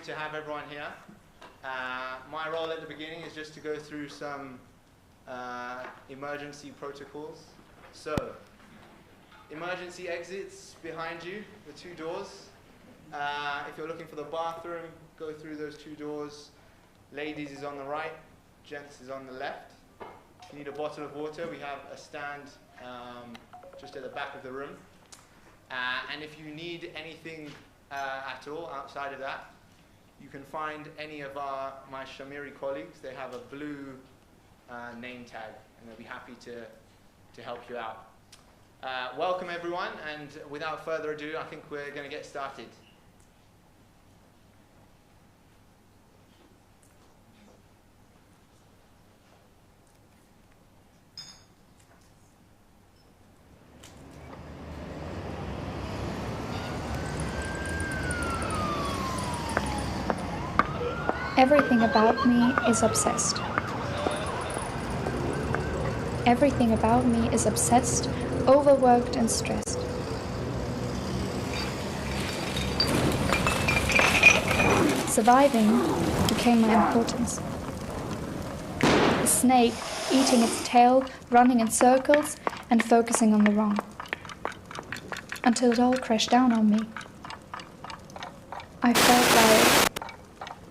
to have everyone here. My role at the beginning is just to go through some emergency protocols. So, emergency exits behind you, the two doors. If you're looking for the bathroom, go through those two doors. Ladies is on the right, gents is on the left. If you need a bottle of water, we have a stand just at the back of the room. And if you need anything at all outside of that, you can find any of my Shamiri colleagues. They have a blue name tag, and they'll be happy to help you out. Welcome everyone, and without further ado, I think we're going to get started. Everything about me is obsessed. Everything about me is obsessed, overworked and stressed. Surviving became my importance. A snake eating its tail, running in circles and focusing on the wrong. Until it all crashed down on me. I felt like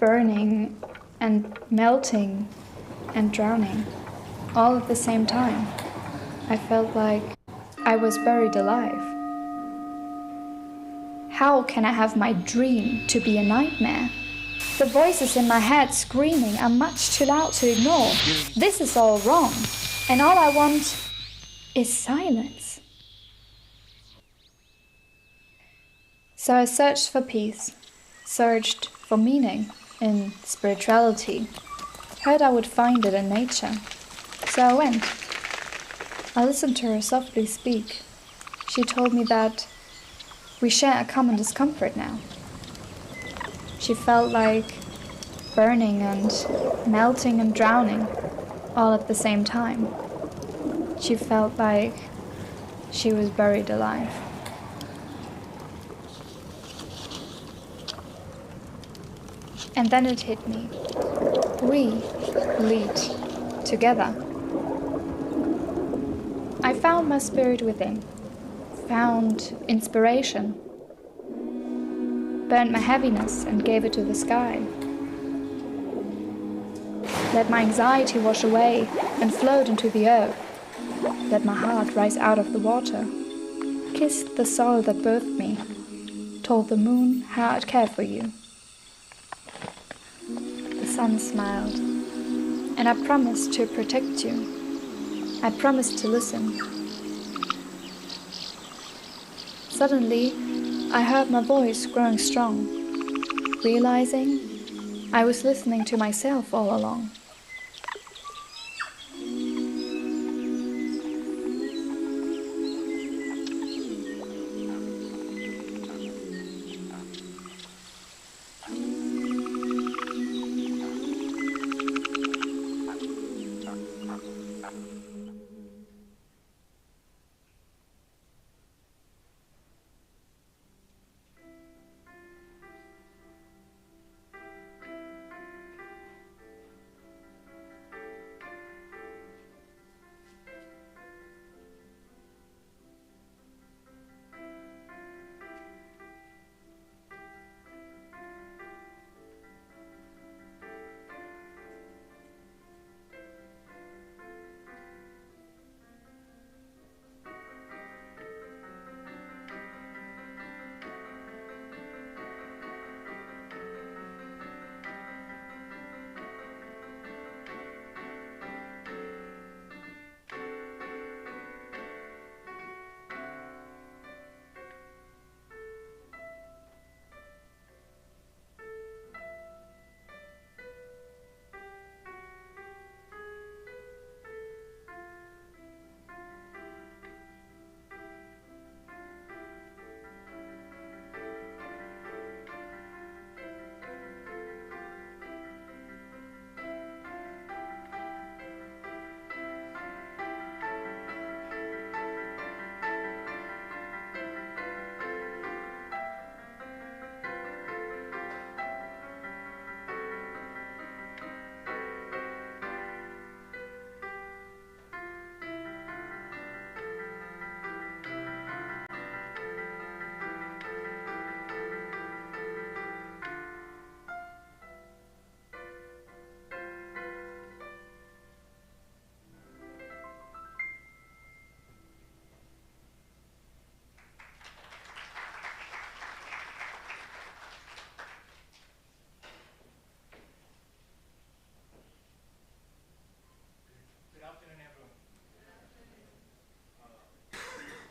burning and melting and drowning all at the same time. I felt like I was buried alive. How can I have my dream to be a nightmare? The voices in my head screaming are much too loud to ignore. This is all wrong, and all I want is silence. So I searched for peace, searched for meaning in spirituality, heard I would find it in nature. So I went. I listened to her softly speak. She told me that we share a common discomfort now. She felt like burning and melting and drowning all at the same time. She felt like she was buried alive. And then it hit me. We lead together. I found my spirit within, found inspiration, burned my heaviness and gave it to the sky. Let my anxiety wash away and float into the earth. Let my heart rise out of the water. Kissed the soil that birthed me, told the moon how I'd care for you. The sun smiled, and I promised to protect you. I promised to listen. Suddenly, I heard my voice growing strong, realizing I was listening to myself all along.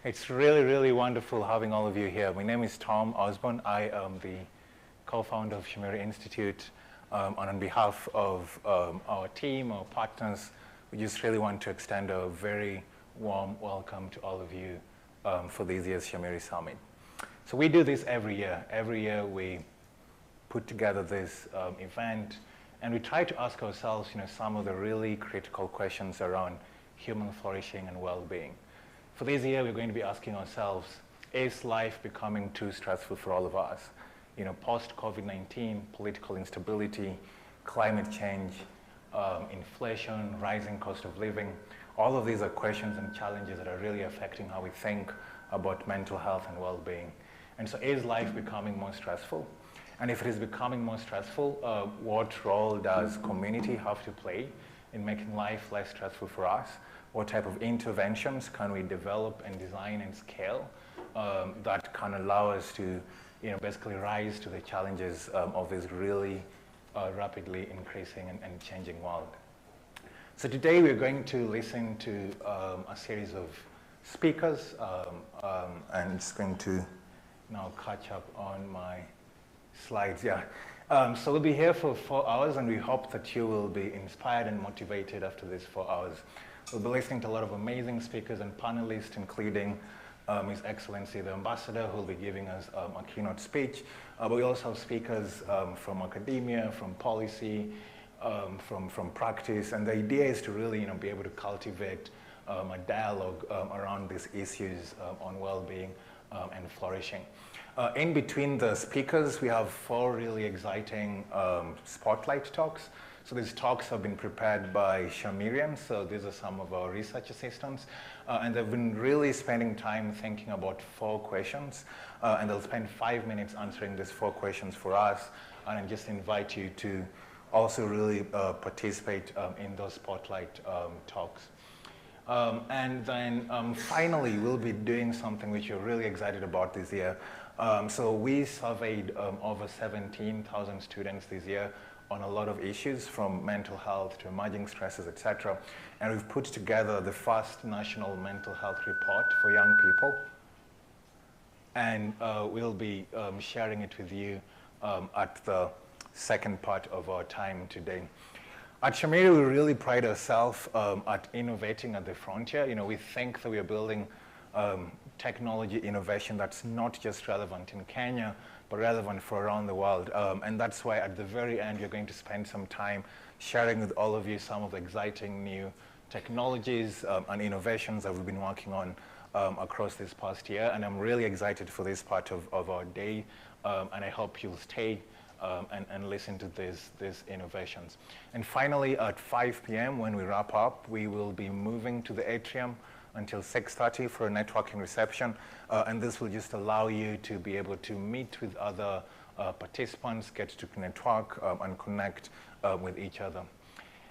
It's really, really wonderful having all of you here. My name is Tom Osborn. I am the co-founder of Shamiri Institute. And on behalf of our team, our partners, we just really want to extend a very warm welcome to all of you for this year's Shamiri Summit. So we do this every year. Every year we put together this event, and we try to ask ourselves, some of the really critical questions around human flourishing and well-being. For this year, we're going to be asking ourselves, is life becoming too stressful for all of us? Post-COVID-19, political instability, climate change, inflation, rising cost of living, all of these are questions and challenges that are really affecting how we think about mental health and well-being. And so is life becoming more stressful? And if it is becoming more stressful, what role does community have to play in making life less stressful for us? What type of interventions can we develop and design and scale that can allow us to basically rise to the challenges of this really rapidly increasing and changing world? So today we're going to listen to a series of speakers, and it's going to now catch up on my slides. So we'll be here for 4 hours, and we hope that you will be inspired and motivated after these 4 hours. We'll be listening to a lot of amazing speakers and panelists, including His Excellency the Ambassador, who will be giving us a keynote speech. But we also have speakers from academia, from policy, from practice, and the idea is to really be able to cultivate a dialogue around these issues on well-being and flourishing. In between the speakers, we have 4 really exciting spotlight talks. So these talks have been prepared by Shamirians, so these are some of our research assistants, and they've been really spending time thinking about 4 questions, and they'll spend 5 minutes answering these 4 questions for us, and I just invite you to also really participate in those spotlight talks. And then finally, we'll be doing something which we're really excited about this year. So we surveyed over 17,000 students this year on a lot of issues, from mental health to emerging stresses, etc. And we've put together the first national mental health report for young people. And we'll be sharing it with you at the second part of our time today. At Shamiri, we really pride ourselves at innovating at the frontier. We think that we are building technology innovation that's not just relevant in Kenya, but relevant for around the world. And that's why at the very end, you're going to spend some time sharing with all of you some of the exciting new technologies and innovations that we've been working on across this past year. And I'm really excited for this part of our day. And I hope you'll stay and listen to these innovations. And finally, at 5 p.m., when we wrap up, we will be moving to the atrium until 6:30 for a networking reception. And this will just allow you to be able to meet with other participants, get to network and connect with each other.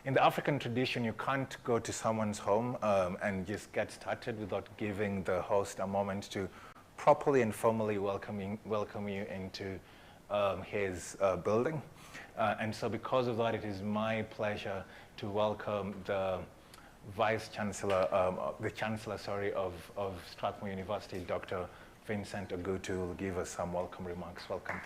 In the African tradition, you can't go to someone's home and just get started without giving the host a moment to properly and formally welcome you into his building. And so because of that, it is my pleasure to welcome the Vice-Chancellor, the Chancellor, of Strathmore University, Dr. Vincent Ogutu, who will give us some welcome remarks. Welcome.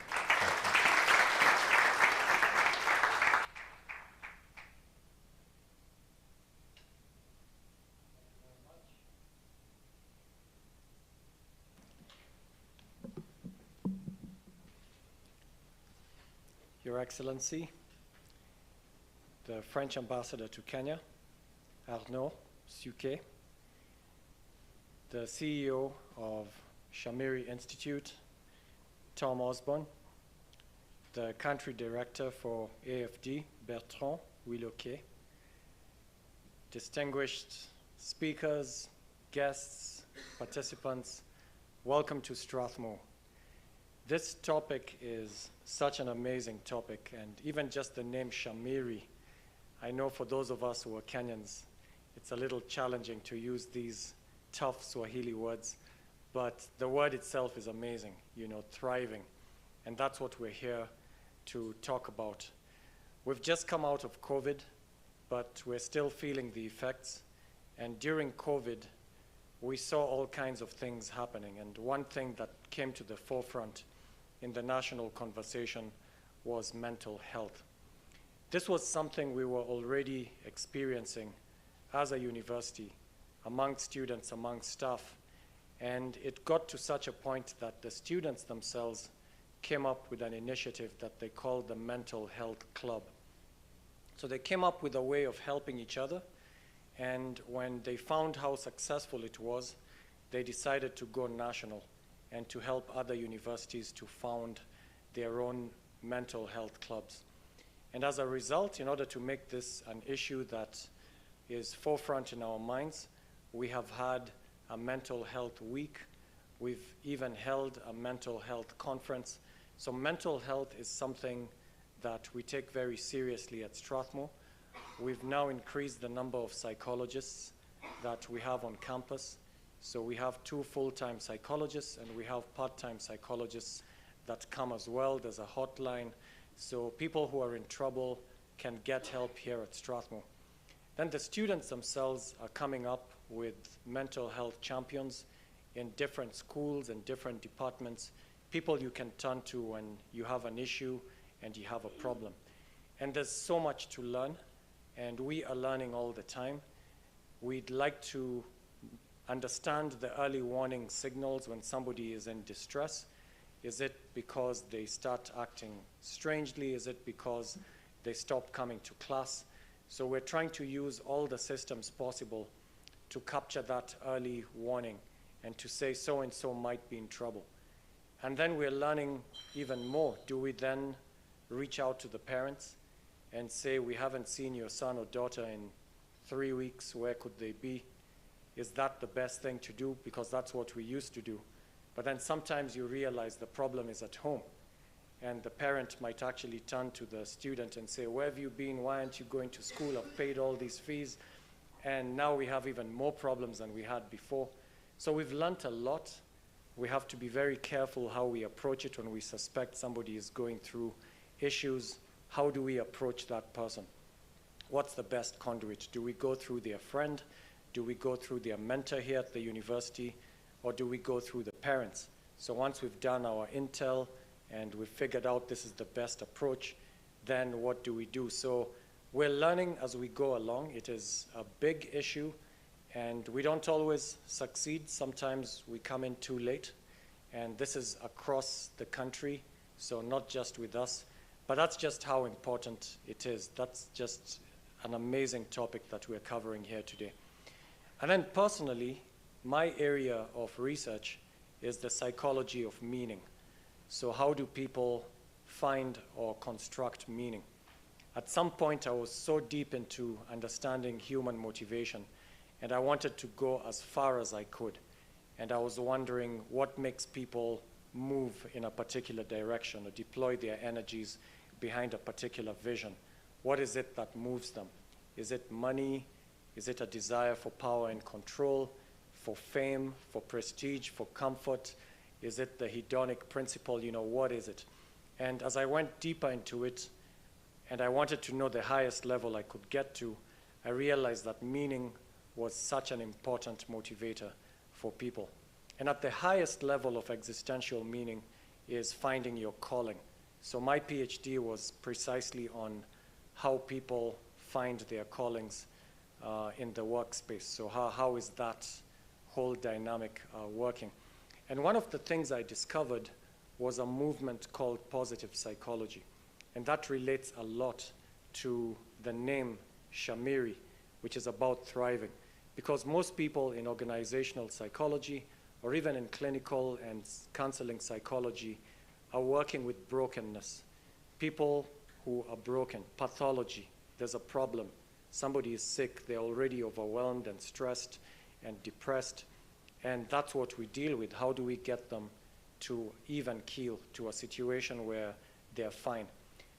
Your Excellency, the French Ambassador to Kenya, Arnaud, Suquet, the CEO of Shamiri Institute, Tom Osborn, the Country Director for AFD, Bertrand Willoquet, distinguished speakers, guests, participants, welcome to Strathmore. This topic is such an amazing topic, and even just the name Shamiri, I know for those of us who are Kenyans, it's a little challenging to use these tough Swahili words, but the word itself is amazing, thriving. And that's what we're here to talk about. We've just come out of COVID, but we're still feeling the effects. And during COVID, we saw all kinds of things happening. And one thing that came to the forefront in the national conversation was mental health. This was something we were already experiencing as a university, among students, among staff. And it got to such a point that the students themselves came up with an initiative that they called the Mental Health Club. So they came up with a way of helping each other. And when they found how successful it was, they decided to go national and to help other universities to found their own mental health clubs. And as a result, in order to make this an issue that is forefront in our minds, we have had a mental health week. We've even held a mental health conference. So mental health is something that we take very seriously at Strathmore. We've now increased the number of psychologists that we have on campus. So we have 2 full-time psychologists, and we have part-time psychologists that come as well. There's a hotline. So people who are in trouble can get help here at Strathmore. Then the students themselves are coming up with mental health champions in different schools and different departments, people you can turn to when you have an issue and you have a problem. And there's so much to learn, and we are learning all the time. We'd like to understand the early warning signals when somebody is in distress. Is it because they start acting strangely? Is it because they stop coming to class? So we're trying to use all the systems possible to capture that early warning and to say so-and-so might be in trouble. And then we're learning even more. Do we then reach out to the parents and say, we haven't seen your son or daughter in 3 weeks, where could they be? Is that the best thing to do? Because that's what we used to do. But then sometimes you realize the problem is at home. And the parent might actually turn to the student and say, where have you been? Why aren't you going to school? I've paid all these fees. And now we have even more problems than we had before. So we've learned a lot. We have to be very careful how we approach it when we suspect somebody is going through issues. How do we approach that person? What's the best conduit? Do we go through their friend? Do we go through their mentor here at the university? Or do we go through the parents? So once we've done our intel and we've figured out this is the best approach, then what do we do? So we're learning as we go along. It is a big issue, and we don't always succeed. Sometimes we come in too late, and this is across the country, so not just with us. But that's just how important it is. That's just an amazing topic that we're covering here today. And then personally, my area of research is the psychology of meaning. So how do people find or construct meaning? At some point, I was so deep into understanding human motivation, and I wanted to go as far as I could. And I was wondering what makes people move in a particular direction or deploy their energies behind a particular vision. What is it that moves them? Is it money? Is it a desire for power and control, for fame, for prestige, for comfort? Is it the hedonic principle? You know, what is it? And as I went deeper into it, and I wanted to know the highest level I could get to, I realized that meaning was such an important motivator for people. And at the highest level of existential meaning is finding your calling. So my PhD was precisely on how people find their callings in the workspace. So how is that whole dynamic working? And one of the things I discovered was a movement called positive psychology. And that relates a lot to the name Shamiri, which is about thriving. Because most people in organizational psychology, or even in clinical and counseling psychology, are working with brokenness. People who are broken, pathology, there's a problem. Somebody is sick, they're already overwhelmed and stressed and depressed. And that's what we deal with. How do we get them to even keel, to a situation where they're fine?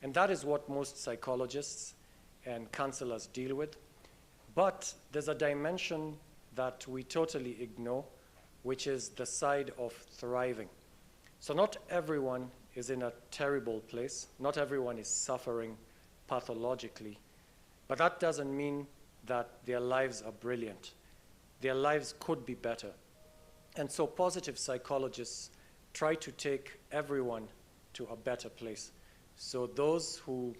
And that is what most psychologists and counselors deal with. But there's a dimension that we totally ignore, which is the side of thriving. So not everyone is in a terrible place. Not everyone is suffering pathologically. But that doesn't mean that their lives are brilliant. their lives could be better. And so positive psychologists try to take everyone to a better place. So those who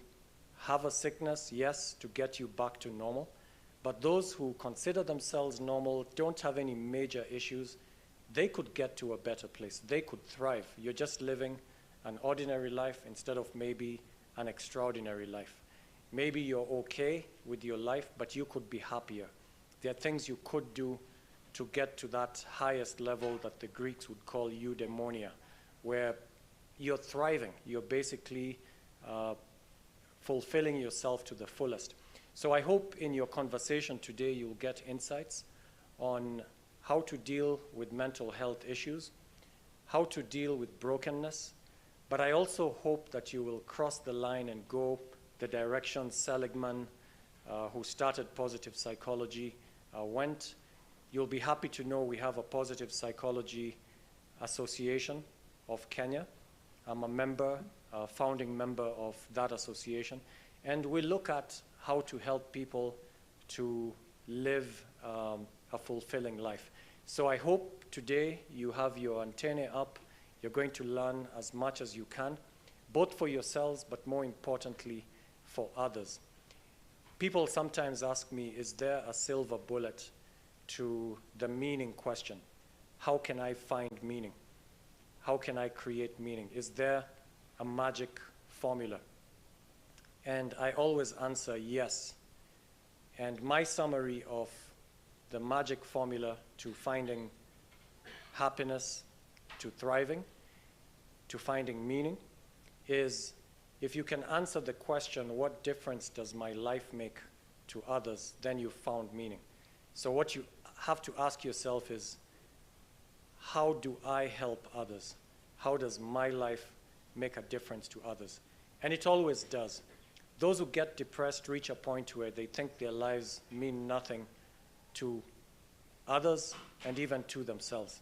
have a sickness, yes, to get you back to normal, but those who consider themselves normal, don't have any major issues, they could get to a better place. They could thrive. You're just living an ordinary life instead of maybe an extraordinary life. Maybe you're okay with your life, but you could be happier. There are things you could do to get to that highest level that the Greeks would call eudaimonia, where you're thriving. You're basically fulfilling yourself to the fullest. So I hope in your conversation today you'll get insights on how to deal with mental health issues, how to deal with brokenness, but I also hope that you will cross the line and go the direction Seligman, who started positive psychology, went. You'll be happy to know we have a positive psychology association of Kenya. I'm a member, a founding member of that association, and we look at how to help people to live a fulfilling life. So I hope today you have your antennae up. You're going to learn as much as you can, both for yourselves, but more importantly, for others. People sometimes ask me, is there a silver bullet to the meaning question? How can I find meaning? How can I create meaning? Is there a magic formula? And I always answer yes. And my summary of the magic formula to finding happiness, to thriving, to finding meaning, is if you can answer the question, what difference does my life make to others, then you've found meaning. So what you have to ask yourself is, how do I help others? How does my life make a difference to others? And it always does. Those who get depressed reach a point where they think their lives mean nothing to others and even to themselves.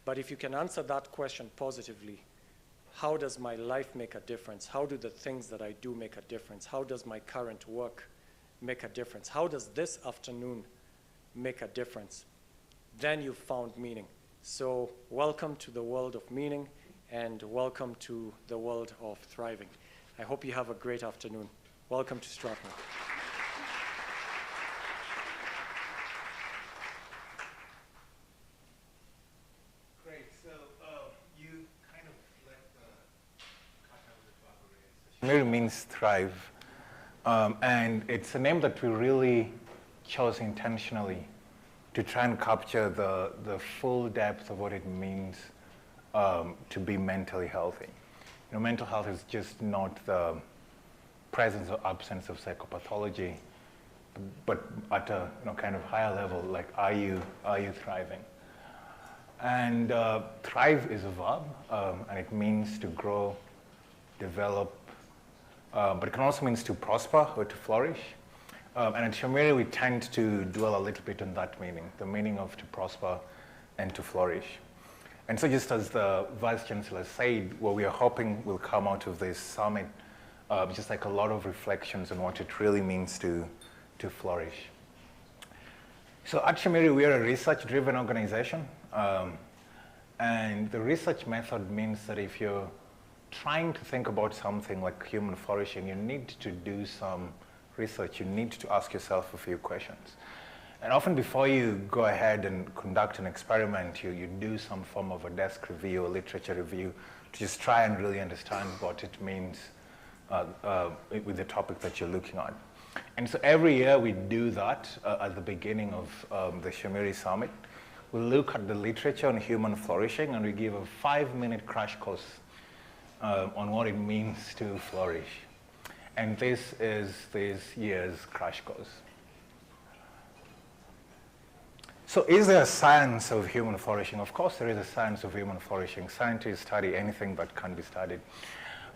But if you can answer that question positively, how does my life make a difference? How do the things that I do make a difference? How does my current work make a difference? How does this afternoon make a difference? Then you've found meaning. So welcome to the world of meaning and welcome to the world of thriving. I hope you have a great afternoon. Welcome to Strathmore. Great. So you kind of let the cut out of the barbarians. Shamiri means thrive. And it's a name that we really chose intentionally to try and capture the full depth of what it means to be mentally healthy. You know, mental health is just not the presence or absence of psychopathology, but at a kind of higher level, like are you thriving? And thrive is a verb, and it means to grow, develop, but it can also mean to prosper or to flourish. And at Shamiri, we tend to dwell a little bit on that meaning, the meaning of to prosper and to flourish. And so just as the Vice-Chancellor said, what we are hoping will come out of this summit, just like a lot of reflections on what it really means to flourish. So at Shamiri, we are a research-driven organization. And the research method means that if you're trying to think about something like human flourishing, you need to do some research. You need to ask yourself a few questions. And often before you go ahead and conduct an experiment, you do some form of a desk review or literature review to just try and really understand what it means with the topic that you're looking at. And so every year we do that at the beginning of the Shamiri Summit. We look at the literature on human flourishing and we give a 5-minute crash course on what it means to flourish. And this is this year's crash course. So is there a science of human flourishing? Of course there is a science of human flourishing. Scientists study anything that can be studied.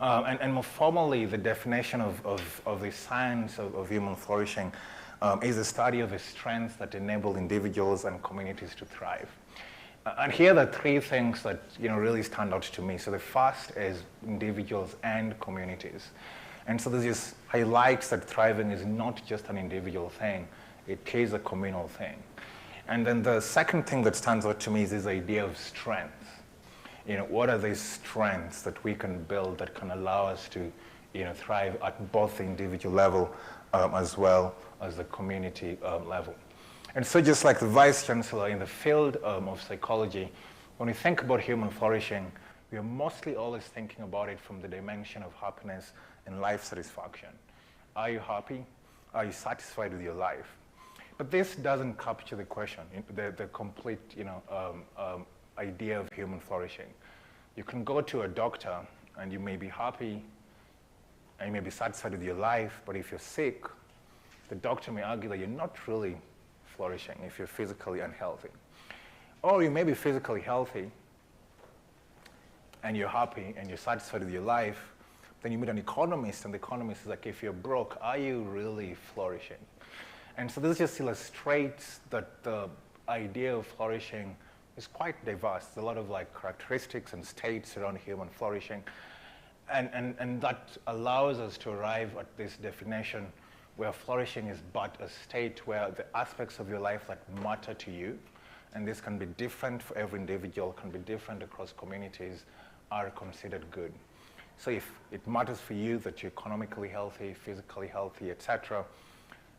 And more formally, the definition of the science of human flourishing is the study of the strengths that enable individuals and communities to thrive. And here are the three things that really stand out to me. So the first is individuals and communities. And so this just highlights that thriving is not just an individual thing, it is a communal thing. And then the second thing that stands out to me is this idea of strength. What are these strengths that we can build that can allow us to, thrive at both the individual level as well as the community level. And so just like the Vice-Chancellor in the field of psychology, when we think about human flourishing, we are mostly always thinking about it from the dimension of happiness and life satisfaction. Are you happy? Are you satisfied with your life? But this doesn't capture the question, the complete idea of human flourishing. You can go to a doctor and you may be happy and you may be satisfied with your life, but if you're sick, the doctor may argue that you're not really flourishing if you're physically unhealthy. Or you may be physically healthy and you're happy and you're satisfied with your life, then you meet an economist and the economist is like, if you're broke, are you really flourishing? And so this just illustrates that the idea of flourishing is quite diverse. There's a lot of characteristics and states around human flourishing. And that allows us to arrive at this definition where flourishing is but a state where the aspects of your life that matter to you, and this can be different for every individual, can be different across communities, are considered good. So if it matters for you that you're economically healthy, physically healthy, etc.,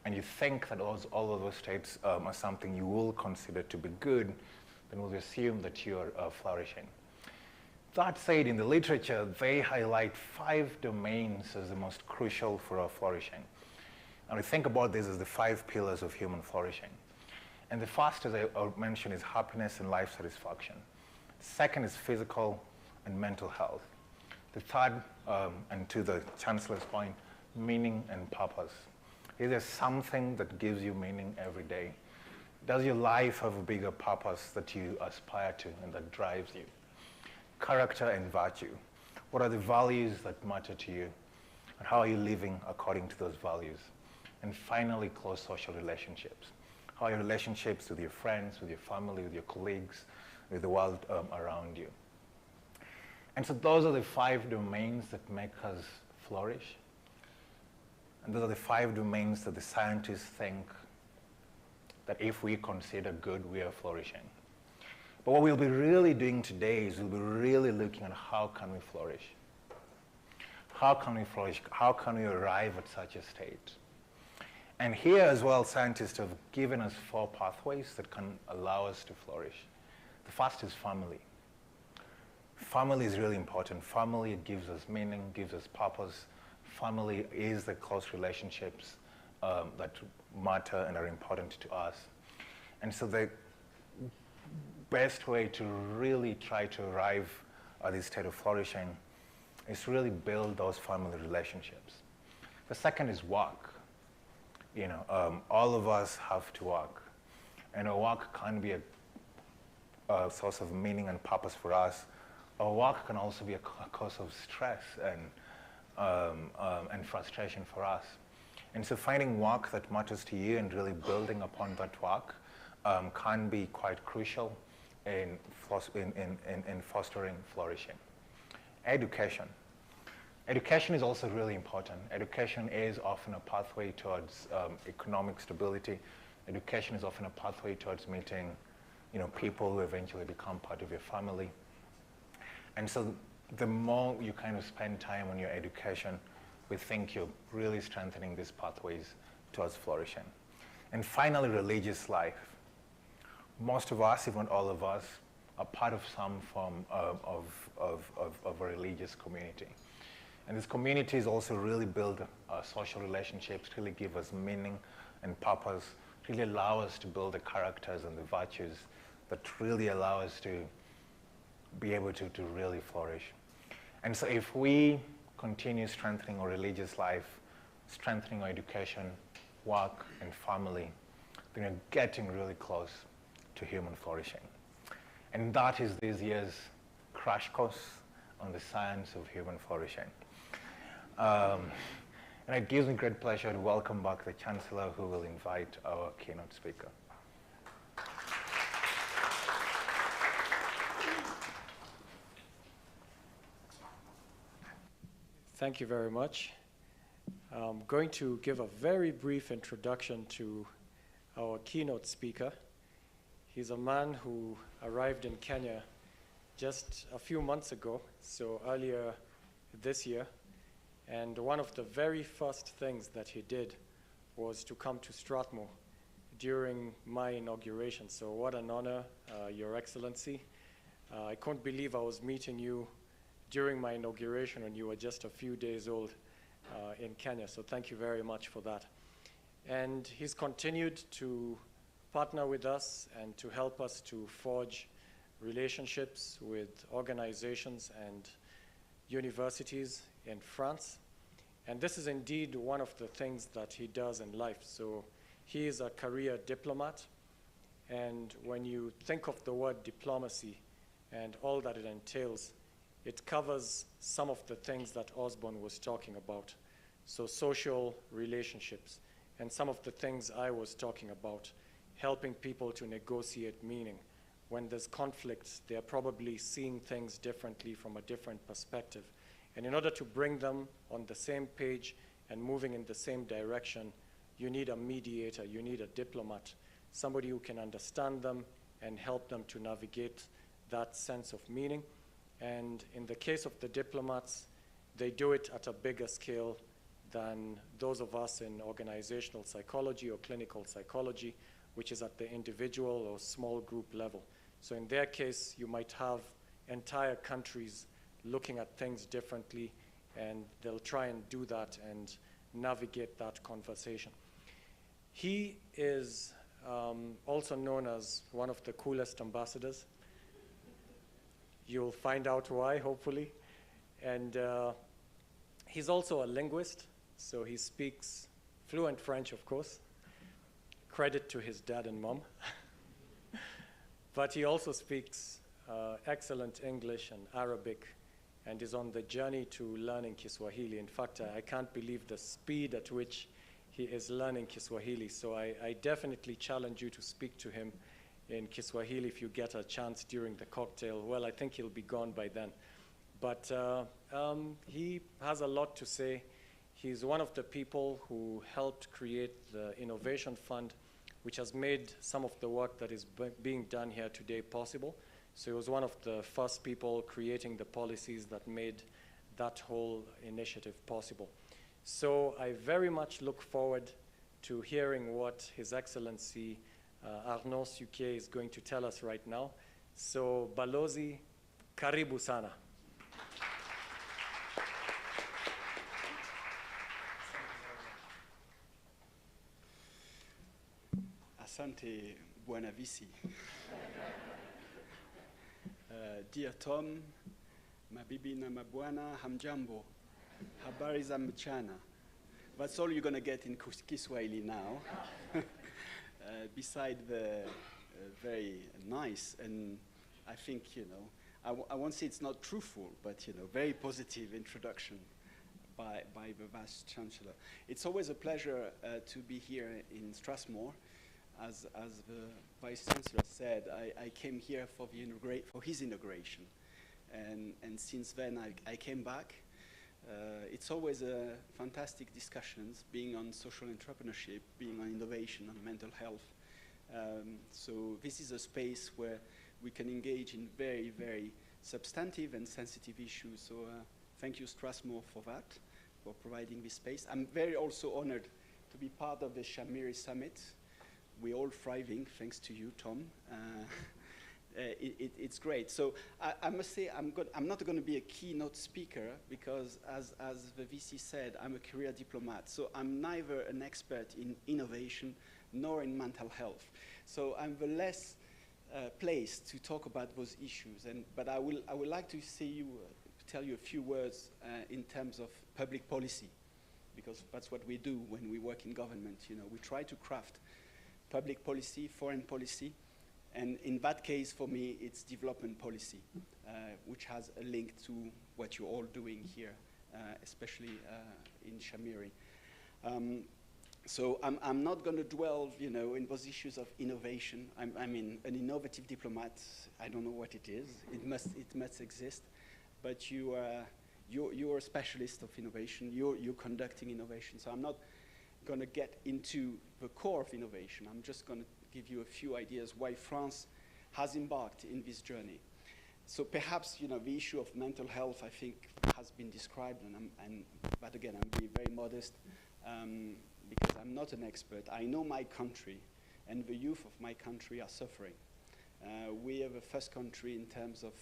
and you think that all of those states are something you will consider to be good, then we'll assume that you are flourishing. That said, in the literature, they highlight 5 domains as the most crucial for our flourishing. And we think about this as the 5 pillars of human flourishing. And the first, as I mentioned, is happiness and life satisfaction. Second is physical and mental health. The third, and to the Chancellor's point, meaning and purpose. Is there something that gives you meaning every day? Does your life have a bigger purpose that you aspire to and that drives you? Character and virtue. What are the values that matter to you? And how are you living according to those values? And finally, close social relationships. How are your relationships with your friends, with your family, with your colleagues, with the world around you? And so those are the 5 domains that make us flourish. And those are the 5 domains that the scientists think that if we consider good, we are flourishing. But what we'll be really doing today is we'll be really looking at how can we flourish. How can we flourish? How can we arrive at such a state? And here as well, scientists have given us 4 pathways that can allow us to flourish. The first is family. Family is really important. Family gives us meaning, gives us purpose. Family is the close relationships that matter and are important to us. And so the best way to really try to arrive at this state of flourishing is to really build those family relationships. The second is work. All of us have to work. And our work can be a source of meaning and purpose for us. Our work can also be a cause of stress and frustration for us. And so finding work that matters to you and really building upon that work can be quite crucial in fostering flourishing. Education. Education is also really important. Education is often a pathway towards economic stability. Education is often a pathway towards meeting people who eventually become part of your family. And so the more you kind of spend time on your education, we think you're really strengthening these pathways towards flourishing. And finally, religious life. Most of us, if not all of us, are part of some form of a religious community. And these communities also really build social relationships, really give us meaning and purpose, really allow us to build the characters and the virtues that really allow us to be able to really flourish. And so if we continue strengthening our religious life, strengthening our education, work, and family, then we're getting really close to human flourishing. And that is this year's crash course on the science of human flourishing. And it gives me great pleasure to welcome back the Chancellor, who will invite our keynote speaker. Thank you very much. I'm going to give a very brief introduction to our keynote speaker. He's a man who arrived in Kenya just a few months ago, so earlier this year. And one of the very first things that he did was to come to Strathmore during my inauguration. So what an honor, Your Excellency. I couldn't believe I was meeting you during my inauguration when you were just a few days old in Kenya. So thank you very much for that. And he's continued to partner with us and to help us to forge relationships with organizations and universities in France. And this is indeed one of the things that he does in life. So he is a career diplomat. And when you think of the word diplomacy and all that it entails, it covers some of the things that Osborn was talking about. So social relationships and some of the things I was talking about, helping people to negotiate meaning. When there's conflicts, they're probably seeing things differently from a different perspective. And in order to bring them on the same page and moving in the same direction, you need a mediator, you need a diplomat, somebody who can understand them and help them to navigate that sense of meaning. And in the case of the diplomats, they do it at a bigger scale than those of us in organizational psychology or clinical psychology, which is at the individual or small group level. So in their case, you might have entire countries looking at things differently, and they'll try and do that and navigate that conversation. He is also known as one of the coolest ambassadors. You'll find out why, hopefully. And he's also a linguist, so he speaks fluent French, of course. Credit to his dad and mom. But he also speaks excellent English and Arabic and is on the journey to learning Kiswahili. In fact, I can't believe the speed at which he is learning Kiswahili. So I definitely challenge you to speak to him in Kiswahili if you get a chance during the cocktail. Well, I think he'll be gone by then. But he has a lot to say. He's one of the people who helped create the Innovation Fund, which has made some of the work that is being done here today possible. So he was one of the first people creating the policies that made that whole initiative possible. So I very much look forward to hearing what His Excellency Arnaud Suquet is going to tell us right now. So Balozi, karibu sana. Asante, Bwana Visi. Dear Tom, mabibi na mabwana, hamjambo, habari za mchana. That's all you're going to get in Kiswahili now. Beside the very nice and I think, I won't say it's not truthful, but, very positive introduction by the Vice-Chancellor. It's always a pleasure to be here in Strathmore. As the Vice-Chancellor said, I came here for his inauguration. And since then, I came back. It's always fantastic discussions, being on social entrepreneurship, being on innovation, on mental health. So this is a space where we can engage in very, very substantive and sensitive issues. So thank you, Strathmore, for that, for providing this space. I'm very also honored to be part of the Shamiri Summit. We're all thriving, thanks to you, Tom. It's great. So I must say, I'm not going to be a keynote speaker because, as the VC said, I'm a career diplomat. So I'm neither an expert in innovation nor in mental health. So I'm the less placed to talk about those issues. But I would like to tell you a few words in terms of public policy, because that's what we do when we work in government. We try to craft public policy, foreign policy, and in that case, for me, it's development policy, which has a link to what you're all doing here, especially in Shamiri. So I'm not going to dwell, in those issues of innovation. I mean, an innovative diplomat, I don't know what it is. It must exist, but you're a specialist of innovation. You're conducting innovation. So I'm not going to get into the core of innovation. I'm just going to give you a few ideas why France has embarked in this journey. So perhaps, the issue of mental health, I think, has been described, but again, I'm being very modest because I'm not an expert. I know my country, and the youth of my country are suffering. We are the first country in terms of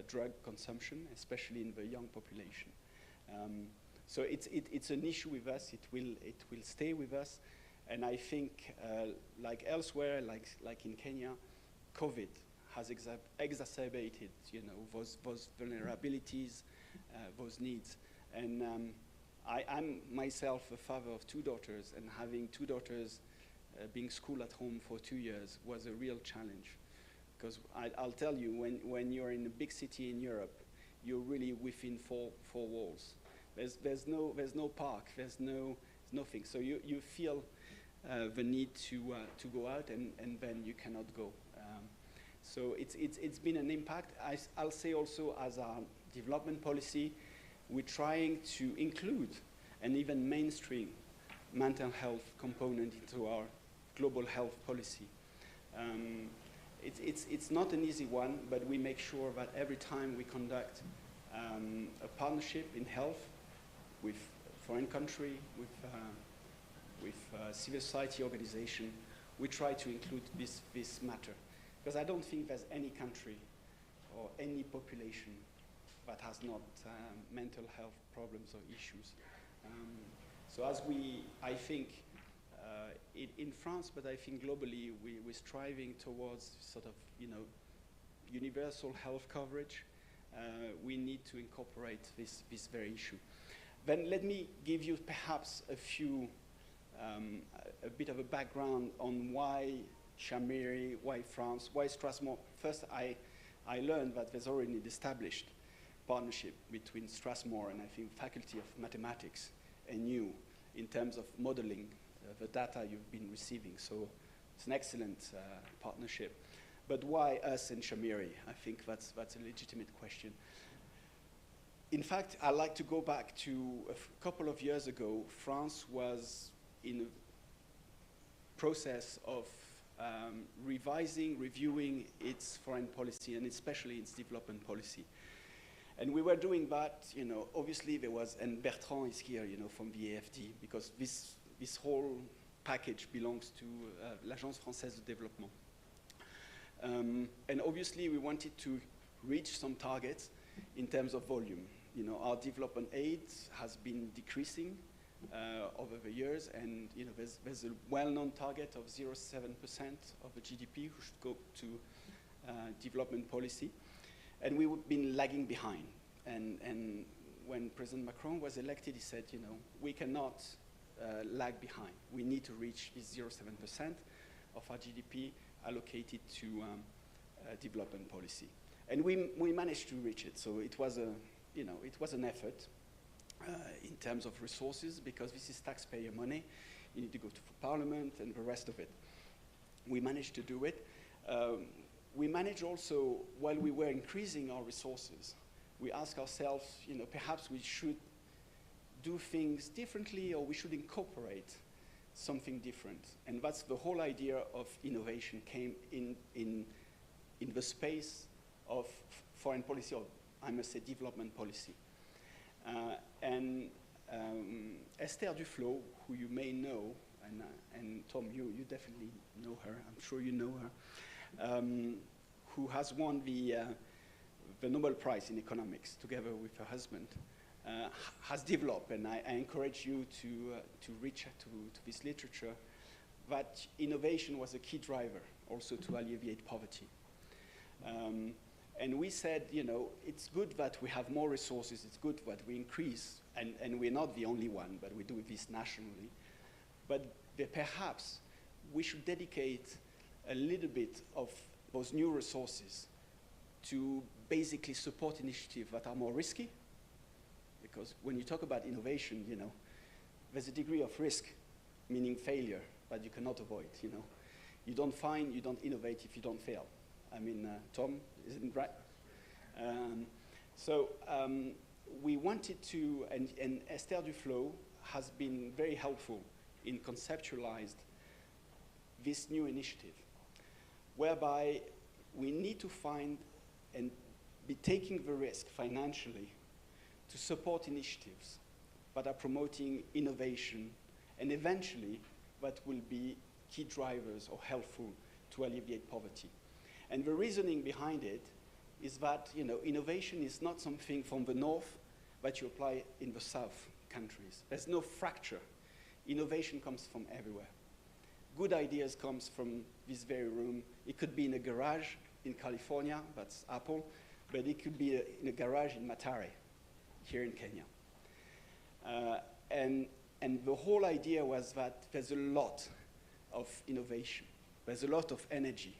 drug consumption, especially in the young population. So it's an issue with us. It will stay with us, and I think, like elsewhere, like in Kenya, COVID has exacerbated, those vulnerabilities, those needs. And I'm myself a father of 2 daughters, and having 2 daughters being school at home for 2 years was a real challenge. Because I'll tell you, when you're in a big city in Europe, you're really within four walls. There's no park, there's nothing. So you feel the need to go out, and then you cannot go. So it's been an impact. I'll say also, as our development policy, we're trying to include and even mainstream mental health component into our global health policy. It's not an easy one, but we make sure that every time we conduct a partnership in health with foreign country, with civil society organization, we try to include this matter. Because I don't think there's any country or any population that has not mental health problems or issues. So as I think, in France, but I think globally, we're striving towards sort of, universal health coverage. We need to incorporate this very issue. Then let me give you perhaps a bit of a background on why Shamiri, why France, why Strathmore. First, I learned that there's already an established partnership between Strathmore and I think Faculty of Mathematics and you in terms of modeling the data you've been receiving. So it's an excellent partnership. But why us and Shamiri? I think that's a legitimate question. In fact, I'd like to go back to a couple of years ago. France was in a process of reviewing its foreign policy and especially its development policy. And we were doing that, obviously there was, and Bertrand is here, from the AFD, because this whole package belongs to l'Agence Française de Développement. And obviously we wanted to reach some targets in terms of volume. Our development aid has been decreasing over the years, and there's a well-known target of 0.7% of the GDP who should go to development policy. And we've been lagging behind. And when President Macron was elected, he said, we cannot lag behind. We need to reach this 0.7% of our GDP allocated to development policy. And we managed to reach it. So it was an effort in terms of resources, because this is taxpayer money. You need to go to Parliament and the rest of it. We managed to do it. We managed also, while we were increasing our resources, we asked ourselves, perhaps we should do things differently, or we should incorporate something different. And that's the whole idea of innovation came in the space of foreign policy, or I must say development policy. And Esther Duflo, who you may know, and Tom, you definitely know her, I'm sure you know her, who has won the Nobel Prize in Economics together with her husband, has developed, and I encourage you to reach to this literature, that innovation was a key driver also to alleviate poverty. And we said, it's good that we have more resources, it's good that we increase, and we're not the only one, but we do this nationally. But perhaps we should dedicate a little bit of those new resources to basically support initiatives that are more risky. Because when you talk about innovation, there's a degree of risk, meaning failure, that you cannot avoid. You don't innovate if you don't fail. I mean, Tom, isn't it right? We wanted to, and Esther Duflo has been very helpful in conceptualized this new initiative, whereby we need to find and be taking the risk financially to support initiatives that are promoting innovation and eventually that will be key drivers or helpful to alleviate poverty. And the reasoning behind it is that innovation is not something from the north that you apply in the south countries. There's no fracture. Innovation comes from everywhere. Good ideas comes from this very room. It could be in a garage in California, that's Apple, but it could be in a garage in Mathare, here in Kenya. And the whole idea was that there's a lot of innovation. There's a lot of energy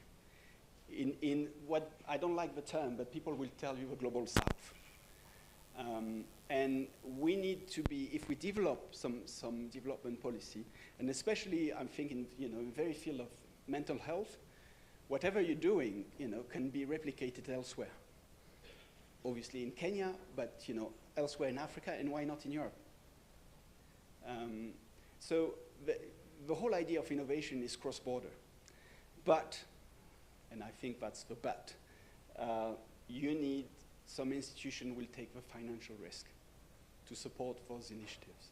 in what, I don't like the term, but people will tell you the global south. And we need to be, if we develop some development policy, and especially I'm thinking, in the very field of mental health, whatever you're doing, can be replicated elsewhere. Obviously in Kenya, but elsewhere in Africa, and why not in Europe? So the whole idea of innovation is cross-border. But, and I think that's the but, you need some institution will take the financial risk to support those initiatives.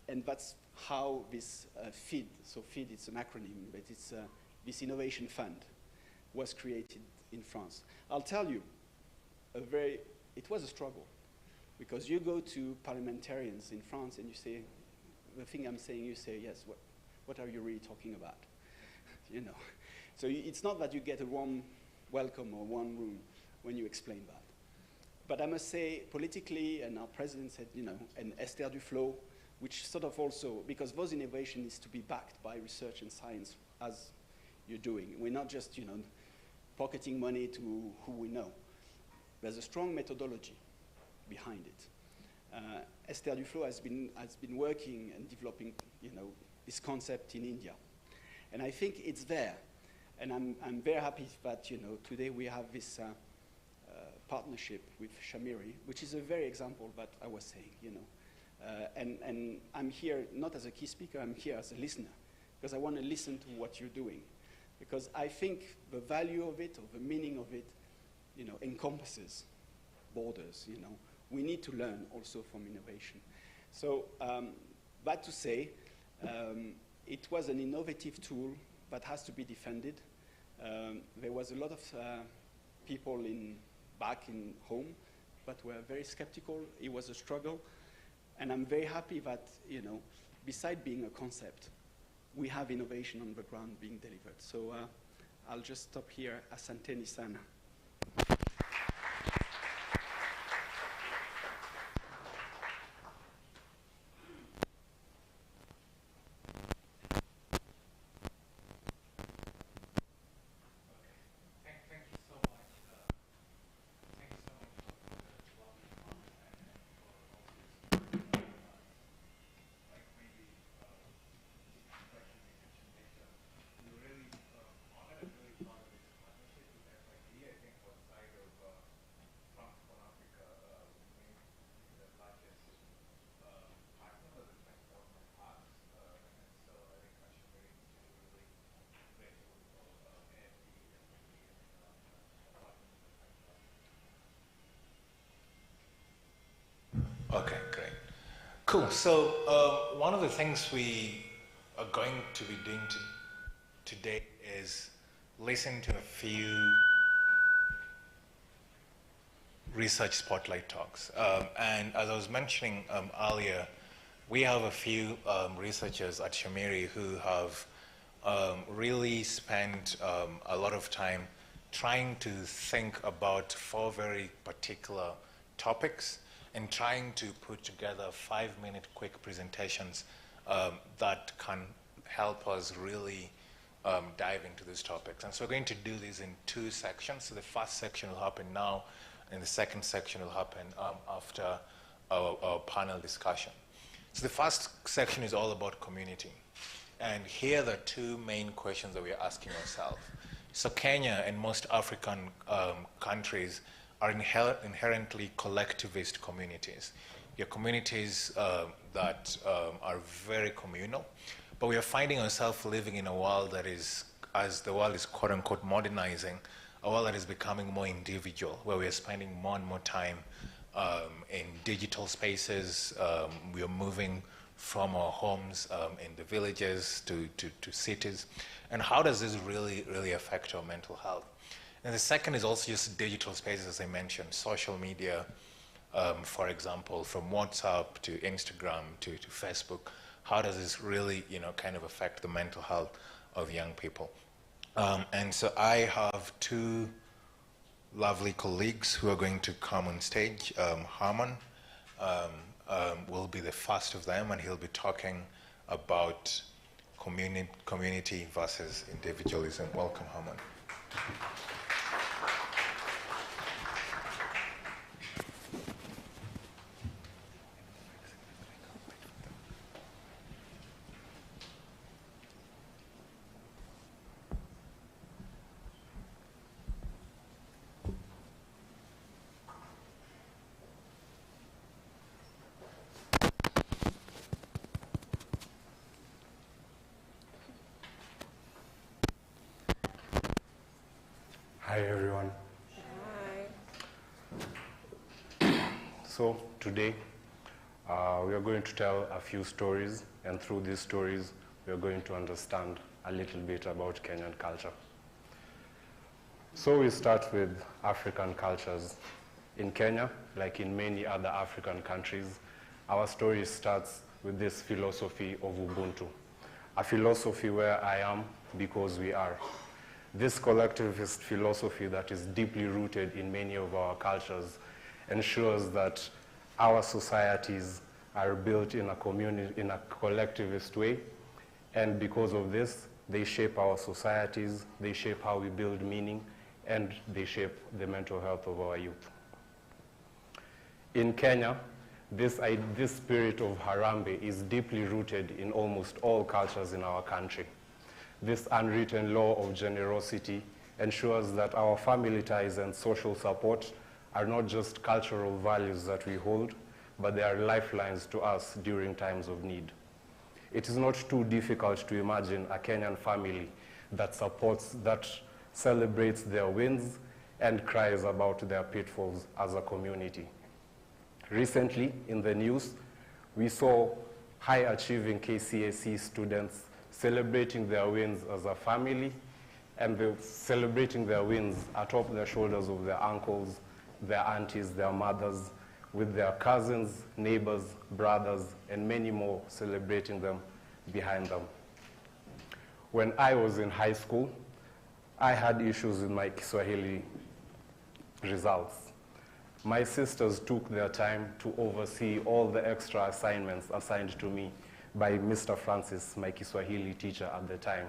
And that's how this FID, so FID it's an acronym, but it's this innovation fund was created in France. I'll tell you, it was a struggle, because you go to parliamentarians in France and you say, the thing I'm saying, you say, yes, what are you really talking about? So it's not that you get a warm welcome or one room when you explain that. But I must say, politically, and our president said, and Esther Duflo, which sort of also, because those innovation is to be backed by research and science, as you're doing. We're not just, pocketing money to who we know. There's a strong methodology behind it. Esther Duflo has been working and developing, this concept in India. And I think it's there. And I'm very happy that, today we have this partnership with Shamiri, which is a very example that I was saying, and I'm here not as a key speaker, I'm here as a listener, because I want to listen to what you're doing. Because I think the value of it, or the meaning of it, encompasses borders, We need to learn also from innovation. So, that to say, it was an innovative tool that has to be defended. There was a lot of people back in home that were very skeptical. It was a struggle. And I'm very happy that, beside being a concept, we have innovation on the ground being delivered. So I'll just stop here. Asanteni sana. Okay, great. Cool. So one of the things we are going to be doing today is listen to a few research spotlight talks. And as I was mentioning earlier, we have a few researchers at Shamiri who have really spent a lot of time trying to think about 4 very particular topics and trying to put together 5-minute quick presentations that can help us really dive into these topics. And so we're going to do this in 2 sections. So the first section will happen now, and the second section will happen after our panel discussion. So the first section is all about community. And here are the 2 main questions that we are asking ourselves. So Kenya and most African countries are inherently collectivist communities. Your communities that are very communal, But we are finding ourselves living in a world that is, as the world is quote unquote modernizing, a world that is becoming more individual, where we are spending more and more time in digital spaces. We are moving from our homes in the villages to cities. And how does this really affect our mental health? And the second is also just digital spaces, as I mentioned, social media, for example, from WhatsApp to Instagram to Facebook. How does this really, kind of affect the mental health of young people? And so I have two lovely colleagues who are going to come on stage. Herman will be the first of them, and he'll be talking about community versus individualism. Welcome, Herman. Hi everyone. Hi. So today we are going to tell a few stories, and through these stories we are going to understand a little bit about Kenyan culture. So we start with African cultures. In Kenya, like in many other African countries, our story starts with this philosophy of Ubuntu, a philosophy where I am because we are. This collectivist philosophy that is deeply rooted in many of our cultures ensures that our societies are built in a collectivist way, and because of this, they shape our societies, they shape how we build meaning, and they shape the mental health of our youth. In Kenya, this spirit of Harambee is deeply rooted in almost all cultures in our country. This unwritten law of generosity ensures that our family ties and social support are not just cultural values that we hold, but they are lifelines to us during times of need. It is not too difficult to imagine a Kenyan family that celebrates their wins and cries about their pitfalls as a community. Recently, in the news, we saw high-achieving KCSE students celebrating their wins as a family, and they're celebrating their wins atop the shoulders of their uncles, their aunties, their mothers, with their cousins, neighbors, brothers, and many more celebrating them behind them. When I was in high school, I had issues with my Kiswahili results. My sisters took their time to oversee all the extra assignments assigned to me by Mr. Francis, my Kiswahili teacher at the time.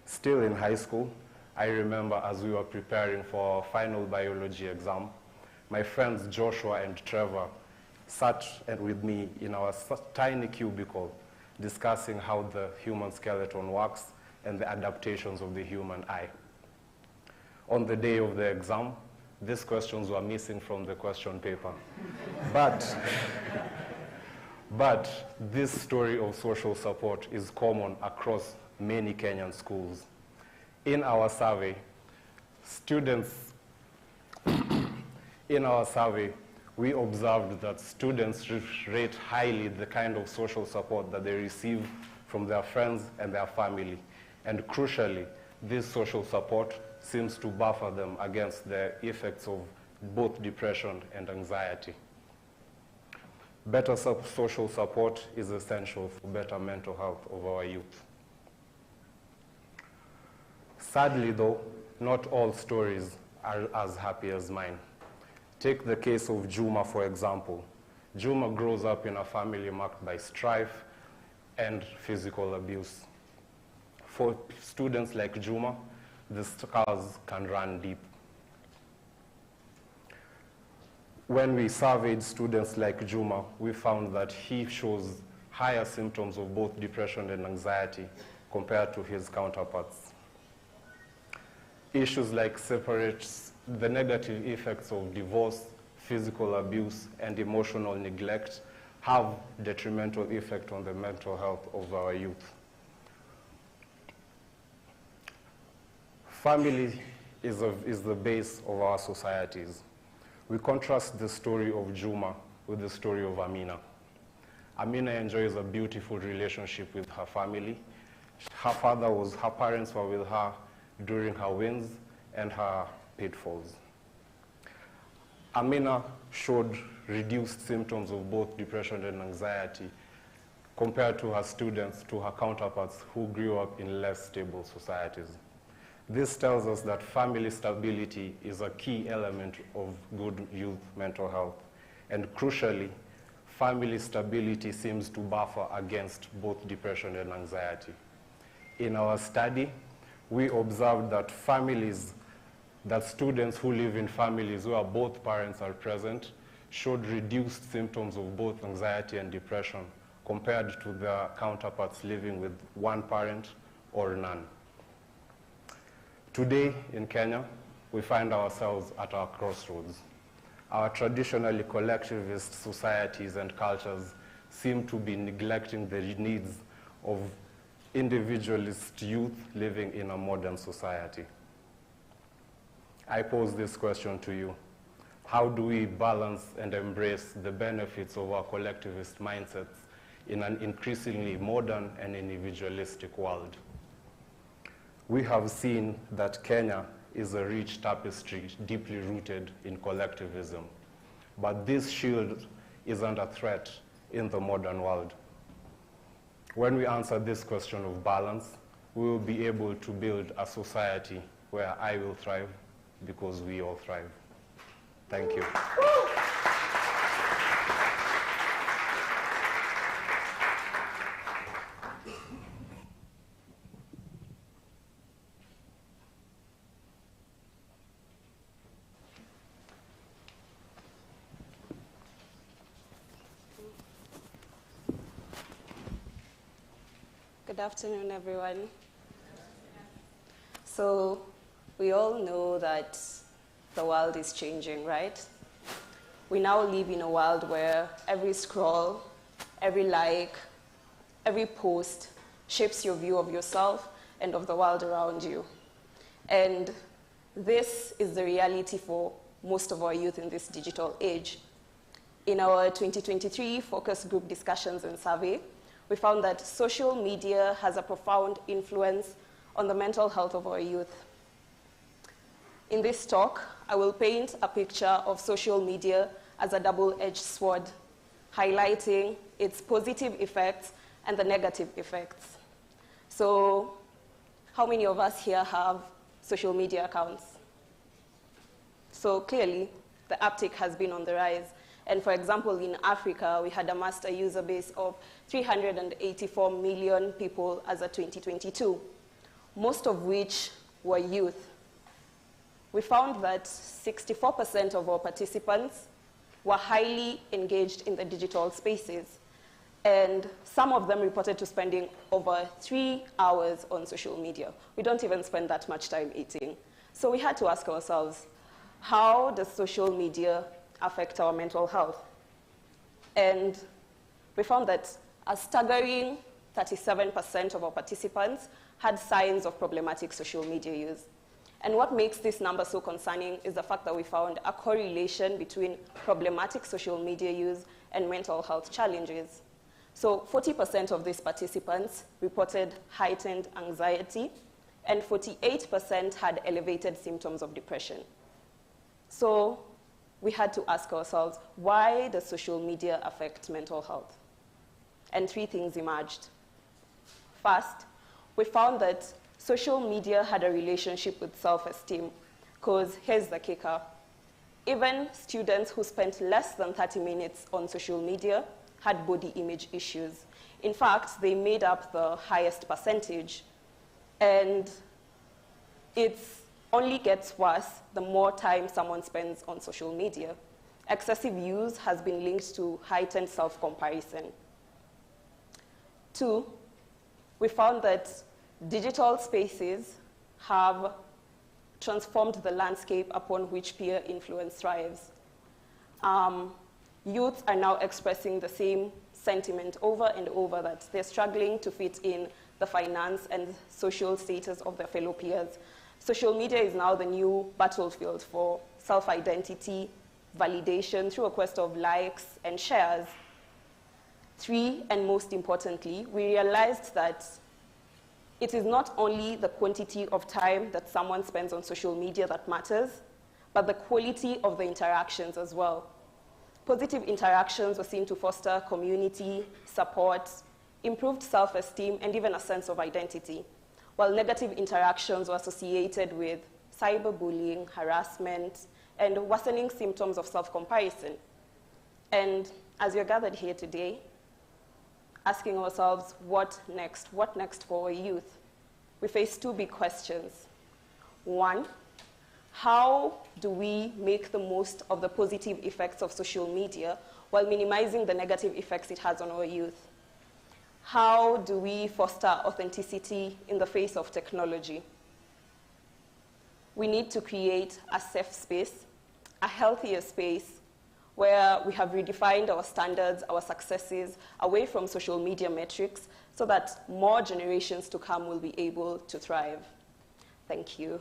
Still in high school, I remember as we were preparing for our final biology exam, my friends Joshua and Trevor sat with me in our tiny cubicle discussing how the human skeleton works and the adaptations of the human eye. On the day of the exam, these questions were missing from the question paper. But this story of social support is common across many Kenyan schools. In our survey, we observed that students rate highly the kind of social support that they receive from their friends and their family. And crucially, this social support seems to buffer them against the effects of both depression and anxiety. Better social support is essential for better mental health of our youth. Sadly though, not all stories are as happy as mine. Take the case of Juma, for example. Juma grows up in a family marked by strife and physical abuse. For students like Juma, the scars can run deep. When we surveyed students like Juma, we found that he shows higher symptoms of both depression and anxiety compared to his counterparts. Issues like the negative effects of divorce, physical abuse, and emotional neglect have detrimental effect on the mental health of our youth. Family is the base of our societies. We contrast the story of Juma with the story of Amina. Amina enjoys a beautiful relationship with her family. Her parents were with her during her wins and her pitfalls. Amina showed reduced symptoms of both depression and anxiety compared to her students, to her counterparts who grew up in less stable societies. This tells us that family stability is a key element of good youth mental health. And crucially, family stability seems to buffer against both depression and anxiety. In our study, we observed that students who live in families where both parents are present showed reduced symptoms of both anxiety and depression compared to their counterparts living with one parent or none. Today in Kenya, we find ourselves at our crossroads. Our traditionally collectivist societies and cultures seem to be neglecting the needs of individualist youth living in a modern society. I pose this question to you. How do we balance and embrace the benefits of our collectivist mindsets in an increasingly modern and individualistic world? We have seen that Kenya is a rich tapestry deeply rooted in collectivism, but this shield is under threat in the modern world. When we answer this question of balance, we will be able to build a society where I will thrive because we all thrive. Thank you. Good afternoon, everyone. So we all know that the world is changing, right? We now live in a world where every scroll, every like, every post shapes your view of yourself and of the world around you. And this is the reality for most of our youth in this digital age. In our 2023 focus group discussions and survey, we found that social media has a profound influence on the mental health of our youth. In this talk, I will paint a picture of social media as a double-edged sword, highlighting its positive effects and the negative effects. So, how many of us here have social media accounts? So clearly, the uptake has been on the rise. And for example, in Africa, we had a master user base of 384 million people as of 2022, most of which were youth. We found that 64% of our participants were highly engaged in the digital spaces, and some of them reported to spending over 3 hours on social media. We don't even spend that much time eating. So we had to ask ourselves, how does social media affect our mental health? And we found that a staggering 37% of our participants had signs of problematic social media use. And what makes this number so concerning is the fact that we found a correlation between problematic social media use and mental health challenges. So 40% of these participants reported heightened anxiety, and 48% had elevated symptoms of depression. So we had to ask ourselves, why does social media affect mental health? And 3 things emerged. First, we found that social media had a relationship with self-esteem, because here's the kicker. Even students who spent less than 30 minutes on social media had body image issues. In fact, they made up the highest percentage. And it only gets worse the more time someone spends on social media. Excessive use has been linked to heightened self-comparison. 2, we found that digital spaces have transformed the landscape upon which peer influence thrives. Youth are now expressing the same sentiment over and over, that they're struggling to fit in the finance and social status of their fellow peers. Social media is now the new battlefield for self-identity, validation through a quest of likes and shares. 3, and most importantly, we realized that it is not only the quantity of time that someone spends on social media that matters, but the quality of the interactions as well. Positive interactions were seen to foster community, support, improved self-esteem, and even a sense of identity, while negative interactions were associated with cyberbullying, harassment, and worsening symptoms of self-comparison. And as we're gathered here today, asking ourselves, what next? What next for our youth? We face 2 big questions. 1, how do we make the most of the positive effects of social media while minimizing the negative effects it has on our youth? How do we foster authenticity in the face of technology? We need to create a safe space, a healthier space, where we have redefined our standards, our successes, away from social media metrics, so that more generations to come will be able to thrive. Thank you.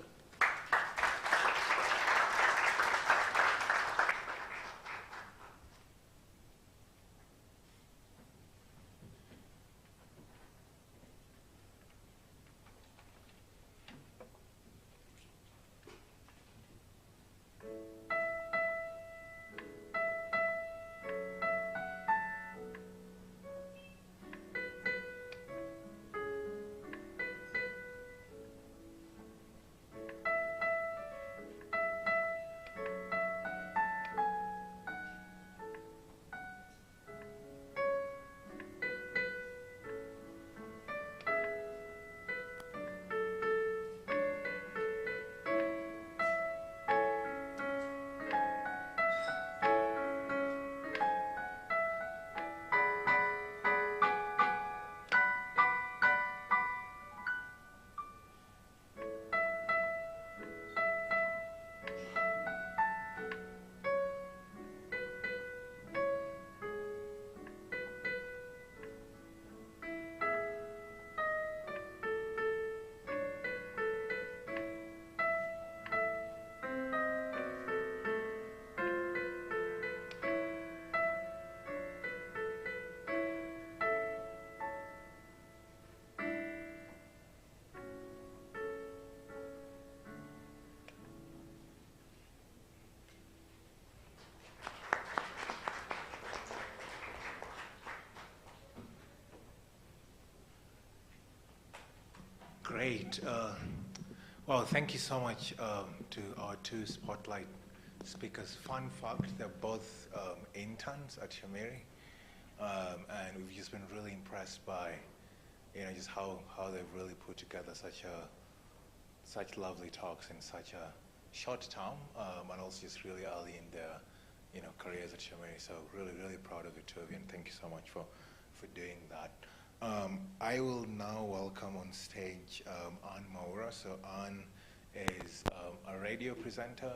Great. Well, thank you so much to our 2 spotlight speakers. Fun fact, they're both interns at Shamiri, and we've just been really impressed by, just how they've really put together such lovely talks in such a short time, and also just really early in their careers at Shamiri. So really proud of the 2 of you, and thank you so much for doing that. I will now welcome on stage Ann Mwaura. So Ann is a radio presenter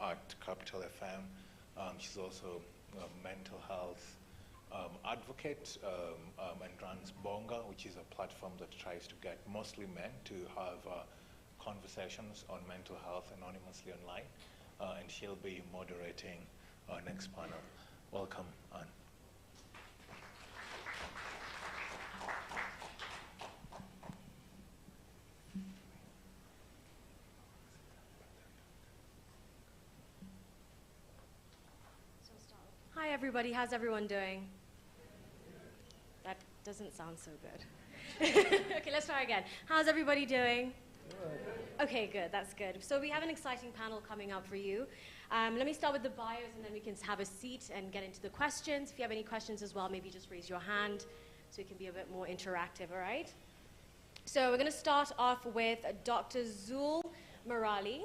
at Capital FM. She's also a mental health advocate and runs Bonga, which is a platform that tries to get mostly men to have conversations on mental health anonymously online. And she'll be moderating our next panel. Welcome, Ann. Hi everybody, how's everyone doing? That doesn't sound so good. Okay, let's try again. How's everybody doing? Good. Okay, good, that's good. So we have an exciting panel coming up for you. Let me start with the bios and then we can have a seat and get into the questions. If you have any questions as well, maybe just raise your hand so it can be a bit more interactive, all right? So we're gonna start off with Dr. Zul Murali.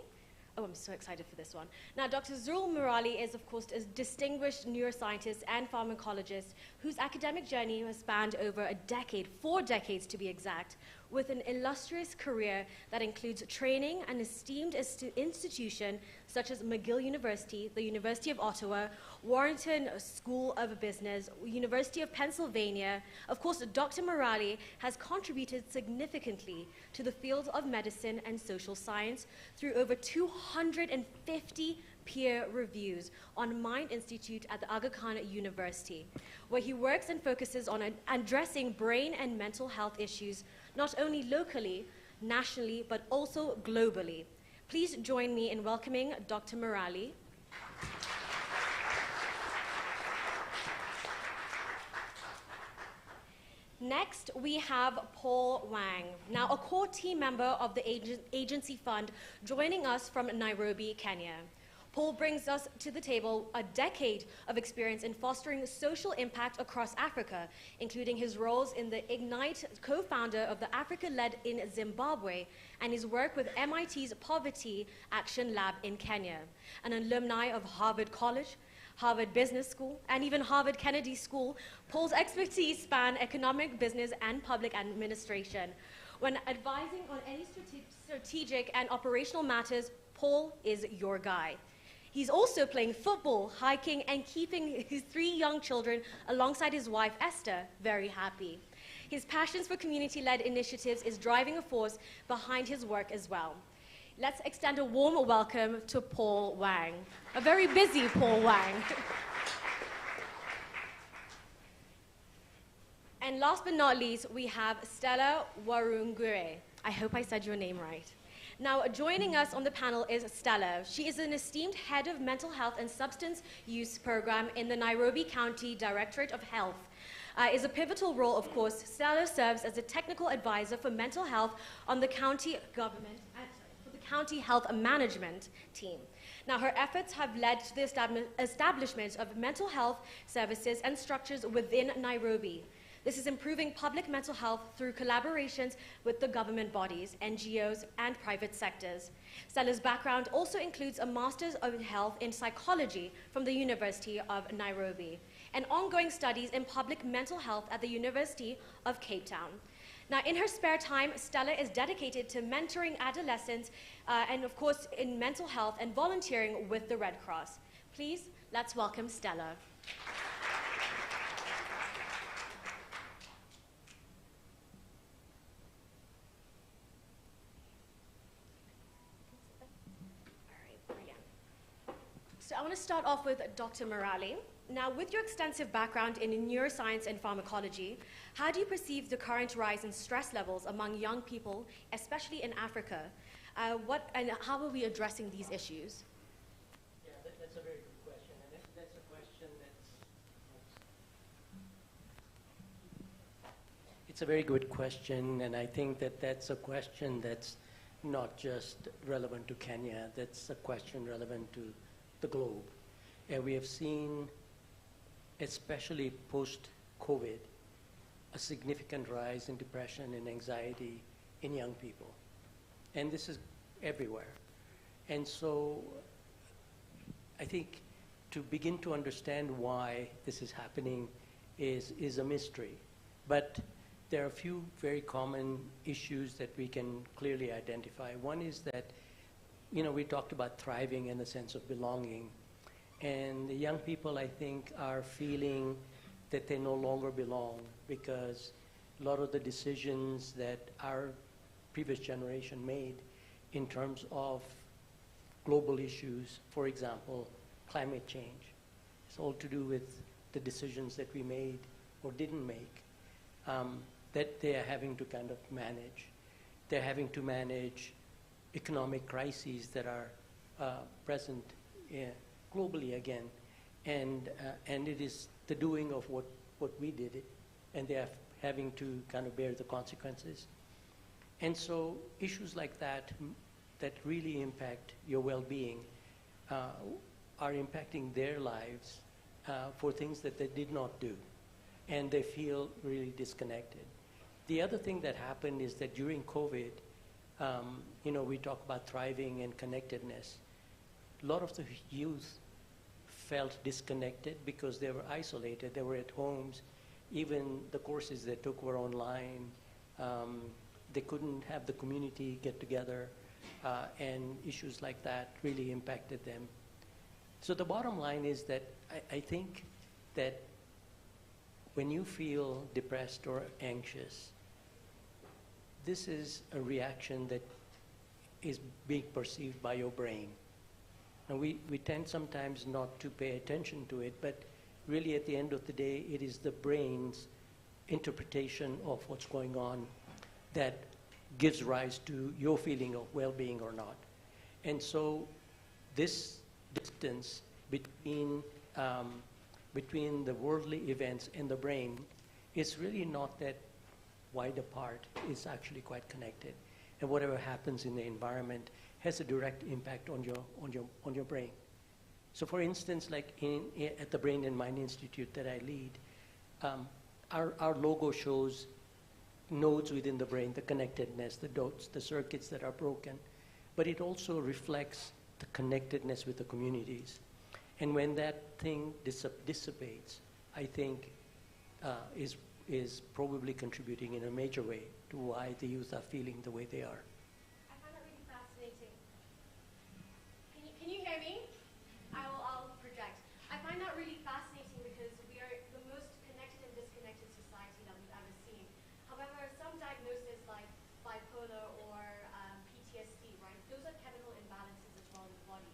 Oh, I'm so excited for this one. Now, Dr. Zul Murali is, of course, a distinguished neuroscientist and pharmacologist whose academic journey has spanned over a decade, 4 decades to be exact, with an illustrious career that includes training an esteemed institution such as McGill University, the University of Ottawa, Warrington School of Business, University of Pennsylvania. Of course, Dr. Mwaura has contributed significantly to the fields of medicine and social science through over 250 peer reviews on Mind Institute at the Aga Khan University, where he works and focuses on addressing brain and mental health issues, not only locally, nationally, but also globally. Please join me in welcoming Dr. Mwaura. Next, we have Paul Wang, now a core team member of the agency fund, joining us from Nairobi, Kenya. Paul brings us to the table a decade of experience in fostering social impact across Africa, including his roles in the Ignite co-founder of the Africa Led in Zimbabwe, and his work with MIT's Poverty Action Lab in Kenya, an alumni of Harvard College, Harvard Business School, and even Harvard Kennedy School. Paul's expertise span economic, business, and public administration. When advising on any strategic and operational matters, Paul is your guy. He's also playing football, hiking, and keeping his 3 young children alongside his wife, Esther, very happy. His passions for community-led initiatives is driving a force behind his work as well. Let's extend a warm welcome to Paul Wang, a very busy Paul Wang. And last but not least, we have Stella Warungure. I hope I said your name right. Now, joining us on the panel is Stella. She is an esteemed head of mental health and substance use program in the Nairobi County Directorate of Health. Is a pivotal role, of course. Stella serves as a technical advisor for mental health on the county government, for the county health management team. Now, her efforts have led to the establishment of mental health services and structures within Nairobi. This is improving public mental health through collaborations with the government bodies, NGOs, and private sectors. Stella's background also includes a Master's of Health in Psychology from the University of Nairobi, and ongoing studies in public mental health at the University of Cape Town. Now, in her spare time, Stella is dedicated to mentoring adolescents and, of course, in mental health and volunteering with the Red Cross. Please, let's welcome Stella. So I want to start off with Dr. Mwaura. Now, with your extensive background in neuroscience and pharmacology, how do you perceive the current rise in stress levels among young people, especially in Africa? And how are we addressing these issues? Yeah, that's a very good question. And that's a question it's a very good question, and I think that's a question that's not just relevant to Kenya, that's a question relevant to the globe. And we have seen, especially post-COVID, a significant rise in depression and anxiety in young people. And this is everywhere. And so I think to begin to understand why this is happening is a mystery. But there are a few very common issues that we can clearly identify. One is that, you know, we talked about thriving and the sense of belonging. And the young people, I think, are feeling that they no longer belong because a lot of the decisions that our previous generation made in terms of global issues, for example, climate change, it's all to do with the decisions that we made or didn't make, that they are having to kind of manage. They're having to manage economic crises that are present globally again, and it is the doing of what we did it, and they are having to kind of bear the consequences. And so issues like that really impact your well-being are impacting their lives for things that they did not do, and they feel really disconnected. The other thing that happened is that during COVID, you know, we talk about thriving and connectedness. A lot of the youth felt disconnected because they were isolated. They were at homes. Even the courses they took were online. They couldn't have the community get together, and issues like that really impacted them. So the bottom line is that I think that when you feel depressed or anxious, this is a reaction that is being perceived by your brain. And we tend sometimes not to pay attention to it, but really at the end of the day, it is the brain's interpretation of what's going on that gives rise to your feeling of well-being or not. And so this distance between the worldly events and the brain is really not that wide apart. It's actually quite connected. And whatever happens in the environment has a direct impact on your brain. So for instance, like at the Brain and Mind Institute that I lead, our logo shows nodes within the brain, the connectedness, the dots, the circuits that are broken, but it also reflects the connectedness with the communities. And when that thing dissipates, I think is probably contributing in a major way to why the youth are feeling the way they are. I find that really fascinating. Can you hear me? I'll project. I find that really fascinating because we are the most connected and disconnected society that we've ever seen. However, some diagnoses like bipolar or PTSD, right? Those are chemical imbalances as well in the body.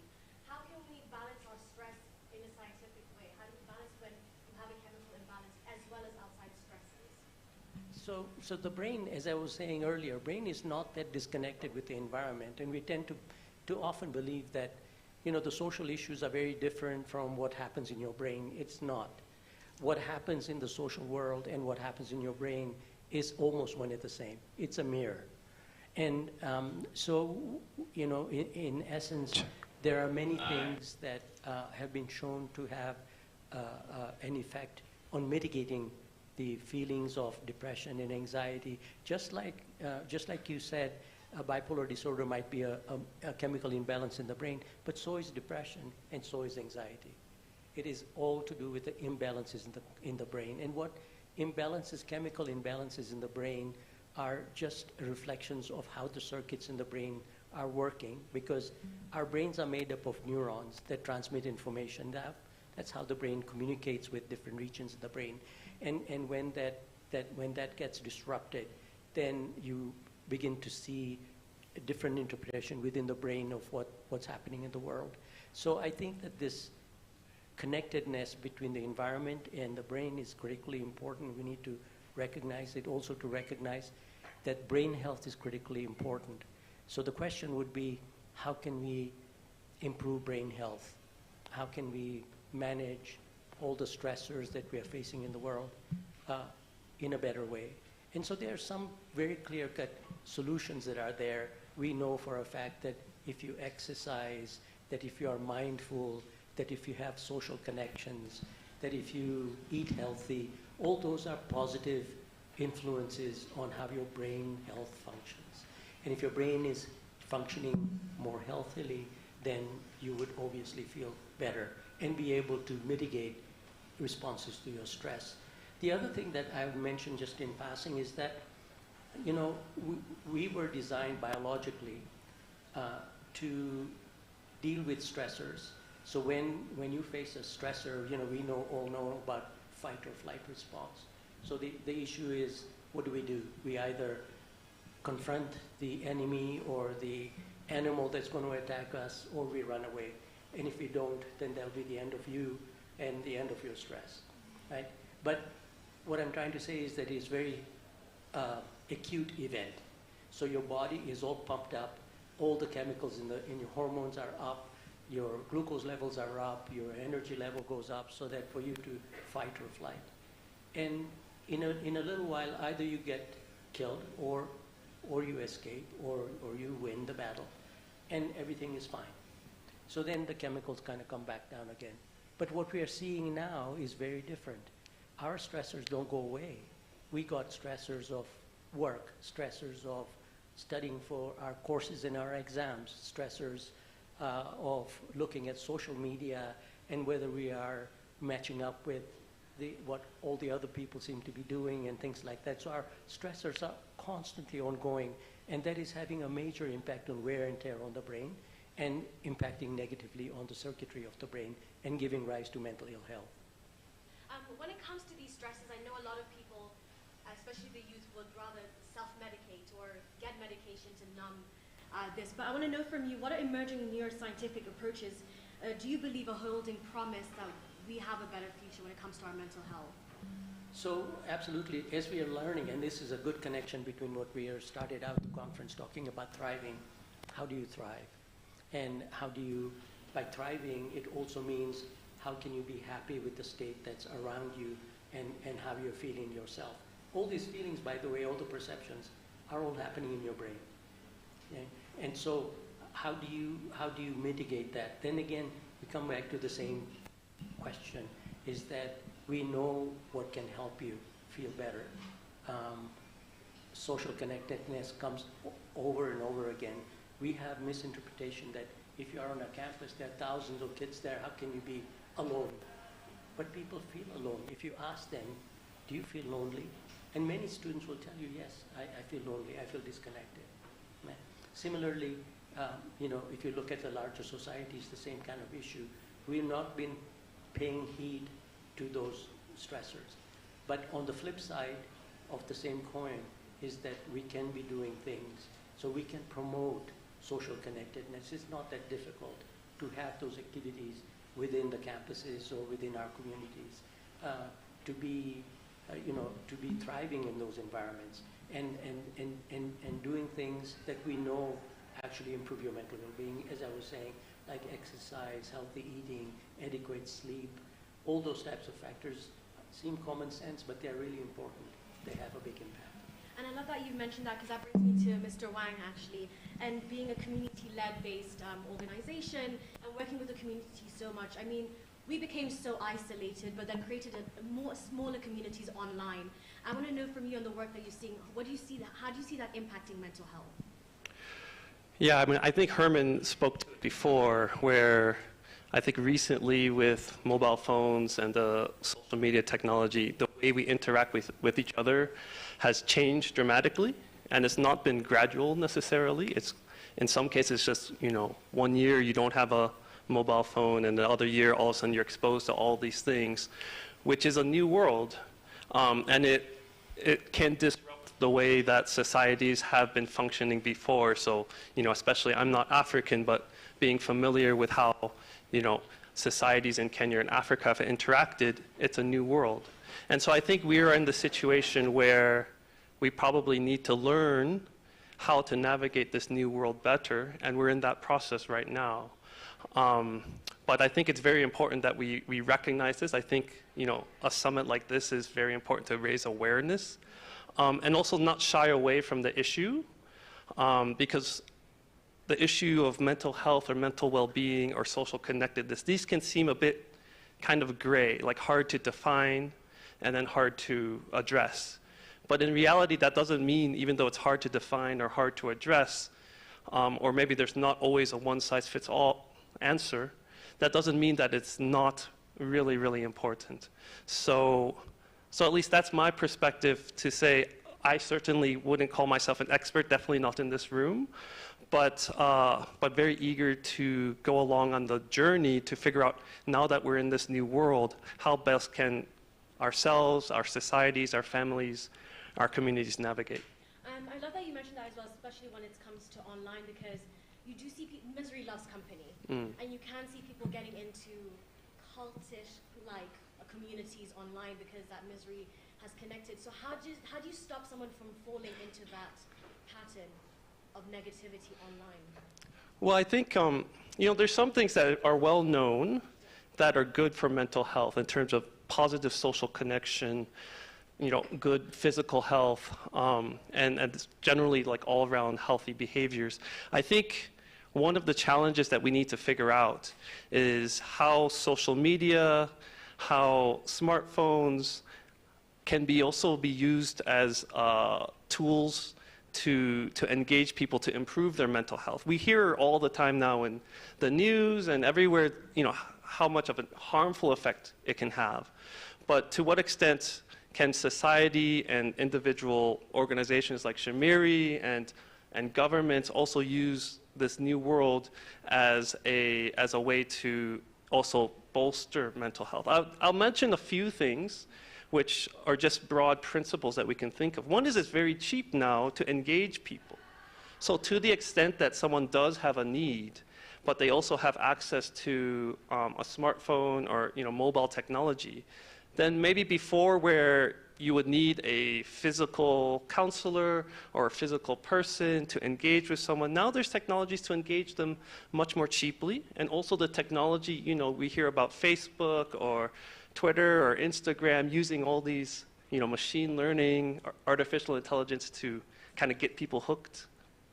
How can we balance our stress in a scientific way? How do we balance when you have a chemical imbalance as well as outside stresses? So the brain, as I was saying earlier, brain is not that disconnected with the environment, and we tend to often believe that, you know, the social issues are very different from what happens in your brain. It's not. What happens in the social world and what happens in your brain is almost one and the same. It's a mirror. And so, you know, in essence, there are many things that have been shown to have an effect on mitigating the feelings of depression and anxiety. Just like you said, a bipolar disorder might be a chemical imbalance in the brain, but so is depression and so is anxiety. It is all to do with the imbalances in the brain. And what imbalances, chemical imbalances in the brain, are just reflections of how the circuits in the brain are working, because our brains are made up of neurons that transmit information. That's how the brain communicates with different regions of the brain. And when that gets disrupted, then you begin to see a different interpretation within the brain of what's happening in the world. So I think that this connectedness between the environment and the brain is critically important. We need to recognize it, also to recognize that brain health is critically important. So the question would be, how can we improve brain health? How can we manage all the stressors that we are facing in the world in a better way? And so there are some very clear-cut solutions that are there. We know for a fact that if you exercise, that if you are mindful, that if you have social connections, that if you eat healthy, all those are positive influences on how your brain health functions. And if your brain is functioning more healthily, then you would obviously feel better and be able to mitigate responses to your stress. The other thing that I would mention just in passing is that, you know, we were designed biologically to deal with stressors. So when you face a stressor, you know, we all know about fight or flight response. So the issue is, what do? We either confront the enemy or the animal that's going to attack us, or we run away. And if we don't, then that'll be the end of you and the end of your stress, right? But what I'm trying to say is that it's very acute event. So your body is all pumped up, all the chemicals in your hormones are up, your glucose levels are up, your energy level goes up, so that for you to fight or flight. And in a little while, either you get killed or you escape or you win the battle, and everything is fine. So then the chemicals kind of come back down again. But what we are seeing now is very different. Our stressors don't go away. We got stressors of work, stressors of studying for our courses and our exams, stressors of looking at social media and whether we are matching up with what all the other people seem to be doing and things like that. So our stressors are constantly ongoing, and that is having a major impact on wear and tear on the brain. and impacting negatively on the circuitry of the brain and giving rise to mental ill health. When it comes to these stresses, I know a lot of people, especially the youth, would rather self-medicate or get medication to numb this. But I want to know from you, what are emerging neuroscientific approaches do you believe are holding promise that we have a better future when it comes to our mental health? So absolutely, as we are learning, and this is a good connection between what we started out the conference talking about thriving, how do you thrive? And how do you, by thriving, it also means how can you be happy with the state that's around you and how you're feeling yourself. All these feelings, by the way, all the perceptions are all happening in your brain. Okay? And so how do you mitigate that? Then again, we come back to the same question, is that we know what can help you feel better. Social connectedness comes over and over again. We have misinterpretation that if you are on a campus, there are thousands of kids there, how can you be alone? But people feel alone. If you ask them, do you feel lonely? And many students will tell you, yes, I feel lonely, I feel disconnected. Similarly, if you look at the larger societies, the same kind of issue. We have not been paying heed to those stressors. But on the flip side of the same coin is that we can be doing things so we can promote social connectedness. It's not that difficult to have those activities within the campuses or within our communities to be thriving in those environments and doing things that we know actually improve your mental well-being, as I was saying, like exercise, healthy eating, adequate sleep. All those types of factors seem common sense, but they're really important. They have a big impact. And I love that you mentioned that, because that brings me to Mr. Wang, actually. And being a community-led based organization and working with the community so much, I mean, we became so isolated, but then created smaller communities online. I want to know from you on the work that you're seeing, what do you see how do you see that impacting mental health? Yeah, I mean, I think Herman spoke to it before, where I think recently with mobile phones and the social media technology, the way we interact with each other has changed dramatically, and it's not been gradual necessarily. It's, in some cases, just, 1 year you don't have a mobile phone, and the other year all of a sudden you're exposed to all these things, which is a new world, and it can disrupt the way that societies have been functioning before. So, especially I'm not African, but being familiar with how, societies in Kenya and Africa have interacted, it's a new world. And so I think we are in the situation where we probably need to learn how to navigate this new world better, and we're in that process right now. But I think it's very important that we recognize this. I think, a summit like this is very important to raise awareness, and also not shy away from the issue, because the issue of mental health or mental well-being or social connectedness, these can seem a bit kind of gray, like hard to define and then hard to address. But in reality, that doesn't mean, even though it's hard to define or hard to address, or maybe there's not always a one-size-fits-all answer, that doesn't mean that it's not really, really important. So at least that's my perspective to say, I certainly wouldn't call myself an expert, definitely not in this room, but very eager to go along on the journey to figure out, now that we're in this new world, how best can ourselves, our societies, our families, our communities navigate. I love that you mentioned that as well, especially when it comes to online, because you do see misery loves company, and you can see people getting into cultish-like communities online because that misery has connected. So how do you stop someone from falling into that pattern of negativity online? Well, I think there's some things that are well known that are good for mental health in terms of positive social connection, good physical health, and generally like all around healthy behaviors. I think one of the challenges that we need to figure out is how social media, how smartphones can also be used as tools to engage people to improve their mental health. We hear all the time now in the news and everywhere, how much of a harmful effect it can have. But to what extent can society and individual organizations like Shamiri and governments also use this new world as a way to also bolster mental health. I'll mention a few things which are just broad principles that we can think of. One is it's very cheap now to engage people. So to the extent that someone does have a need, but they also have access to a smartphone or mobile technology, then maybe before where you would need a physical counselor or a physical person to engage with someone, now there's technologies to engage them much more cheaply. And also the technology, we hear about Facebook or Twitter or Instagram using all these, machine learning, or artificial intelligence to kind of get people hooked.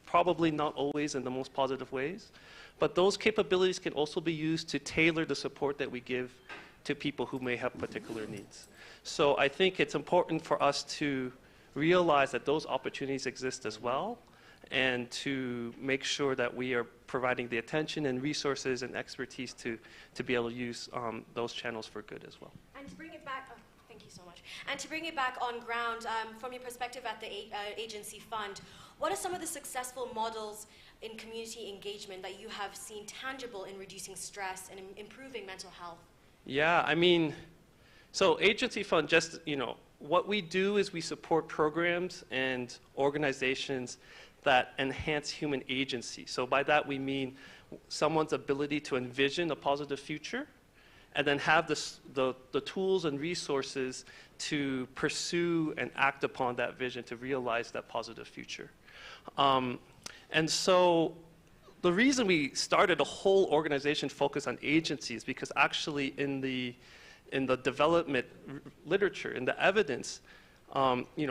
Probably not always in the most positive ways. But those capabilities can also be used to tailor the support that we give to people who may have particular needs. So I think it's important for us to realize that those opportunities exist as well, and to make sure that we are providing the attention and resources and expertise to be able to use those channels for good as well. And to bring it back, thank you so much. And to bring it back on ground, from your perspective at the agency fund, what are some of the successful models in community engagement that you have seen tangible in reducing stress and improving mental health? Yeah, so agency fund, just, what we do is we support programs and organizations that enhance human agency. So by that we mean someone's ability to envision a positive future and then have the tools and resources to pursue and act upon that vision to realize that positive future. And so the reason we started a whole organization focused on agency is because actually in the development literature, in the evidence,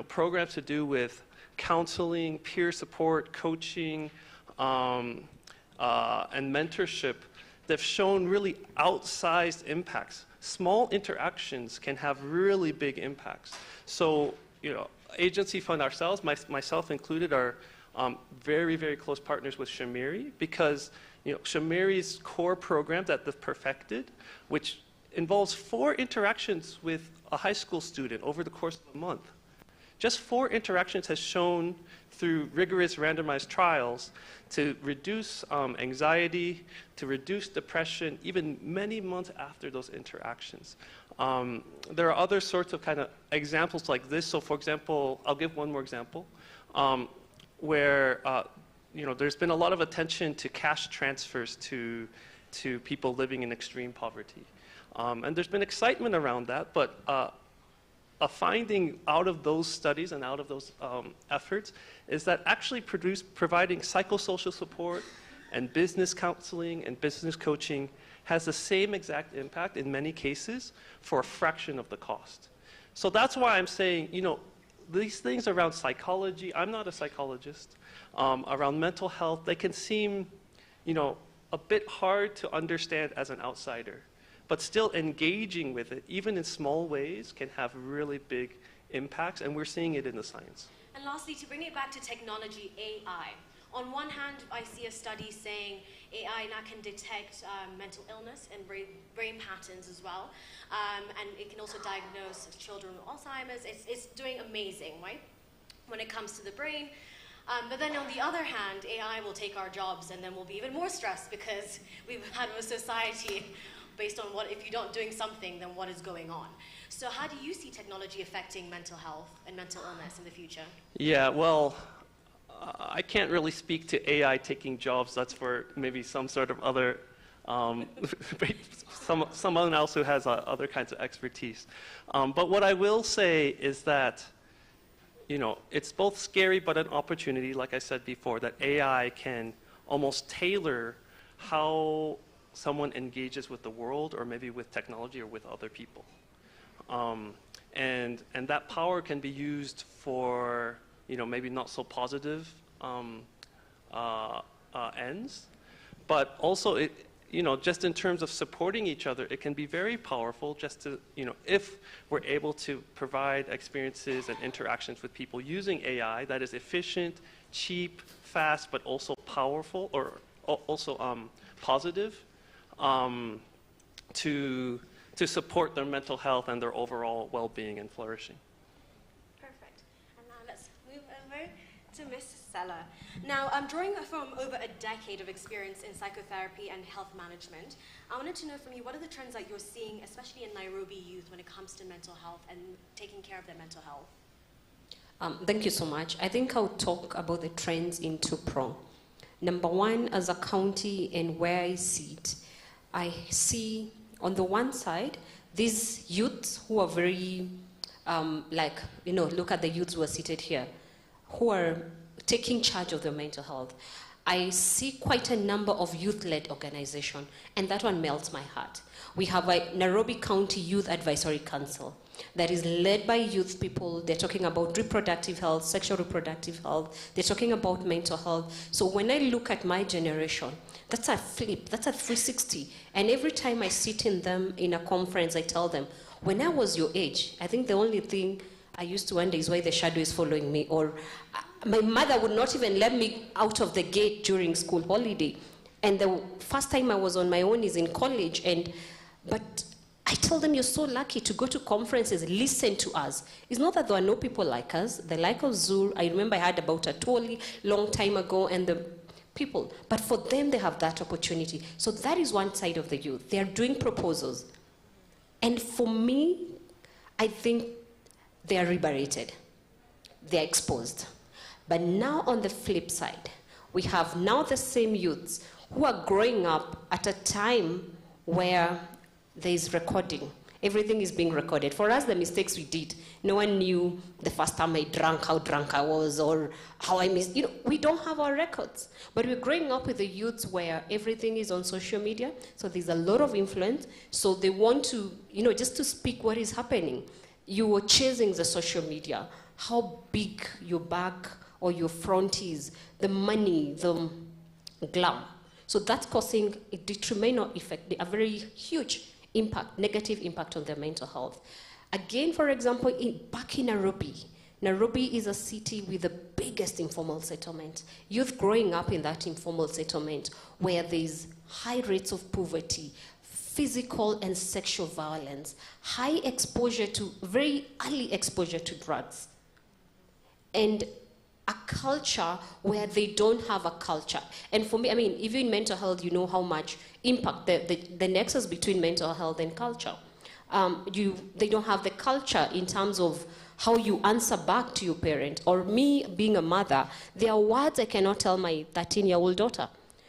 programs to do with counseling, peer support, coaching, and mentorship, they've shown really outsized impacts. Small interactions can have really big impacts. So, agency fund ourselves, myself included, are very, very close partners with Shamiri, because Shamiri's core program that they've perfected, which involves 4 interactions with a high school student over the course of a month. Just 4 interactions has shown through rigorous randomized trials to reduce anxiety, to reduce depression, even many months after those interactions. There are other sorts of kind of examples like this. So for example, I'll give one more example, where there's been a lot of attention to cash transfers to people living in extreme poverty. And there's been excitement around that, but a finding out of those studies and out of those efforts is that actually providing psychosocial support and business counseling and business coaching has the same exact impact in many cases for a fraction of the cost. So that's why I'm saying, these things around psychology, I'm not a psychologist, around mental health, they can seem, a bit hard to understand as an outsider. But still engaging with it, even in small ways, can have really big impacts, and we're seeing it in the science. And lastly, to bring it back to technology, AI. On one hand, I see a study saying AI now can detect mental illness and brain patterns as well, and it can also diagnose children with Alzheimer's. It's doing amazing, right, when it comes to the brain. But then on the other hand, AI will take our jobs, and then we'll be even more stressed because we've had a society based on if you're not doing something, then what is going on? So how do you see technology affecting mental health and mental illness in the future? Yeah, well, I can't really speak to AI taking jobs. That's for maybe some sort of other, someone else who has other kinds of expertise. But what I will say is that, it's both scary but an opportunity, like I said before, that AI can almost tailor how someone engages with the world, or maybe with technology or with other people. And that power can be used for, maybe not so positive ends, but also it, just in terms of supporting each other, it can be very powerful just to, if we're able to provide experiences and interactions with people using AI that is efficient, cheap, fast, but also powerful, or also positive, to support their mental health and their overall well-being and flourishing. Perfect. And now let's move over to Miss bestseller. Now, drawing from over a decade of experience in psychotherapy and health management, I wanted to know from you, what are the trends that you're seeing, especially in Nairobi youth, when it comes to mental health and taking care of their mental health? Thank you so much. I think I'll talk about the trends in two prongs. Number one, as a county and where I sit, I see on the one side, these youths who are very, look at the youths who are seated here, who are taking charge of their mental health. I see quite a number of youth-led organizations, and that one melts my heart. We have a Nairobi County Youth Advisory Council that is led by youth people. They're talking about reproductive health, sexual reproductive health. They're talking about mental health. So when I look at my generation, that's a flip, that's a 360. And every time I sit in them in a conference, I tell them, when I was your age, I think the only thing I used to wonder is why the shadow is following me, or my mother would not even let me out of the gate during school holiday. And the first time I was on my own is in college, but I tell them, you're so lucky to go to conferences, listen to us. It's not that there are no people like us. The like of Zur, I remember I heard about a Toli long time ago, and the people. But for them, they have that opportunity. So that is one side of the youth. They are doing proposals. And for me, I think they are liberated. They are exposed. But now on the flip side, we have now the same youths who are growing up at a time where there is recording. Everything is being recorded. For us, the mistakes we did, no one knew the first time I drank, how drunk I was, or how I missed. We don't have our records. But we're growing up with the youths where everything is on social media, so there's a lot of influence. So they want to, just to speak what is happening. You are chasing the social media, how big your back or your front is, the money, the glam. So that's causing a detrimental effect, a very huge impact, negative impact on their mental health. Again, for example, back in Nairobi, Nairobi is a city with the biggest informal settlement. Youth growing up in that informal settlement where there's high rates of poverty, physical and sexual violence, high exposure to, very early exposure to drugs, and a culture where they don't have a culture. And for me, even in mental health, you know how much impact the nexus between mental health and culture. They don't have the culture in terms of how you answer back to your parent. Or me being a mother, there are words I cannot tell my 13-year-old daughter.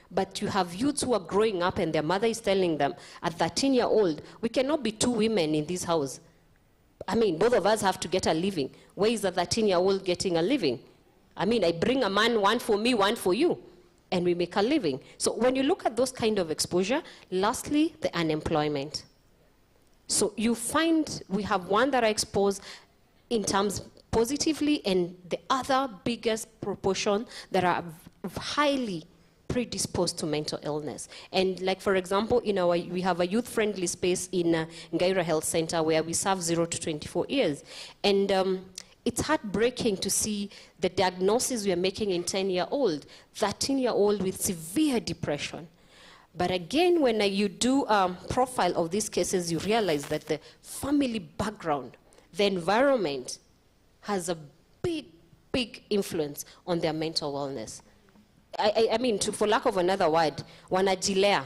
But you have youths who are growing up and their mother is telling them, at 13-year-old, we cannot be two women in this house. Both of us have to get a living. Where is the 13-year-old getting a living? I bring a man, one for me, one for you, and we make a living. So when you look at those kind of exposure, lastly, the unemployment. So you find we have one that are exposed in terms positively, and the other biggest proportion that are highly predisposed to mental illness. And like, for example, we have a youth-friendly space in Ngaira Health Center where we serve 0 to 24 years. And it's heartbreaking to see the diagnosis we are making in 10-year-old, 13-year-old with severe depression. But again, when you do a profile of these cases, you realize that the family background, the environment, has a big, big influence on their mental wellness. For lack of another word, wanajilea.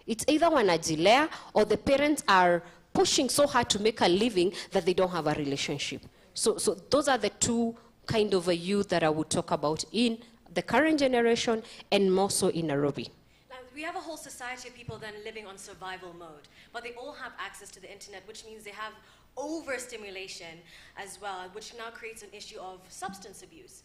It's either wanajilea or the parents are pushing so hard to make a living that they don't have a relationship. So those are the two kind of a youth that I would talk about in the current generation and more so in Nairobi. Now, we have a whole society of people then living on survival mode, but they all have access to the internet, which means they have overstimulation as well, which now creates an issue of substance abuse.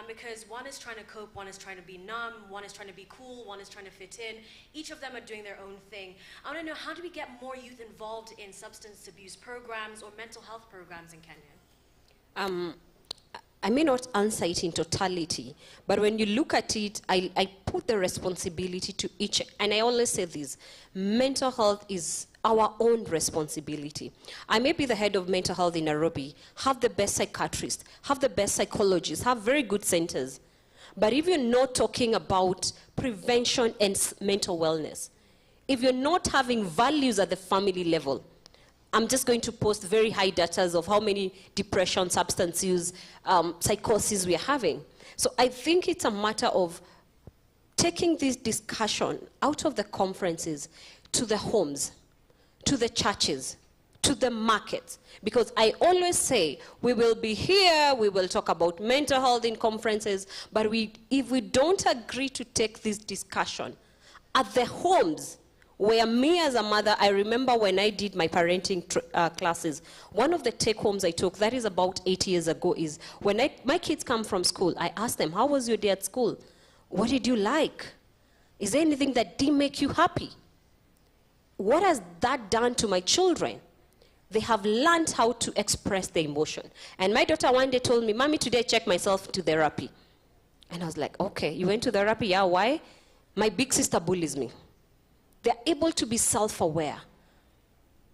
Because one is trying to cope, one is trying to be numb, one is trying to be cool, one is trying to fit in. Each of them are doing their own thing. I want to know, how do we get more youth involved in substance abuse programs or mental health programs in Kenya? I may not answer it in totality, but when you look at it, I put the responsibility to each, and I always say this, mental health is our own responsibility. I may be the head of mental health in Nairobi, have the best psychiatrists, have the best psychologists, have very good centers, but if you're not talking about prevention and mental wellness, if you're not having values at the family level, I'm just going to post very high data of how many depression, substance use, psychosis we're having. So I think it's a matter of taking this discussion out of the conferences to the homes, to the churches, to the markets. Because I always say, we will be here, we will talk about mental health in conferences, but if we don't agree to take this discussion at the homes, where me as a mother, I remember when I did my parenting classes, one of the take-homes I took, that is about 8 years ago, is when my kids come from school, I ask them, how was your day at school? What did you like? Is there anything that didn't make you happy? What has that done to my children? They have learned how to express their emotion. And my daughter one day told me, Mommy, today I checked myself to therapy. And I was like, okay, you went to therapy? Yeah, why? My big sister bullies me. They're able to be self-aware.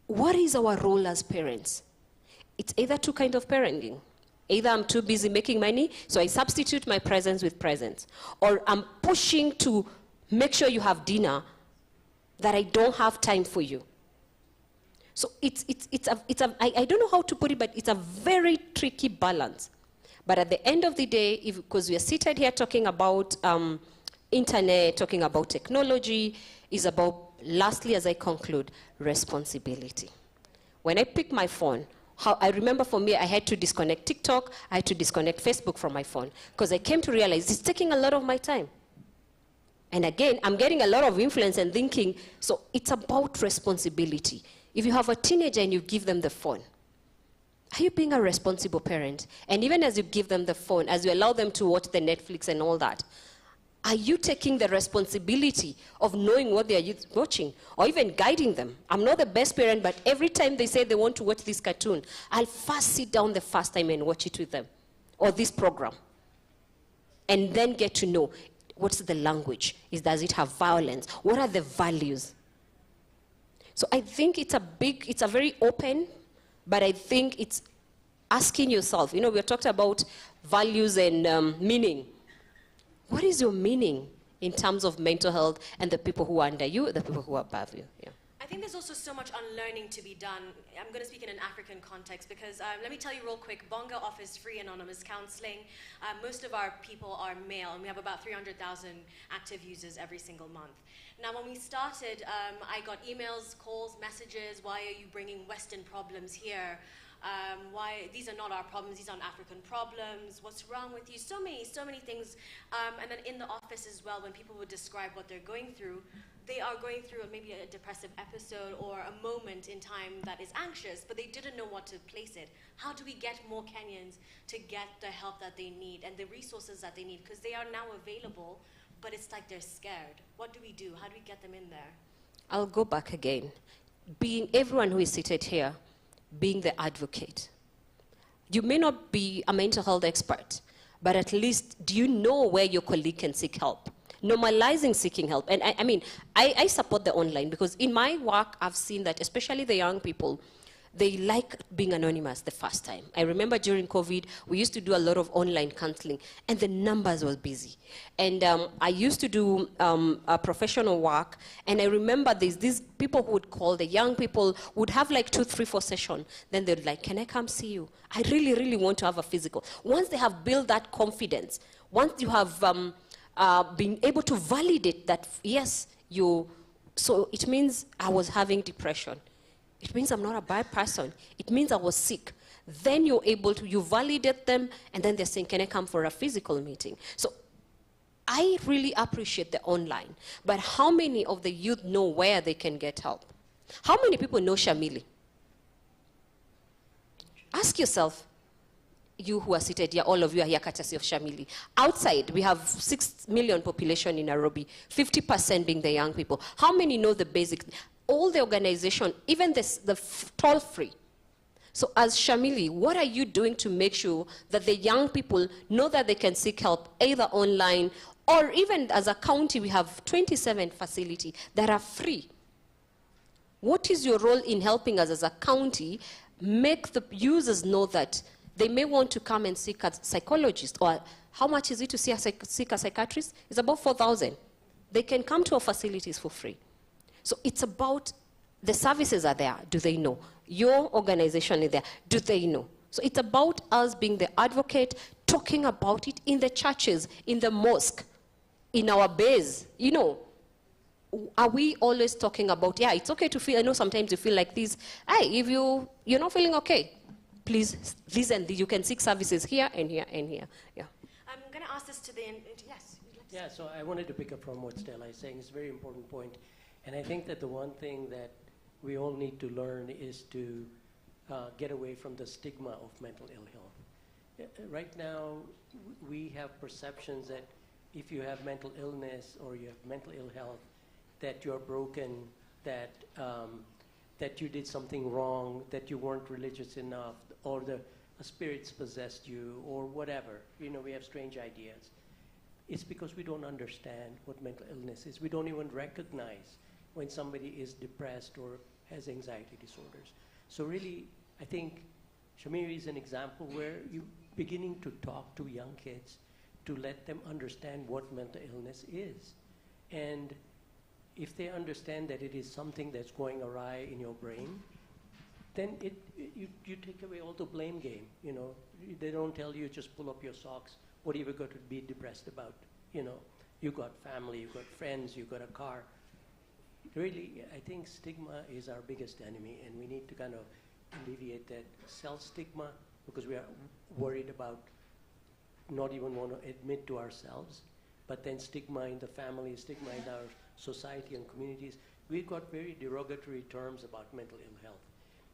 What is our role as parents? It's either two kinds of parenting. Either I'm too busy making money, so I substitute my presence with presence. Or I'm pushing to make sure you have dinner, that I don't have time for you. So I don't know how to put it, but it's a very tricky balance. But at the end of the day, because we are seated here talking about internet, talking about technology, is about, lastly, as I conclude, responsibility. When I pick my phone, I remember for me, I had to disconnect TikTok, I had to disconnect Facebook from my phone, because I came to realize it's taking a lot of my time. And again, I'm getting a lot of influence and thinking, so it's about responsibility. If you have a teenager and you give them the phone, are you being a responsible parent? And even as you give them the phone, as you allow them to watch the Netflix and all that, are you taking the responsibility of knowing what they are watching, or even guiding them? I'm not the best parent, but every time they say they want to watch this cartoon, I'll first sit down the first time and watch it with them, or this program, and then get to know, what's the language? Does it have violence? What are the values? So I think it's a very open, but I think it's asking yourself, we talked about values and meaning. What is your meaning in terms of mental health and the people who are under you, the people who are above you? Yeah. I think there's also so much unlearning to be done. I'm going to speak in an African context because let me tell you real quick, Bonga offers free anonymous counseling. Most of our people are male, and we have about 300,000 active users every single month. Now, when we started, I got emails, calls, messages, why are you bringing Western problems here? Why these are not our problems, these aren't African problems, what's wrong with you, so many things. And then in the office as well, when people would describe what they're going through, they are going through maybe a depressive episode or a moment in time that is anxious, but they didn't know what to place it. How do we get more Kenyans to get the help that they need and the resources that they need? Because they are now available, but it's like they're scared. What do we do? How do we get them in there? I'll go back again. Being everyone who is seated here, being the advocate. You may not be a mental health expert, but at least do you know where your colleague can seek help? Normalizing seeking help. And I support the online because in my work, I've seen that especially the young people, they like being anonymous the first time. I remember during COVID, we used to do a lot of online counseling, and the numbers were busy. And I used to do a professional work, and I remember these people who would call, the young people would have like 2, 3, 4 sessions. Then they'd like, can I come see you? I really, really want to have a physical. Once they have built that confidence, once you have been able to validate that, yes, so it means I was having depression. It means I'm not a bad person. It means I was sick. Then you're able to, you validate them, and then they're saying, can I come for a physical meeting? So I really appreciate the online. But how many of the youth know where they can get help? How many people know Shamili? Ask yourself, you who are seated here, all of you are here courtesy of Shamili. Outside, we have 6 million population in Nairobi, 50% being the young people. How many know the basics? All the organization, even the toll-free. So as Shamili, what are you doing to make sure that the young people know that they can seek help either online or even as a county, we have 27 facilities that are free. What is your role in helping us as a county make the users know that they may want to come and seek a psychologist, or how much is it to seek a psychiatrist? It's about 4,000. They can come to our facilities for free. So it's about the services are there. Do they know? Your organization is there. Do they know? So it's about us being the advocate, talking about it in the churches, in the mosque, in our base. You know, are we always talking about, yeah, it's okay to feel, I know sometimes you feel like this, hey, if you're not feeling okay, please, this and this, you can seek services here and here and here. Yeah. I'm going to ask this to the end. Yes. Yeah, so I wanted to pick up from what Stella is saying. It's a very important point. And I think that the one thing that we all need to learn is to get away from the stigma of mental ill health. Right now, we have perceptions that if you have mental illness or you have mental ill health, that you're broken, that that you did something wrong, that you weren't religious enough, or the spirits possessed you, or whatever. You know, we have strange ideas. It's because we don't understand what mental illness is. We don't even recognize when somebody is depressed or has anxiety disorders. So really, I think Shamiri is an example where you're beginning to talk to young kids to let them understand what mental illness is. And if they understand that it is something that's going awry in your brain, then you take away all the blame game. You know, they don't tell you just pull up your socks. What are you going to be depressed about? You know, you got family, you got friends, you got a car. Really, I think stigma is our biggest enemy, and we need to kind of alleviate that self-stigma because we are worried about not even want to admit to ourselves, but then stigma in the family, stigma in our society and communities. We've got very derogatory terms about mental ill health,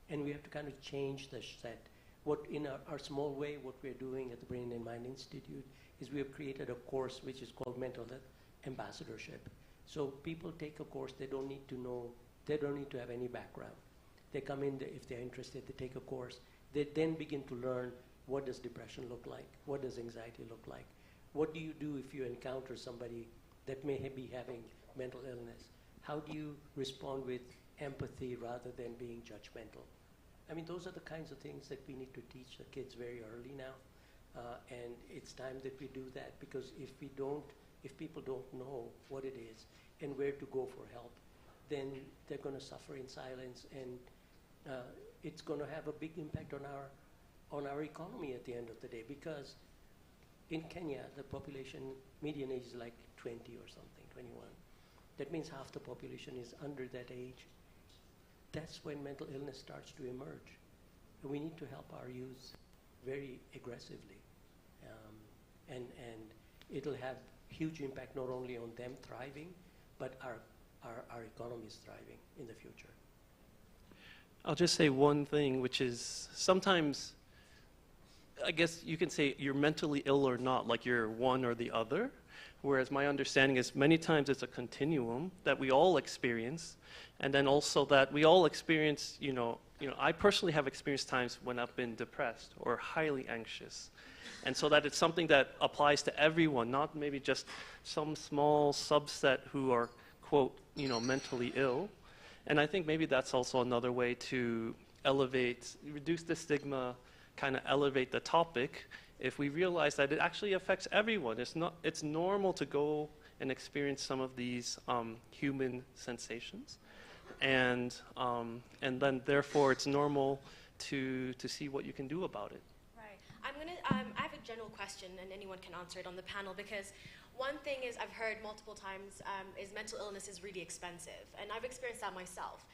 and we have to kind of change the set. What in our small way, what we're doing at the Brain and Mind Institute is we have created a course which is called Mental Health Ambassadorship. So people take a course, they don't need to know, they don't need to have any background. They come in, if they're interested, they take a course. They then begin to learn what does depression look like, what does anxiety look like, what do you do if you encounter somebody that may be having mental illness? How do you respond with empathy rather than being judgmental? I mean, those are the kinds of things that we need to teach the kids very early now. And it's time that we do that, because if people don't know what it is and where to go for help, then they're going to suffer in silence, and it's going to have a big impact on our economy at the end of the day. Because in Kenya, the population median age is like 20 or something, 21. That means half the population is under that age. That's when mental illness starts to emerge. And we need to help our youth very aggressively. And it'll have huge impact not only on them thriving, but our economy is thriving in the future. I'll just say one thing, which is sometimes, I guess you can say you're mentally ill or not, like you're one or the other. Whereas my understanding is many times it's a continuum that we all experience, and then also that we all experience, you know, I personally have experienced times when I've been depressed or highly anxious. And so that it's something that applies to everyone, not maybe just some small subset who are, quote, mentally ill. And I think maybe that's also another way to reduce the stigma, kind of elevate the topic. If we realize that it actually affects everyone, it's normal to go and experience some of these human sensations, and then therefore it's normal to see what you can do about it. Right. I have a general question, and anyone can answer it on the panel, because one thing is I've heard multiple times is mental illness is really expensive, and I've experienced that myself.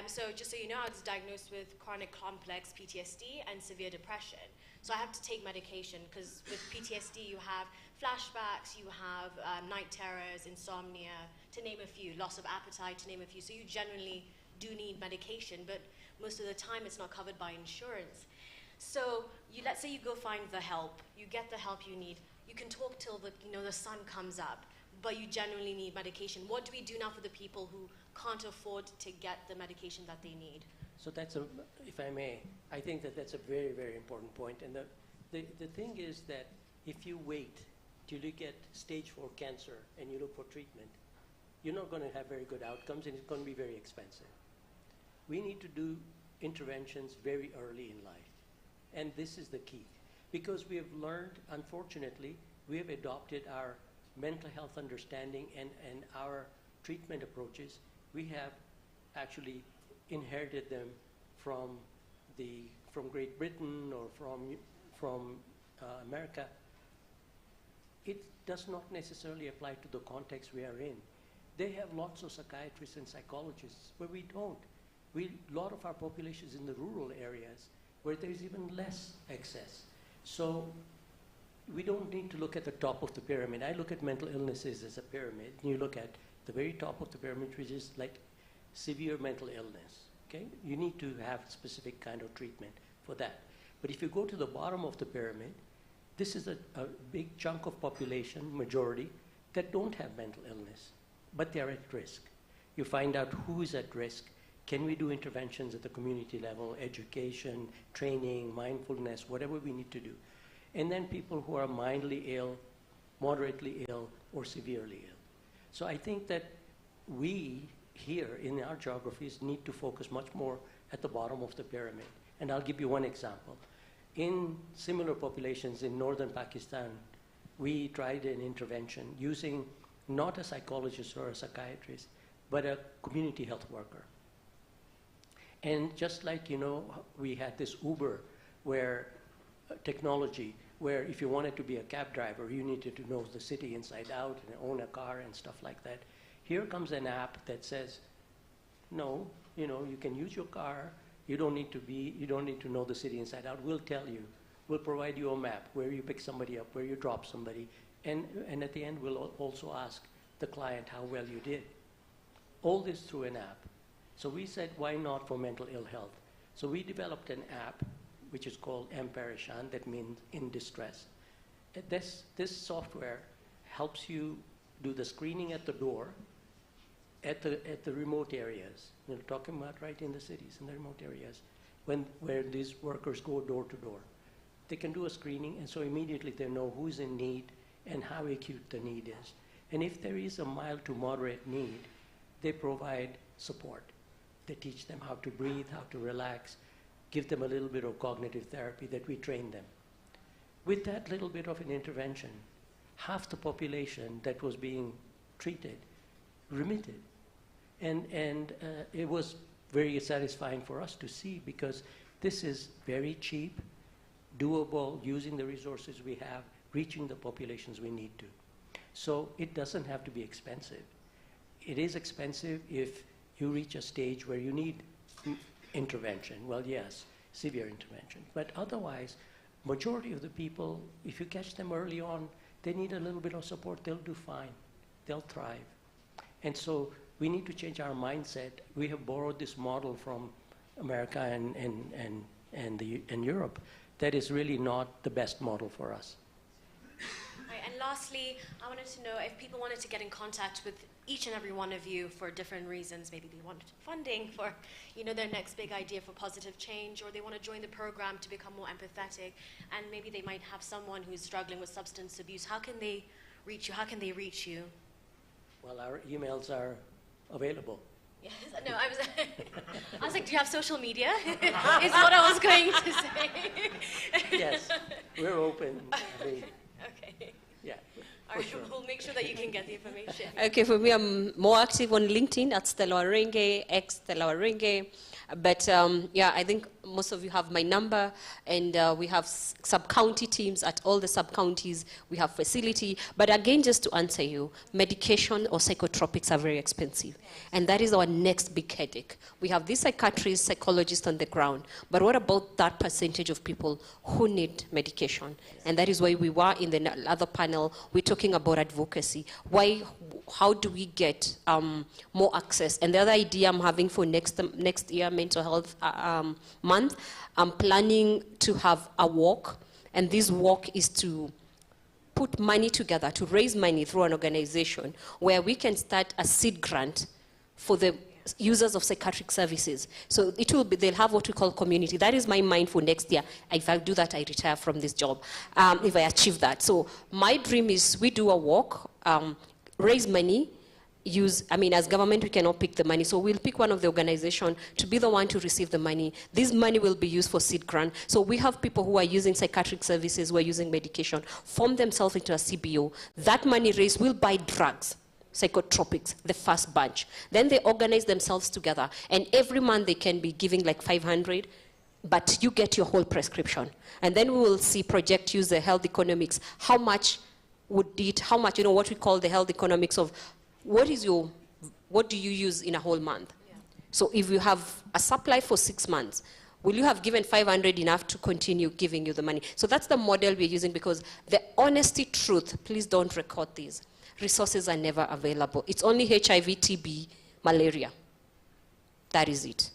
So just so you know, I was diagnosed with chronic complex PTSD and severe depression. So I have to take medication because with PTSD you have flashbacks, you have night terrors, insomnia, to name a few, loss of appetite, to name a few. So you generally do need medication, but most of the time it's not covered by insurance. So let's say you go find the help, you get the help you need. You can talk till the sun comes up, but you genuinely need medication. What do we do now for the people who can't afford to get the medication that they need? So that's if I may, I think that's a very, very important point. And the thing is that if you wait till you get stage 4 cancer and you look for treatment, you're not going to have very good outcomes, and it's going to be very expensive. We need to do interventions very early in life, and this is the key. Because we have learned, unfortunately, we have adopted our mental health understanding and our treatment approaches. We have actually inherited them from from Great Britain or from America, it does not necessarily apply to the context we are in. They have lots of psychiatrists and psychologists, but we don't. A lot of our population is in the rural areas where there is even less access. So we don't need to look at the top of the pyramid. I look at mental illnesses as a pyramid. You look at the very top of the pyramid, which is like severe mental illness. Okay? You need to have a specific kind of treatment for that. But if you go to the bottom of the pyramid, this is a big chunk of population, majority, that don't have mental illness, but they're at risk. You find out who is at risk. Can we do interventions at the community level, education, training, mindfulness, whatever we need to do. And then people who are mildly ill, moderately ill, or severely ill. So I think that we here in our geographies need to focus much more at the bottom of the pyramid. And I'll give you one example. In similar populations in northern Pakistan, we tried an intervention using not a psychologist or a psychiatrist, but a community health worker. And just like, you know, we had this Uber where technology, where if you wanted to be a cab driver, you needed to know the city inside out and own a car and stuff like that. Here comes an app that says, no, you know, you can use your car. You don't need to know the city inside out. We'll tell you. We'll provide you a map where you pick somebody up, where you drop somebody. And at the end, we'll also ask the client how well you did. All this through an app. So we said, why not for mental ill health? So we developed an app, which is called M-Parishan, that means in distress. This software helps you do the screening at the door, at the remote areas. We're talking about right in the cities, in the remote areas, where these workers go door to door. They can do a screening, and so immediately they know who's in need and how acute the need is. And if there is a mild to moderate need, they provide support. They teach them how to breathe, how to relax, give them a little bit of cognitive therapy that we train them. With that little bit of an intervention, half the population that was being treated remitted. And it was very satisfying for us to see, because this is very cheap, doable, using the resources we have, reaching the populations we need to. So it doesn't have to be expensive. It is expensive if you reach a stage where you need intervention. Well, yes, severe intervention. But otherwise, majority of the people, if you catch them early on, they need a little bit of support, they'll do fine. They'll thrive. And so we need to change our mindset. We have borrowed this model from America and Europe that is really not the best model for us. Right, and lastly, I wanted to know if people wanted to get in contact with each and every one of you for different reasons. Maybe they want funding for, you know, their next big idea for positive change, or they want to join the program to become more empathetic, and maybe they might have someone who's struggling with substance abuse. How can they reach you? How can they reach you? Well, our emails are available. Yes, no, I was like, do you have social media? Is what I was going to say. Yes, we're open. I mean, okay. Yeah. All right, sure. we'll make sure that you can get the information. Okay, for me, I'm more active on LinkedIn at Stella Warenge, X Stella Warenge. But yeah, I think most of you have my number, and we have sub-county teams at all the sub-counties. We have facility. But again, just to answer you, medication or psychotropics are very expensive. And that is our next big headache. We have these psychiatrists, psychologists on the ground. But what about that percentage of people who need medication? And that is why we were in the other panel, we're talking about advocacy. How do we get more access? And the other idea I'm having for next year, mental health month, I'm planning to have a walk, and this walk is to put money together, to raise money through an organization where we can start a seed grant for the users of psychiatric services. So it will be, they'll have what we call community. That is my mind for next year. If I do that, I retire from this job, if I achieve that. So my dream is we do a walk, raise money, as government, we cannot pick the money, so we'll pick one of the organizations to be the one to receive the money. This money will be used for seed grant. So we have people who are using psychiatric services, who are using medication, form themselves into a CBO. That money raised will buy drugs, psychotropics, the first batch. Then they organize themselves together, and every month they can be giving like 500, but you get your whole prescription. And then we will see, project use the health economics. How much would it, how much, what we call the health economics of what do you use in a whole month? Yeah. So if you have a supply for 6 months, will you have given 500 enough to continue giving you the money? So that's the model we're using, because the honesty truth, please don't record these. Resources are never available. It's only HIV, TB, malaria. That is it,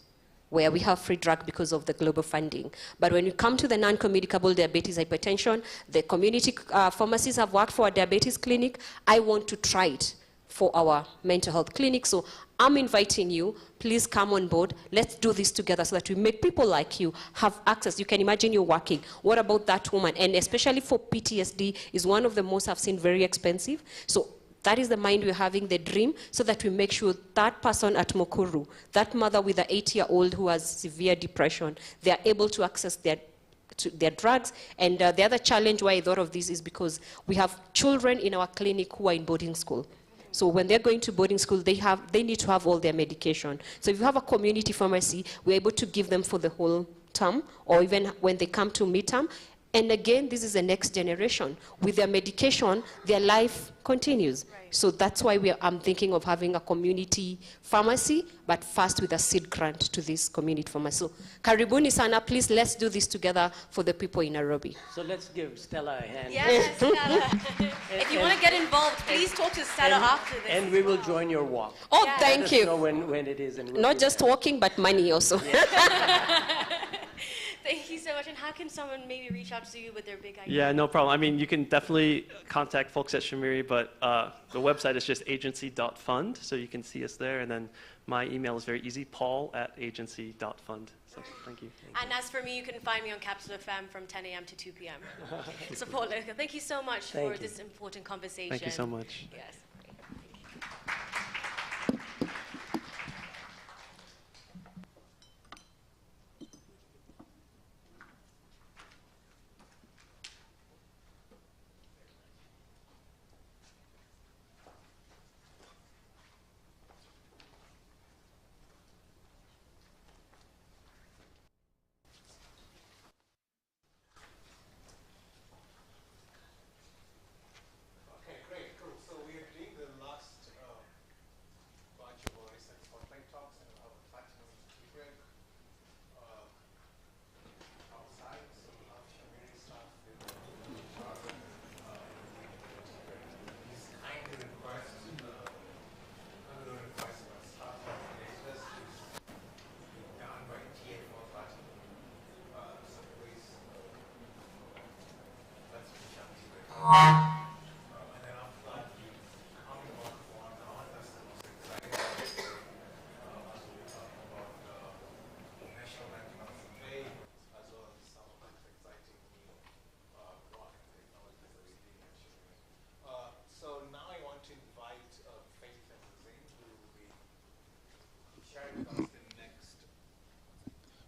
where we have free drug because of the global funding. But when you come to the non-communicable diabetes, hypertension, the community pharmacies have worked for a diabetes clinic. I want to try it for our mental health clinic. So I'm inviting you, please come on board. Let's do this together so that we make people like you have access. You can imagine you're working. What about that woman? And especially for PTSD is one of the most I've seen very expensive. So that is the mind we're having, the dream, so that we make sure that person at Mukuru, that mother with an 8-year-old who has severe depression, they are able to access their drugs. And the other challenge why I thought of this is because we have children in our clinic who are in boarding school. So when they're going to boarding school, they need to have all their medication. So if you have a community pharmacy, we're able to give them for the whole term, or even when they come to midterm. And again, this is the next generation. With their medication, their life continues. Right. So that's why I'm thinking of having a community pharmacy, but first with a seed grant to this community pharmacy. So karibuni sana, please let's do this together for the people in Nairobi. So let's give Stella a hand. Yes, Stella. If you want to get involved, please talk to Stella after this. And we will join your walk. Oh, yeah. Thank you. Let us know when it is. And we'll not just walking, but money also. Yeah. Thank you so much. And how can someone maybe reach out to you with their big idea? Yeah, no problem. I mean, you can definitely contact folks at Shamiri, but the website is just agency.fund, so you can see us there. And then my email is very easy, paul@agency.fund. So thank you. And as for me, you can find me on Capital FM from 10 a.m. to 2 p.m. So Paul, thank you so much for this important conversation. Thank you so much. Yes.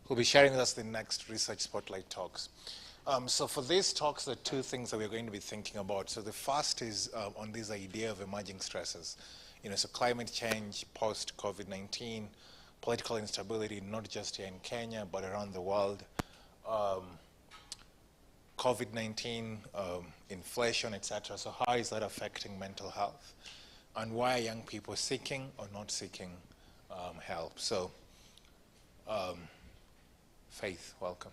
Who'll be sharing with us the next Research Spotlight talks. So for these talks, there are two things that we're going to be thinking about. So the first is on this idea of emerging stresses. So climate change, post-COVID-19, political instability, not just here in Kenya, but around the world. COVID-19, inflation, etc. So how is that affecting mental health? And why are young people seeking or not seeking help? So, Faith, welcome.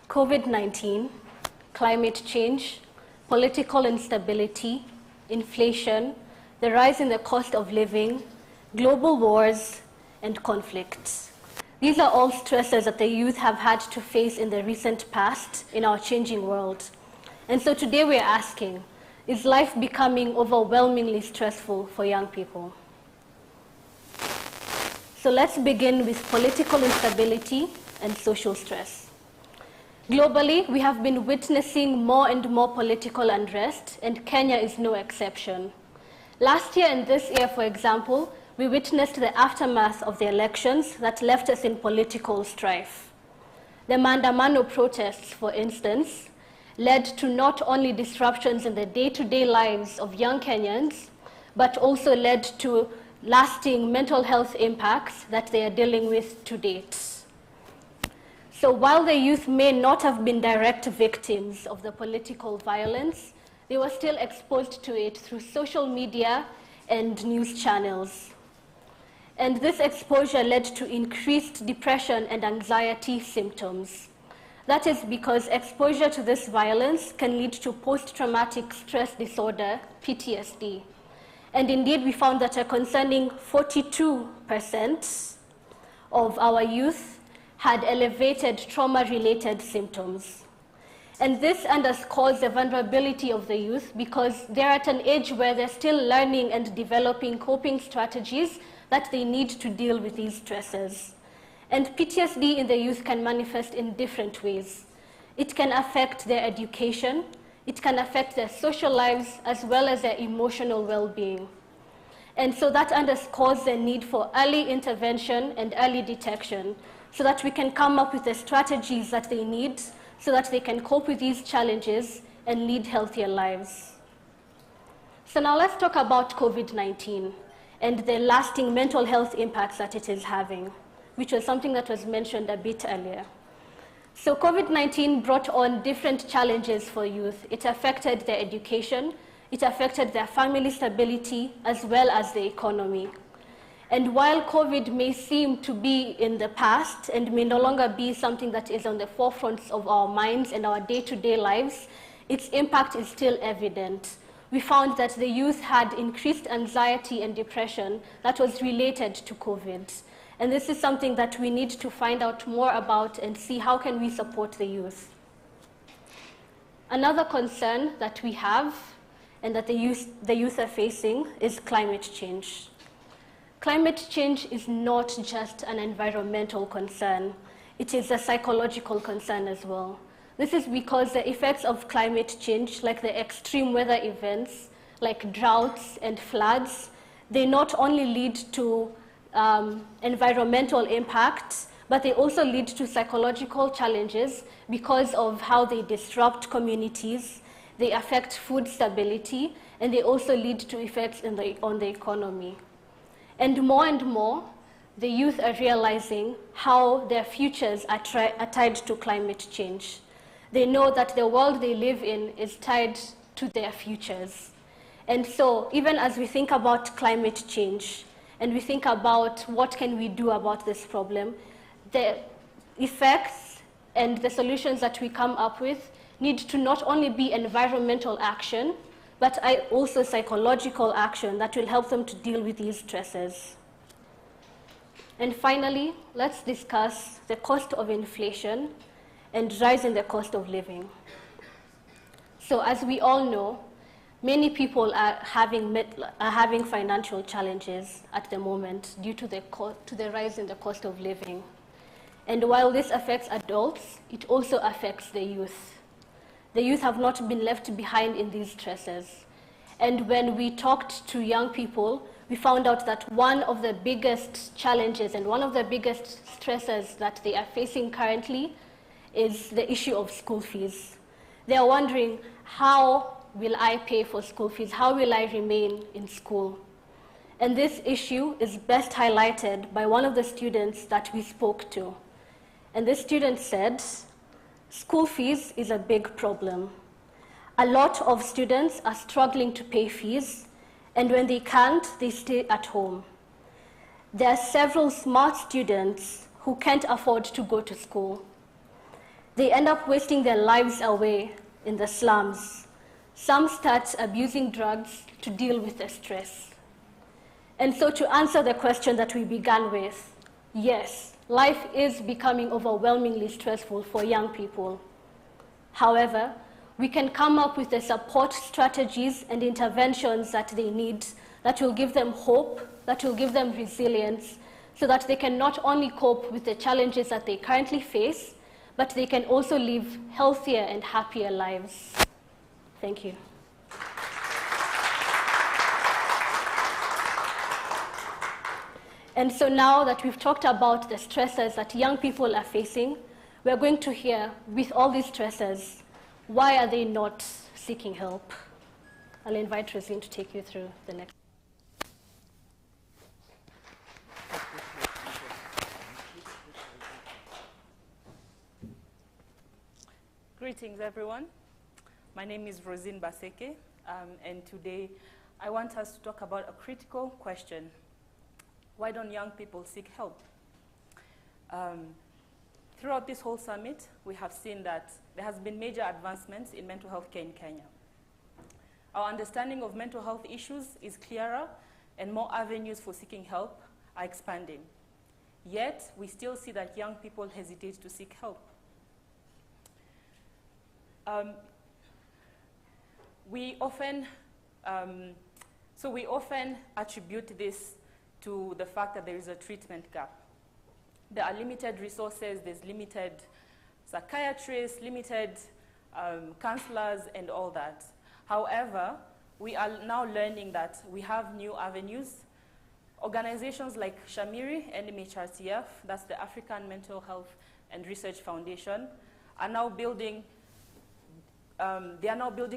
COVID-19, climate change, political instability, inflation, the rise in the cost of living, global wars, and conflicts. These are all stresses that the youth have had to face in the recent past in our changing world. And so today we're asking, is life becoming overwhelmingly stressful for young people? So let's begin with political instability and social stress. Globally, we have been witnessing more and more political unrest, and Kenya is no exception. Last year and this year, for example, we witnessed the aftermath of the elections that left us in political strife. The Maandamano protests, for instance, led to not only disruptions in the day-to-day lives of young Kenyans, but also led to lasting mental health impacts that they are dealing with to date. So while the youth may not have been direct victims of the political violence, they were still exposed to it through social media and news channels. And this exposure led to increased depression and anxiety symptoms. That is because exposure to this violence can lead to post-traumatic stress disorder, PTSD. And indeed, we found that a concerning 42% of our youth had elevated trauma-related symptoms. And this underscores the vulnerability of the youth because they're at an age where they're still learning and developing coping strategies that they need to deal with these stresses. And PTSD in the youth can manifest in different ways. It can affect their education, it can affect their social lives, as well as their emotional well-being. And so that underscores the need for early intervention and early detection so that we can come up with the strategies that they need so that they can cope with these challenges and lead healthier lives. So now let's talk about COVID-19 and the lasting mental health impacts that it is having, which was something that was mentioned a bit earlier. So COVID-19 brought on different challenges for youth. It affected their education, it affected their family stability, as well as the economy. And while COVID may seem to be in the past and may no longer be something that is on the forefront of our minds and our day-to-day lives, its impact is still evident. We found that the youth had increased anxiety and depression that was related to COVID. And this is something that we need to find out more about and see how can we support the youth. Another concern that we have and that the youth are facing is climate change. Climate change is not just an environmental concern. It is a psychological concern as well. This is because the effects of climate change, like the extreme weather events, like droughts and floods, they not only lead to environmental impacts, but they also lead to psychological challenges because of how they disrupt communities, they affect food stability, and they also lead to effects on the economy. And more, the youth are realizing how their futures are tied to climate change. They know that the world they live in is tied to their futures. And so even as we think about climate change, and we think about what can we do about this problem, the effects and the solutions that we come up with need to not only be environmental action, but also psychological action that will help them to deal with these stresses. And finally, let's discuss the cost of inflation and rise in the cost of living. So as we all know, many people are having financial challenges at the moment due to the rise in the cost of living. And while this affects adults, it also affects the youth. The youth have not been left behind in these stresses. And when we talked to young people, we found out that one of the biggest challenges and one of the biggest stresses that they are facing currently is the issue of school fees. They are wondering, how will I pay for school fees? How will I remain in school? And this issue is best highlighted by one of the students that we spoke to. And this student said, school fees is a big problem. A lot of students are struggling to pay fees, and when they can't, they stay at home. There are several smart students who can't afford to go to school. They end up wasting their lives away in the slums. Some start abusing drugs to deal with the stress. And so to answer the question that we began with, yes, life is becoming overwhelmingly stressful for young people. However, we can come up with the support strategies and interventions that they need that will give them hope, that will give them resilience, so that they can not only cope with the challenges that they currently face, but they can also live healthier and happier lives. Thank you. And so now that we've talked about the stresses that young people are facing, we're going to hear, with all these stressors, why are they not seeking help? I'll invite Rosine to take you through the next. Greetings, everyone. My name is Rosine Baseke, and today I want us to talk about a critical question. Why don't young people seek help? Throughout this whole summit, we have seen that there has been major advancements in mental health care in Kenya. Our understanding of mental health issues is clearer, and more avenues for seeking help are expanding. Yet, we still see that young people hesitate to seek help. We often attribute this to the fact that there is a treatment gap. There are limited resources, there's limited psychiatrists, limited counselors, and all that. However, we are now learning that we have new avenues. Organizations like Shamiri and MHRTF, that's the African Mental Health and Research Foundation, are now building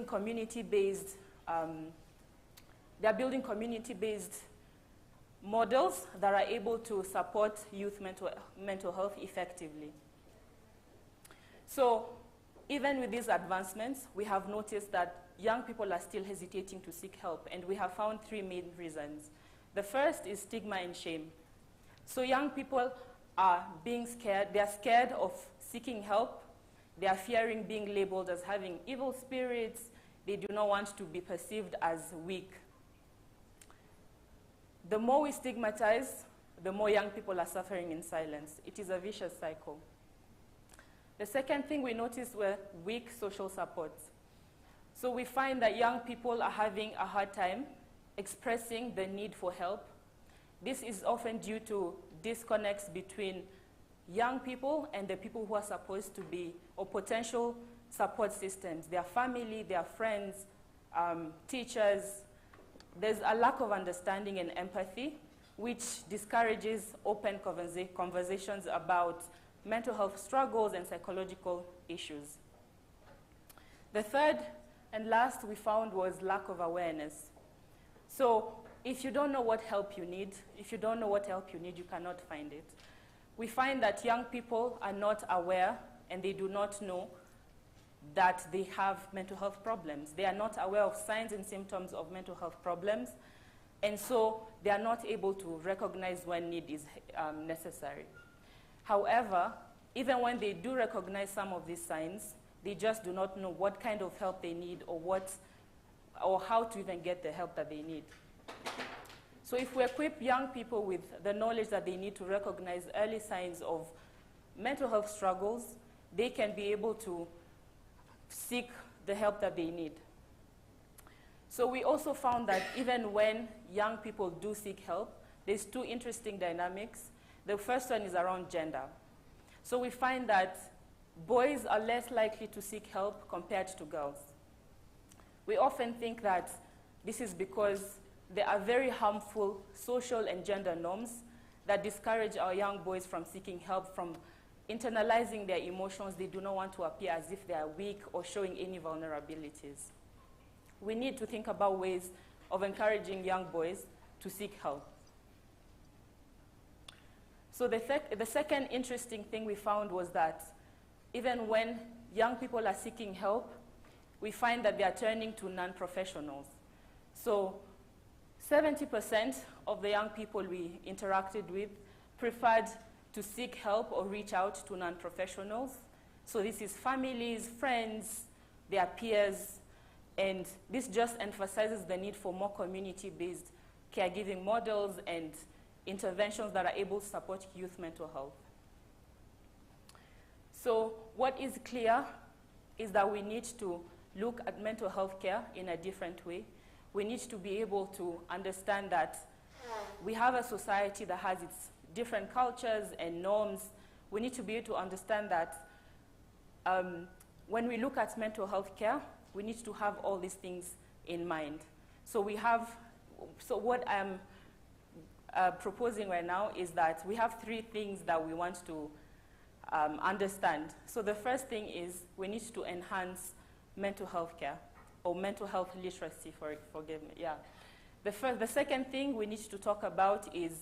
community-based models that are able to support youth mental health effectively. So even with these advancements, we have noticed that young people are still hesitating to seek help, and we have found three main reasons. The first is stigma and shame. So young people are being scared. They're scared of seeking help. They are fearing being labeled as having evil spirits. They do not want to be perceived as weak. The more we stigmatize, the more young people are suffering in silence. It is a vicious cycle. The second thing we noticed were weak social supports. So we find that young people are having a hard time expressing the need for help. This is often due to disconnects between young people and the people who are supposed to be, or potential support systems, their family, their friends, teachers. There's a lack of understanding and empathy, which discourages open conversations about mental health struggles and psychological issues. The third and last we found was lack of awareness. So if you don't know what help you need, you cannot find it. We find that young people are not aware, and they do not know that they have mental health problems. They are not aware of signs and symptoms of mental health problems, and so they are not able to recognize when need is necessary. However, even when they do recognize some of these signs, they just do not know what kind of help they need, or how to even get the help that they need. So if we equip young people with the knowledge that they need to recognize early signs of mental health struggles, they can be able to seek the help that they need. So we also found that even when young people do seek help, there's two interesting dynamics. The first one is around gender. So we find that boys are less likely to seek help compared to girls. We often think that this is because there are very harmful social and gender norms that discourage our young boys from seeking help, from internalizing their emotions. They do not want to appear as if they are weak or showing any vulnerabilities. We need to think about ways of encouraging young boys to seek help. So the second interesting thing we found was that even when young people are seeking help, we find that they are turning to non-professionals. So 70% of the young people we interacted with preferred to seek help or reach out to non-professionals. So this is families, friends, their peers, and this just emphasizes the need for more community-based caregiving models and interventions that are able to support youth mental health. So what is clear is that we need to look at mental health care in a different way. We need to be able to understand that we have a society that has its different cultures and norms. We need to be able to understand that when we look at mental health care, we need to have all these things in mind. So what I'm proposing right now is that we have three things that we want to understand. So the first thing is we need to enhance mental health care, or mental health literacy, forgive me, yeah. The second thing we need to talk about is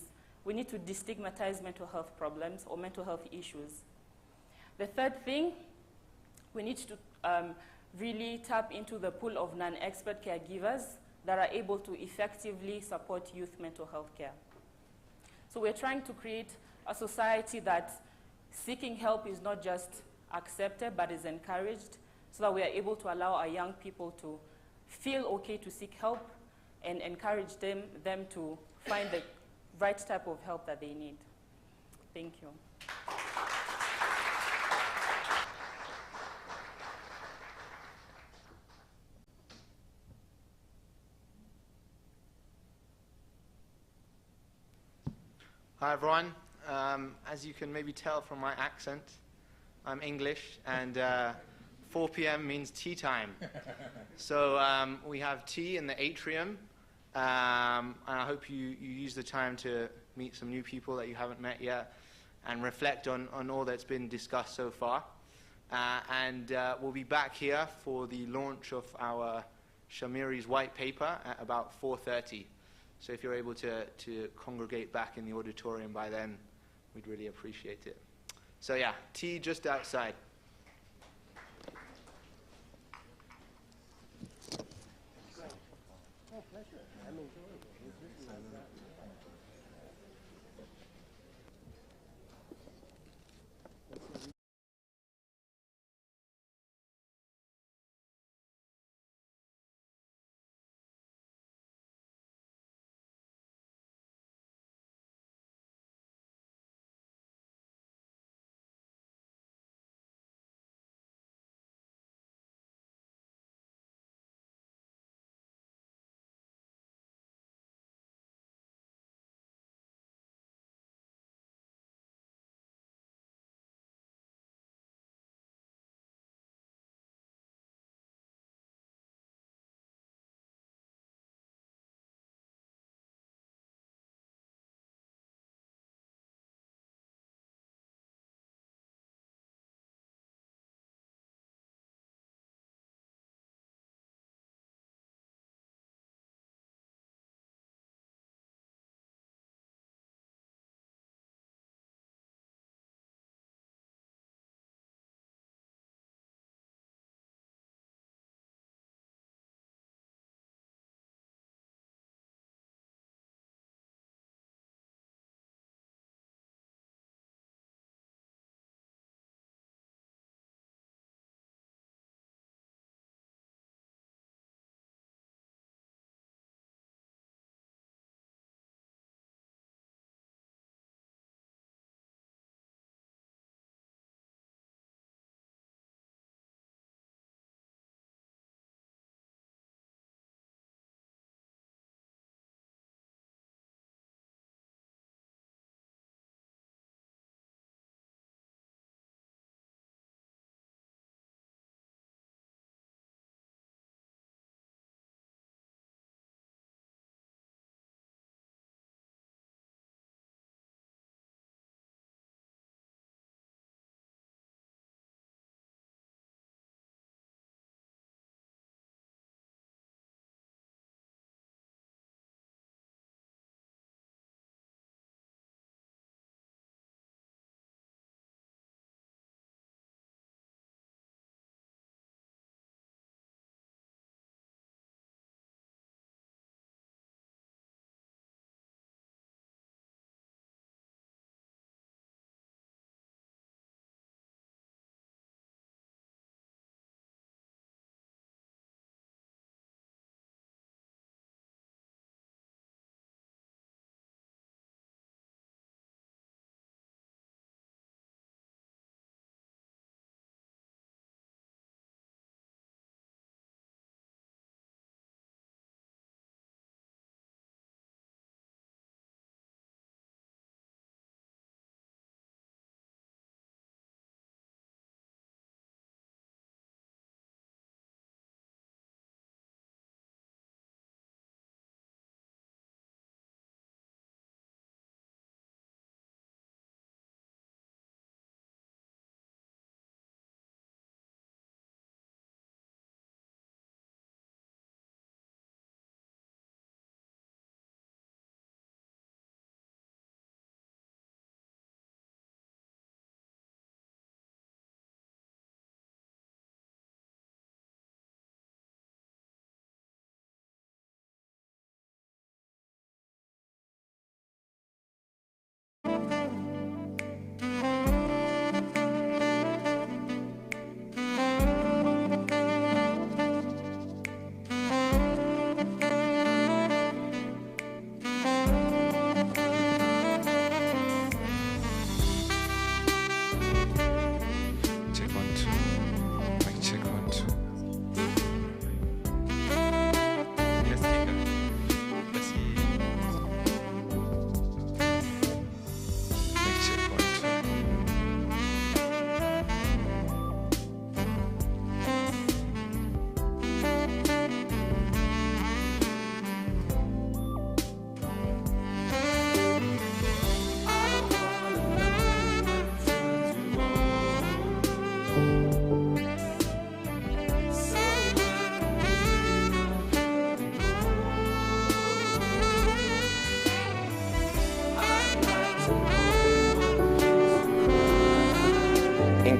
we need to destigmatize mental health problems or mental health issues. The third thing, we need to really tap into the pool of non-expert caregivers that are able to effectively support youth mental health care. So we're trying to create a society that seeking help is not just accepted, but is encouraged, so that we are able to allow our young people to feel okay to seek help and encourage them to find the right type of help that they need. Thank you. Hi everyone. As you can maybe tell from my accent, I'm English, and 4 p.m. means tea time. So we have tea in the atrium, and I hope you use the time to meet some new people that you haven't met yet and reflect on all that's been discussed so far. And we'll be back here for the launch of our Shamiri's white paper at about 4:30. So if you're able to congregate back in the auditorium by then, we'd really appreciate it. So yeah, tea just outside. Oh, pleasure. I'm enjoying it.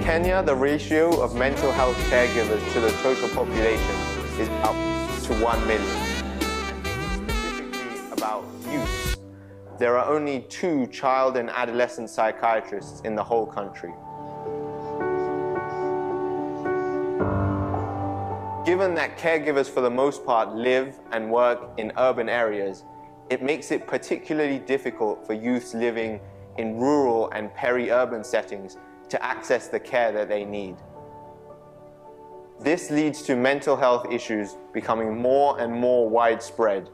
Kenya, the ratio of mental health caregivers to the total population is up to 1 million. Specifically about youth, there are only 2 child and adolescent psychiatrists in the whole country. Given that caregivers for the most part live and work in urban areas, it makes it particularly difficult for youths living in rural and peri-urban settings to access the care that they need. This leads to mental health issues becoming more and more widespread.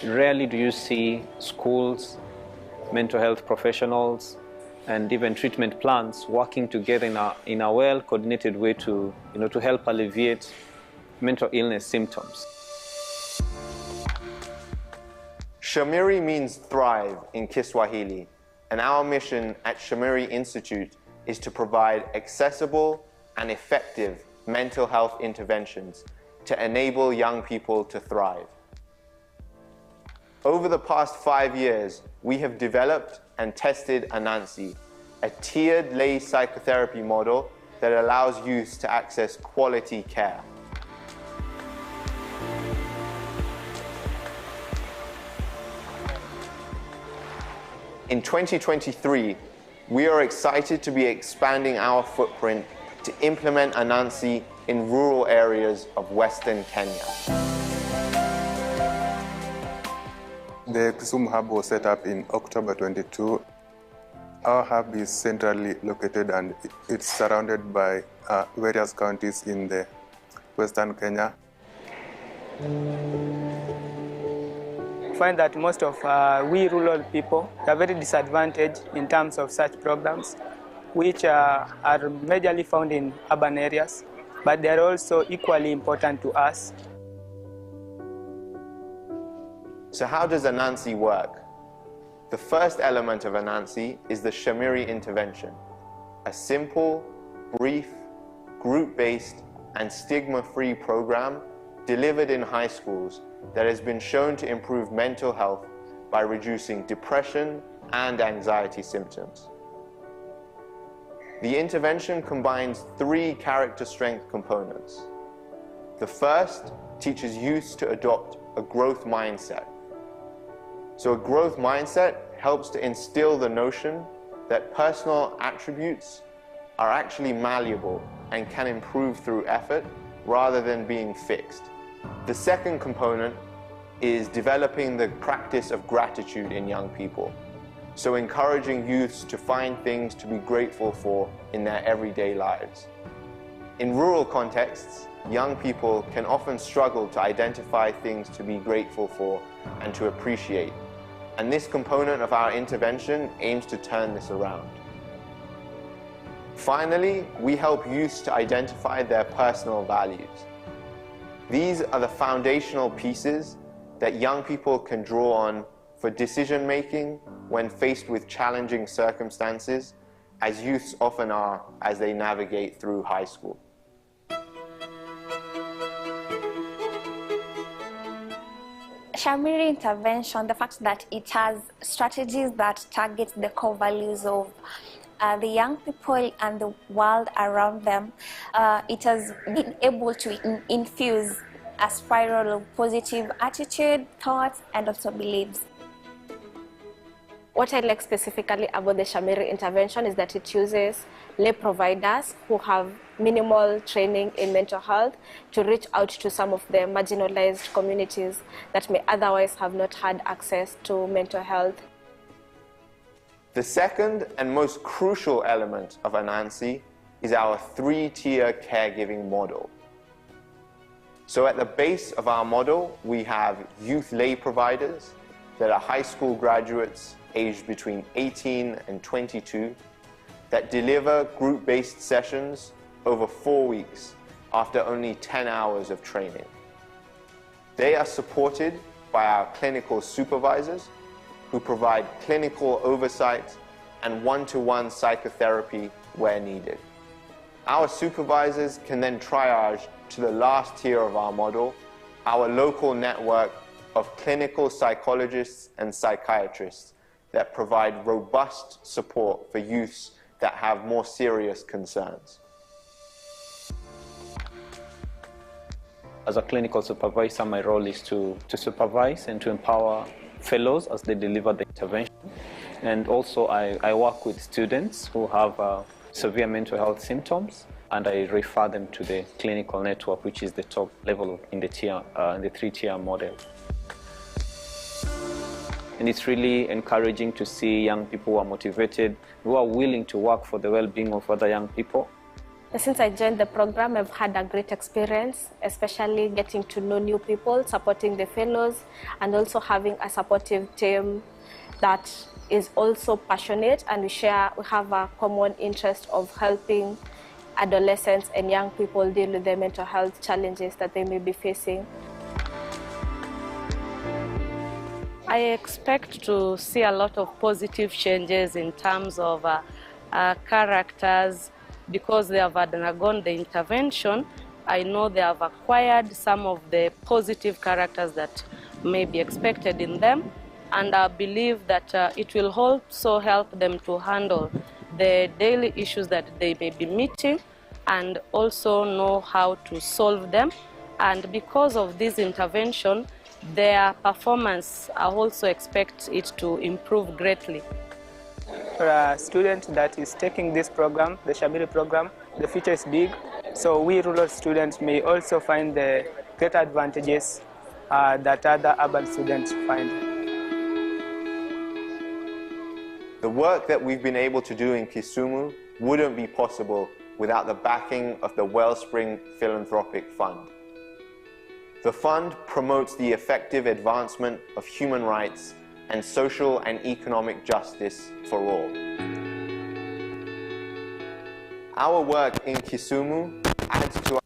Rarely do you see schools, mental health professionals, and even treatment plans working together in a well-coordinated way to help alleviate mental illness symptoms. Shamiri means thrive in Kiswahili, and our mission at Shamiri Institute is to provide accessible and effective mental health interventions to enable young people to thrive. Over the past 5 years, we have developed and tested Anansi, a tiered lay psychotherapy model that allows youths to access quality care. In 2023, we are excited to be expanding our footprint to implement Anansi in rural areas of Western Kenya. The Kisumu Hub was set up in October 22. Our hub is centrally located and it's surrounded by various counties in the Western Kenya. I find that most of we rural people are very disadvantaged in terms of such programs, which are majorly found in urban areas, but they're also equally important to us. So how does Anansi work? The first element of Anansi is the Shamiri intervention, a simple, brief, group-based, and stigma-free program delivered in high schools that has been shown to improve mental health by reducing depression and anxiety symptoms. The intervention combines 3 character strength components. The first teaches youths to adopt a growth mindset. So a growth mindset helps to instill the notion that personal attributes are actually malleable and can improve through effort rather than being fixed. The second component is developing the practice of gratitude in young people. So encouraging youths to find things to be grateful for in their everyday lives. In rural contexts, young people can often struggle to identify things to be grateful for and to appreciate. And this component of our intervention aims to turn this around. Finally, we help youths to identify their personal values. These are the foundational pieces that young people can draw on for decision-making when faced with challenging circumstances, as youths often are as they navigate through high school. Shamiri intervention, the fact that it has strategies that target the core values of the young people and the world around them, it has been able to infuse a spiral of positive attitude, thoughts, and also beliefs. What I like specifically about the Shamiri intervention is that it uses lay providers who have minimal training in mental health to reach out to some of the marginalized communities that may otherwise have not had access to mental health. The second and most crucial element of Anansi is our 3-tier caregiving model. So at the base of our model, we have youth lay providers that are high school graduates aged between 18 and 22 that deliver group-based sessions over 4 weeks after only 10 hours of training. They are supported by our clinical supervisors who provide clinical oversight and one-to-one psychotherapy where needed. Our supervisors can then triage to the last tier of our model, our local network of clinical psychologists and psychiatrists that provide robust support for youths that have more serious concerns. As a clinical supervisor, my role is to supervise and to empower fellows as they deliver the intervention. And also I work with students who have severe mental health symptoms, and I refer them to the clinical network, which is the top level in the three-tier model. And it's really encouraging to see young people who are motivated, who are willing to work for the well-being of other young people. Since I joined the program, I've had a great experience, especially getting to know new people, supporting the fellows, and also having a supportive team that is also passionate, and we have a common interest of helping adolescents and young people deal with the mental health challenges that they may be facing. I expect to see a lot of positive changes in terms of characters, because they have undergone the intervention. I know they have acquired some of the positive characters that may be expected in them, and I believe that it will also help them to handle the daily issues that they may be meeting and also know how to solve them. And because of this intervention, their performance, I also expect it to improve greatly. For a student that is taking this program, the Shamiri program, the future is big. So we rural students may also find the great advantages that other urban students find. The work that we've been able to do in Kisumu wouldn't be possible without the backing of the Wellspring Philanthropic Fund. The fund promotes the effective advancement of human rights and social and economic justice for all. Our work in Kisumu adds to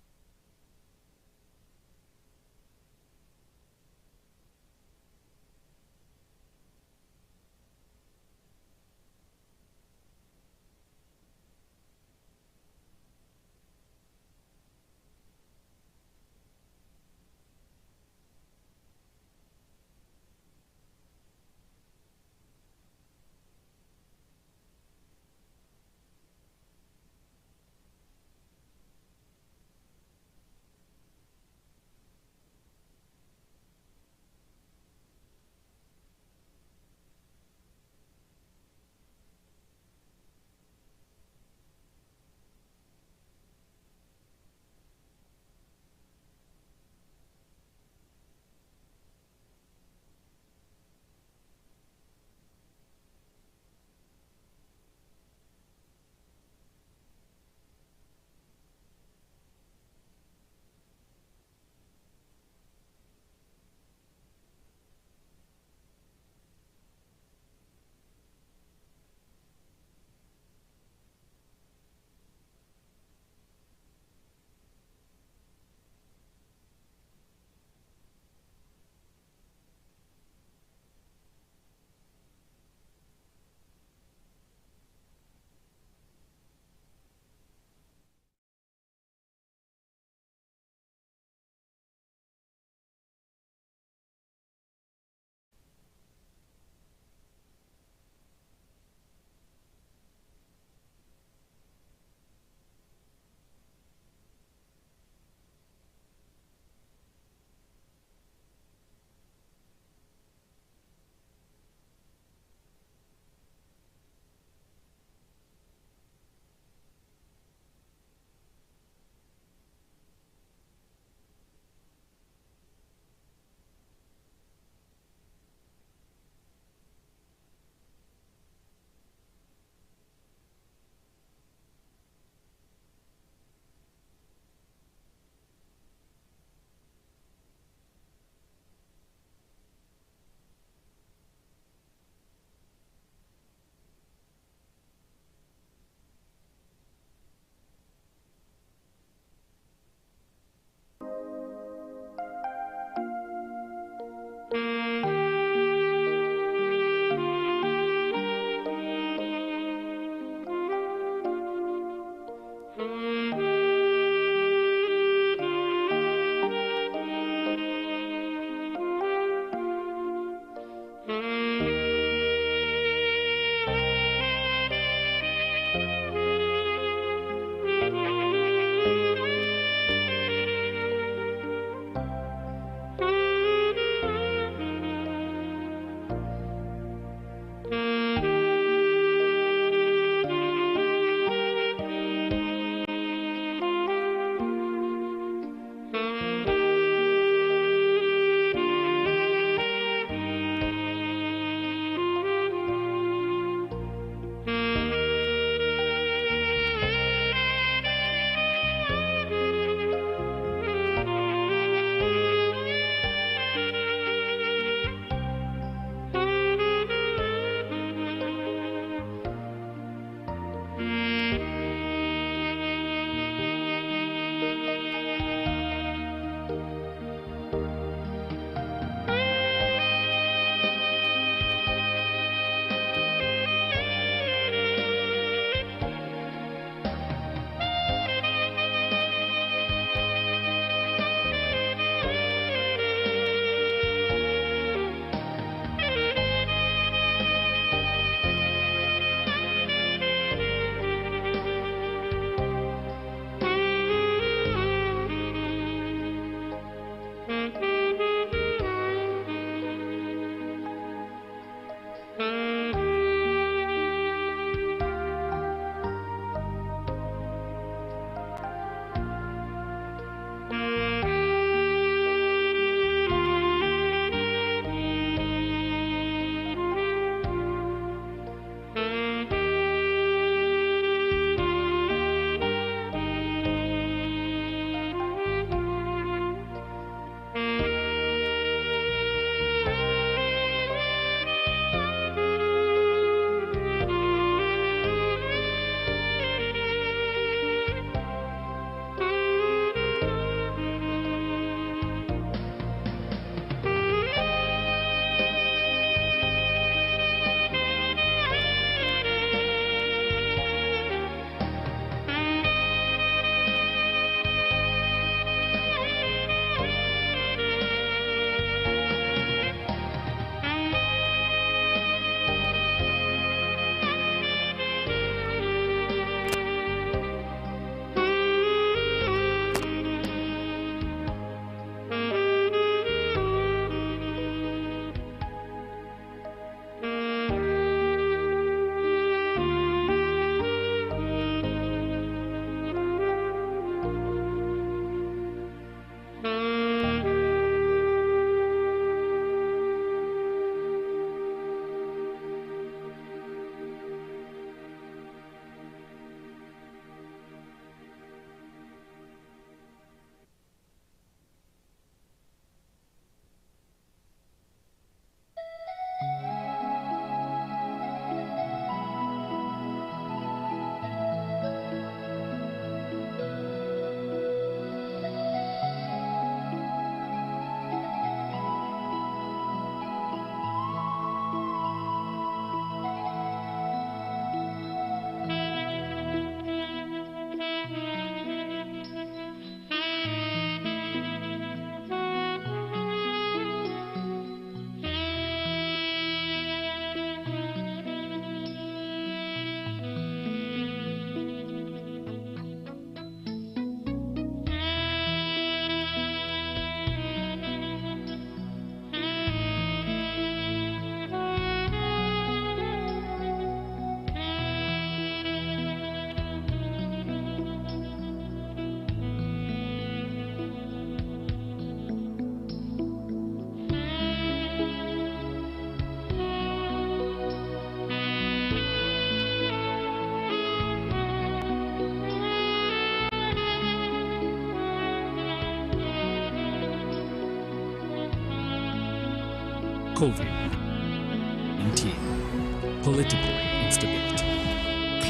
COVID-19, political instability,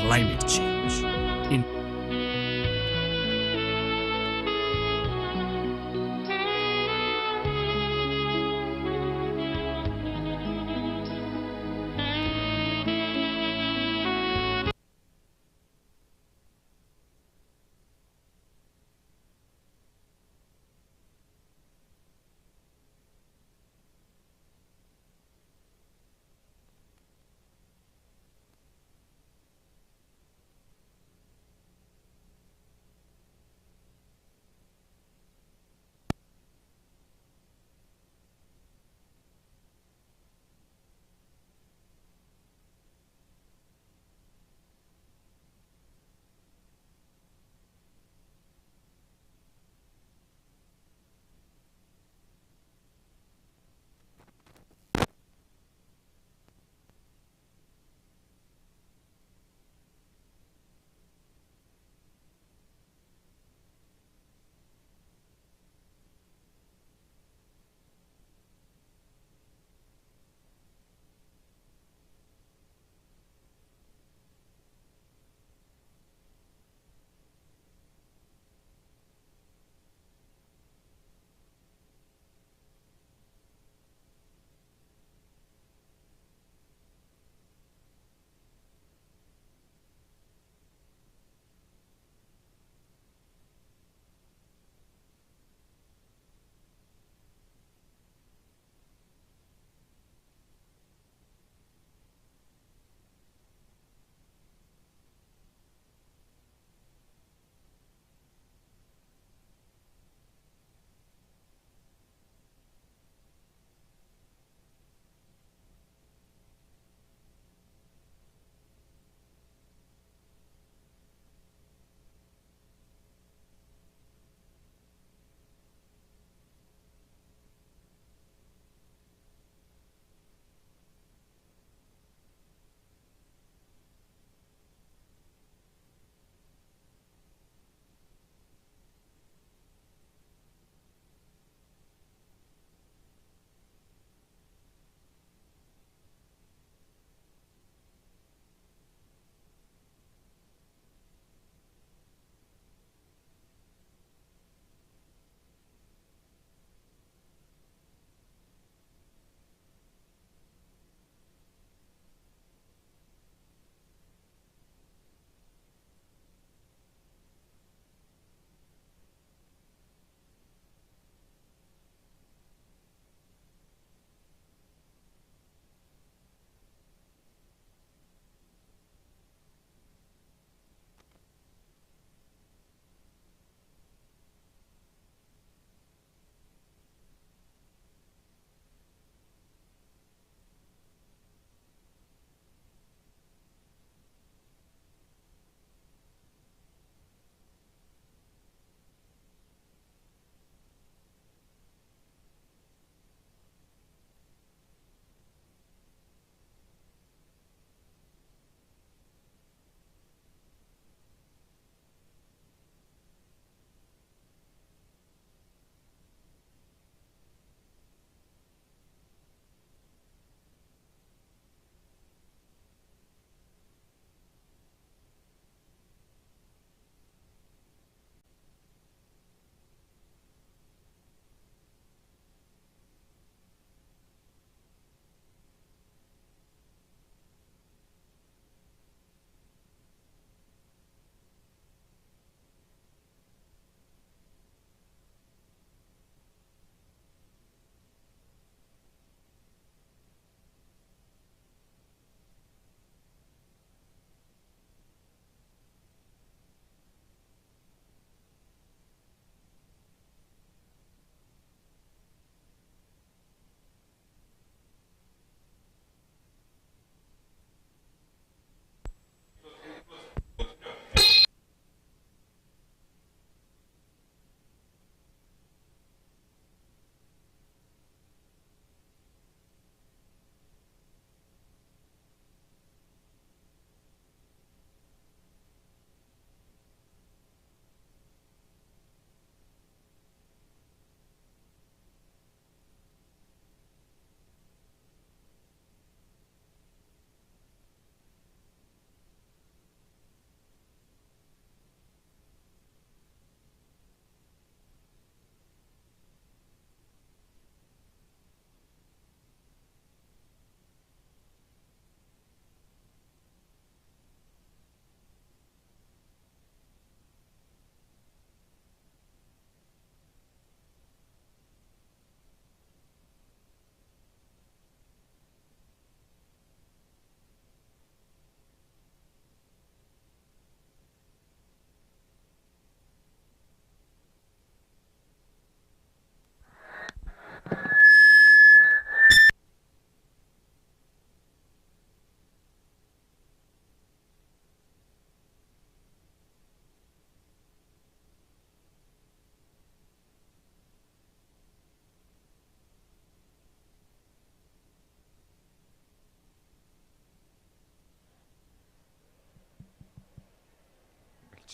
climate change,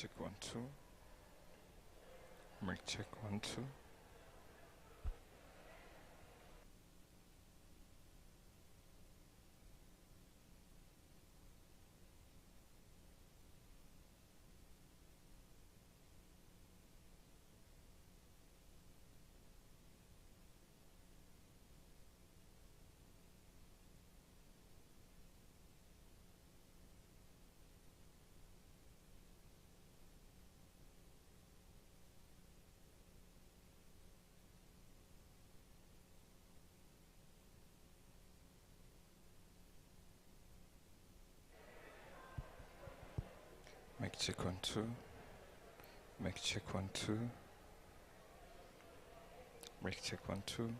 check 1 2. Mic check 1 2. Mic check 1 2. Mic check 1 2. Mic check 1 2.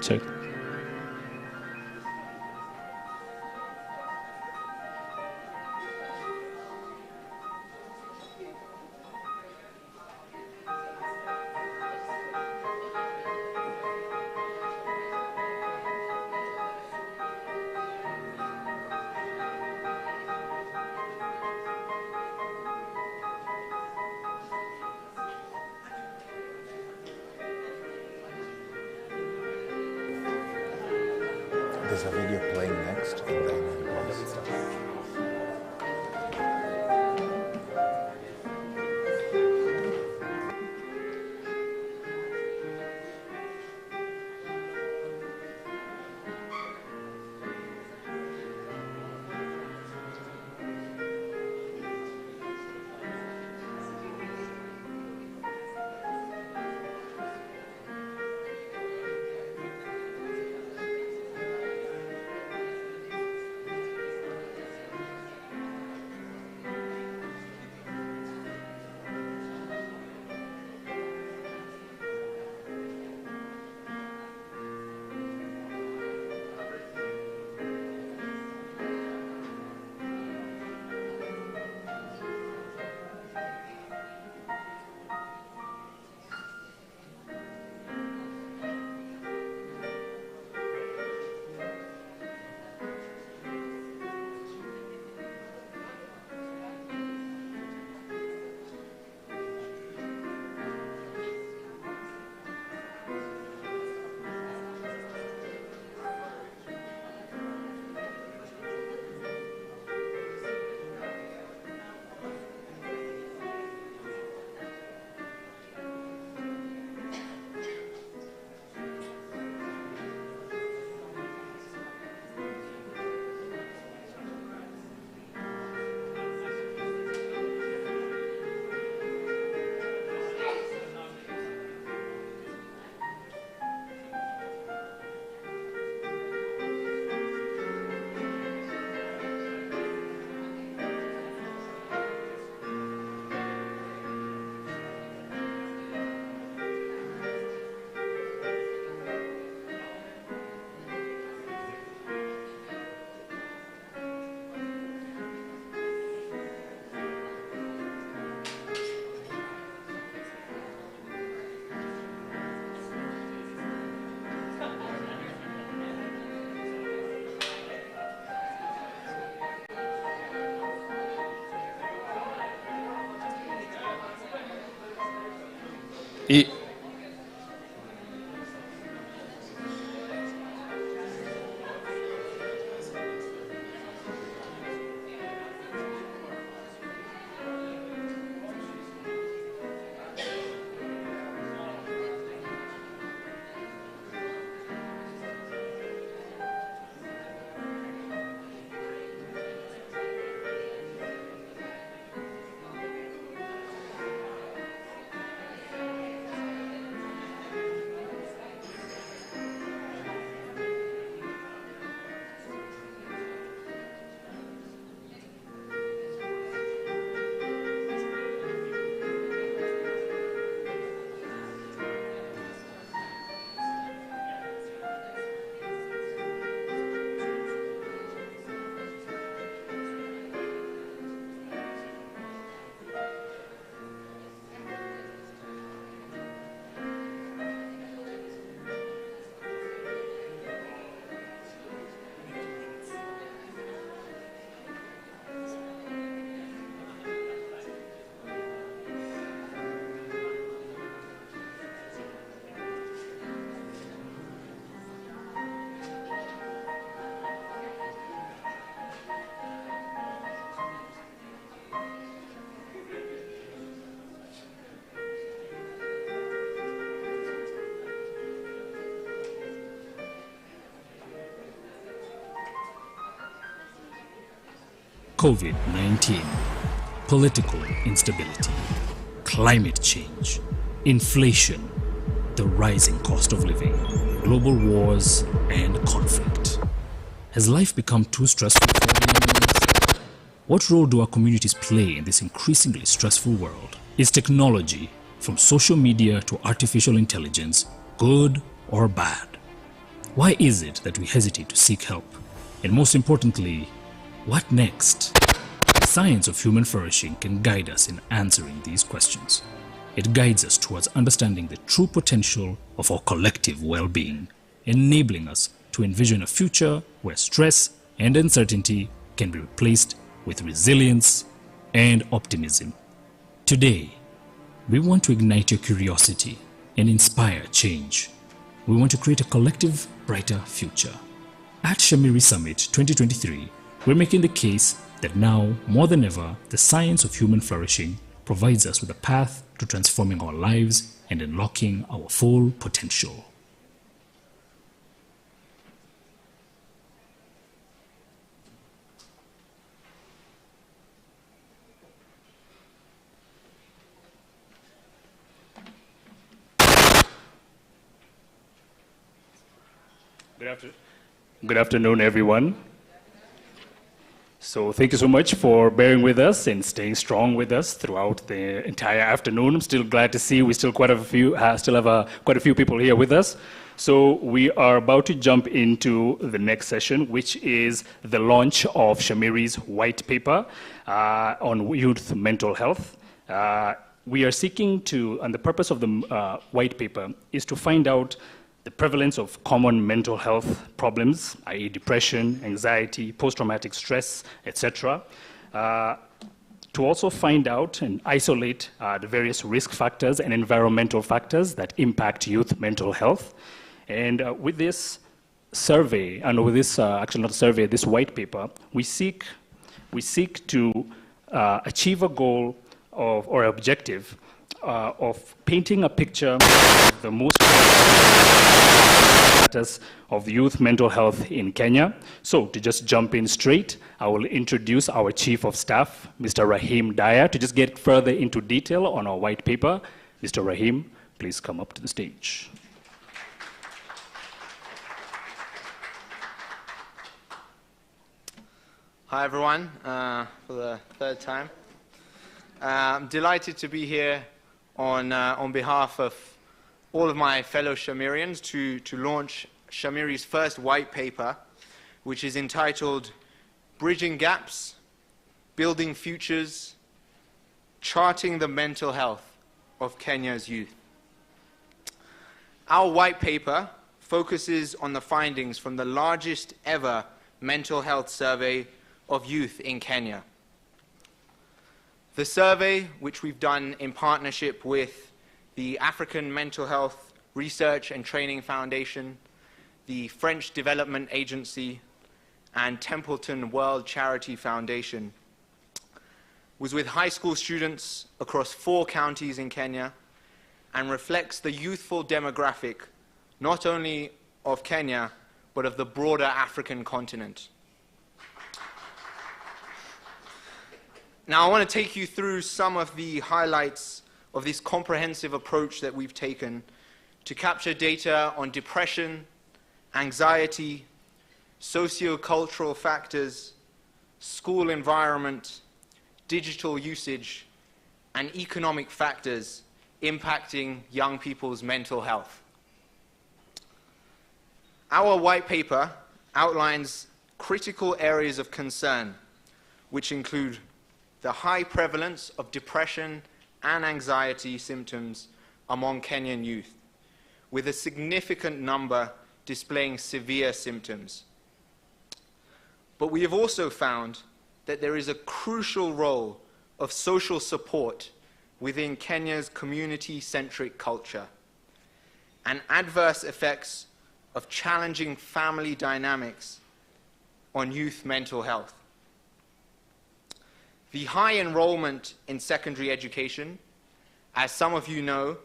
Check. There's a video playing next, and then we'll start. COVID-19, political instability, climate change, inflation, the rising cost of living, global wars, and conflict. Has life become too stressful for millennials? What role do our communities play in this increasingly stressful world? Is technology, from social media to artificial intelligence, good or bad? Why is it that we hesitate to seek help? And most importantly, what next? The science of human flourishing can guide us in answering these questions. It guides us towards understanding the true potential of our collective well-being, enabling us to envision a future where stress and uncertainty can be replaced with resilience and optimism. Today, we want to ignite your curiosity and inspire change. We want to create a collective, brighter future. At Shamiri Summit 2023, we're making the case that now, more than ever, the science of human flourishing provides us with a path to transforming our lives and unlocking our full potential. Good afternoon, everyone. So thank you so much for bearing with us and staying strong with us throughout the entire afternoon. I'm still glad to see we still quite a few people here with us. So we are about to jump into the next session, which is the launch of Shamiri's white paper on youth mental health. We are seeking to, and the purpose of the white paper is to find out the prevalence of common mental health problems, i.e. depression, anxiety, post-traumatic stress, etc. To also find out and isolate the various risk factors and environmental factors that impact youth mental health. And with this survey, and with this, actually not survey, this white paper, we seek to achieve a goal of, or objective of painting a picture of the most status of youth mental health in Kenya. So to just jump in straight, I will introduce our Chief of Staff, Mr. Rahim Daya, to just get further into detail on our white paper. Mr. Rahim, please come up to the stage. Hi everyone, for the third time. I'm delighted to be here on behalf of all of my fellow Shamirians to launch Shamiri's first white paper, which is entitled Bridging Gaps, Building Futures, Charting the Mental Health of Kenya's Youth. Our white paper focuses on the findings from the largest ever mental health survey of youth in Kenya. The survey, which we've done in partnership with the African Mental Health Research and Training Foundation, the French Development Agency, and Templeton World Charity Foundation, was with high school students across 4 counties in Kenya and reflects the youthful demographic not only of Kenya, but of the broader African continent. Now, I want to take you through some of the highlights of this comprehensive approach that we've taken to capture data on depression, anxiety, socio-cultural factors, school environment, digital usage, and economic factors impacting young people's mental health. Our white paper outlines critical areas of concern, which include the high prevalence of depression and anxiety symptoms among Kenyan youth, with a significant number displaying severe symptoms. But we have also found that there is a crucial role of social support within Kenya's community-centric culture, and adverse effects of challenging family dynamics on youth mental health. The high enrollment in secondary education, as some of you know,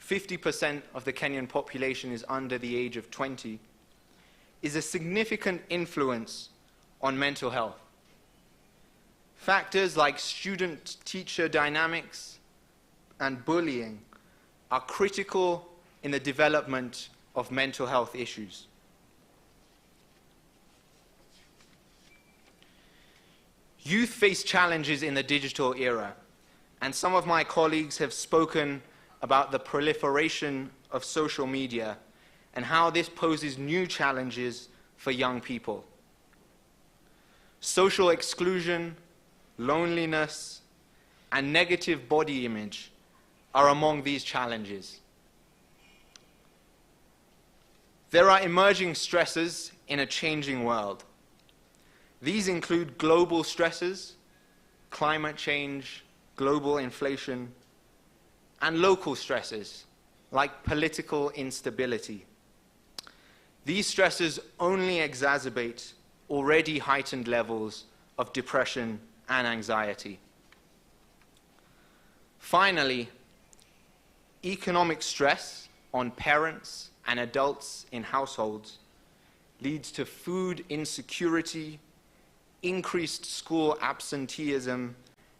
50% of the Kenyan population is under the age of 20, is a significant influence on mental health. Factors like student-teacher dynamics and bullying are critical in the development of mental health issues. Youth face challenges in the digital era, and some of my colleagues have spoken about the proliferation of social media and how this poses new challenges for young people. Social exclusion, loneliness, and negative body image are among these challenges. There are emerging stresses in a changing world. These include global stresses, climate change, global inflation, and local stresses like political instability. These stresses only exacerbate already heightened levels of depression and anxiety. Finally, economic stress on parents and adults in households leads to food insecurity, increased school absenteeism,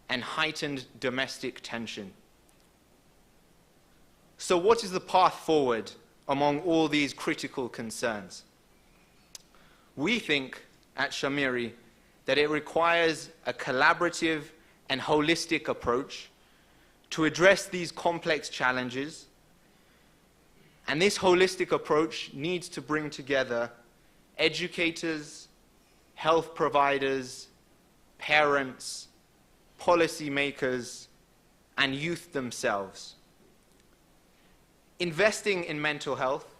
and heightened domestic tension. So what is the path forward among all these critical concerns? We think at Shamiri that it requires a collaborative and holistic approach to address these complex challenges, and this holistic approach needs to bring together educators, health providers, parents, policymakers, and youth themselves. Investing in mental health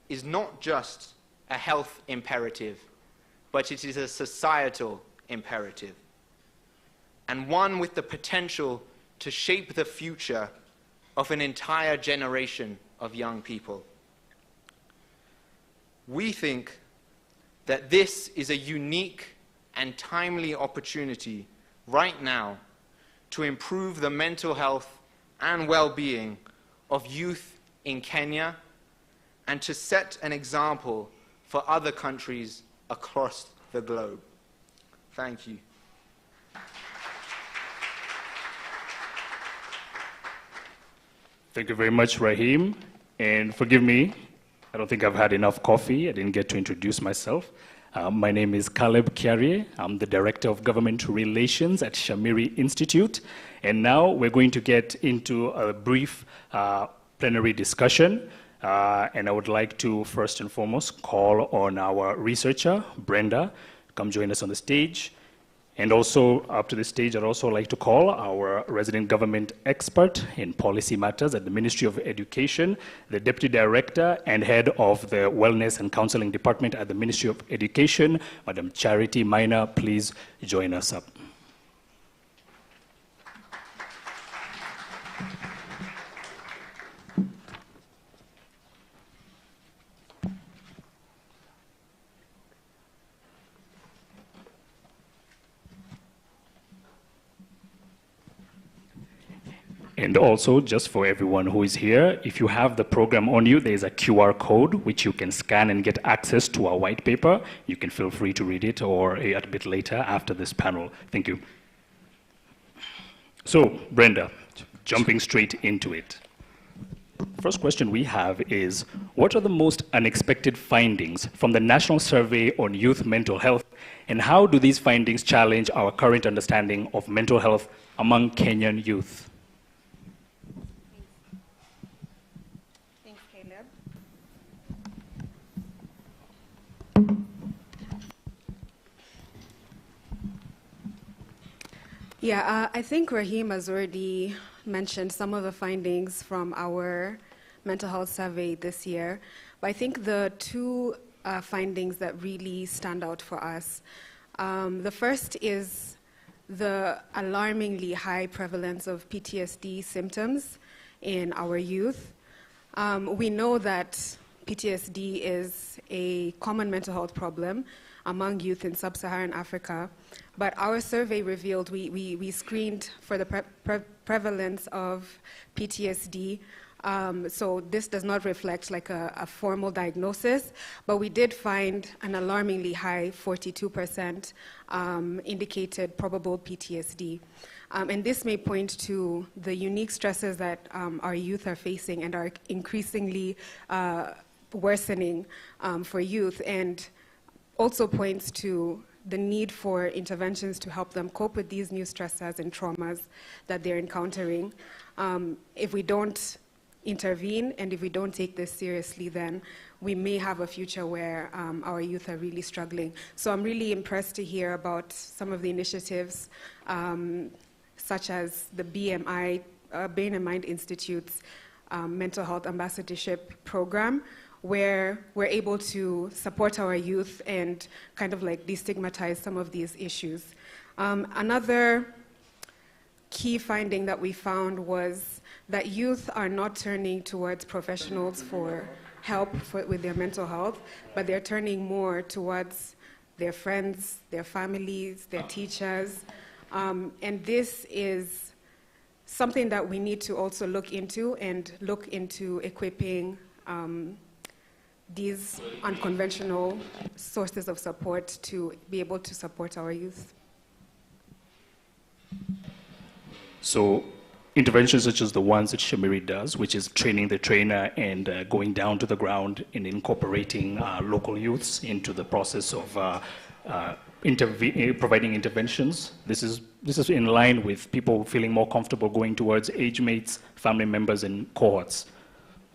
is not just a health imperative, but it is a societal imperative, and one with the potential to shape the future of an entire generation of young people. We think that this is a unique and timely opportunity right now to improve the mental health and well-being of youth in Kenya and to set an example for other countries across the globe. Thank you. Thank you very much, Rahim. And forgive me, I don't think I've had enough coffee. I didn't get to introduce myself. My name is Caleb Kiarie. I'm the Director of Government Relations at Shamiri Institute. And now we're going to get into a brief plenary discussion. And I would like to first and foremost call on our researcher, Brenda, come join us on the stage. And also up to the stage, I'd also like to call our resident government expert in policy matters at the Ministry of Education, the Deputy Director and Head of the Wellness and Counseling Department at the Ministry of Education, Madam Charity Minor. Please join us up. And also, just for everyone who is here, if you have the program on you, there's a QR code which you can scan and get access to our white paper. You can feel free to read it or a bit later after this panel. Thank you. So, Brenda, jumping straight into it. First question we have is, what are the most unexpected findings from the National Survey on Youth Mental Health, and how do these findings challenge our current understanding of mental health among Kenyan youth? Yeah, I think Rahim has already mentioned some of the findings from our mental health survey this year. But I think the two findings that really stand out for us. The first is the alarmingly high prevalence of PTSD symptoms in our youth. We know that PTSD is a common mental health problem among youth in sub-Saharan Africa, but our survey revealed we screened for the prevalence of PTSD So this does not reflect like a formal diagnosis, but we did find an alarmingly high 42% indicated probable PTSD. And this may point to the unique stresses that our youth are facing and are increasingly worsening for youth, and also points to the need for interventions to help them cope with these new stressors and traumas that they're encountering. If we don't intervene and if we don't take this seriously, then we may have a future where our youth are really struggling. So I'm really impressed to hear about some of the initiatives such as the BMI, Brain and Mind Institute's Mental Health Ambassadorship Program, where we're able to support our youth and kind of like destigmatize some of these issues. Another key finding that we found was that youth are not turning towards professionals for help with their mental health, but they're turning more towards their friends, their families, their teachers. And this is something that we need to also look into equipping these unconventional sources of support to be able to support our youth. So interventions such as the ones that Shamiri does, which is training the trainer and going down to the ground and incorporating local youths into the process of providing interventions. This is in line with people feeling more comfortable going towards age mates, family members, and cohorts.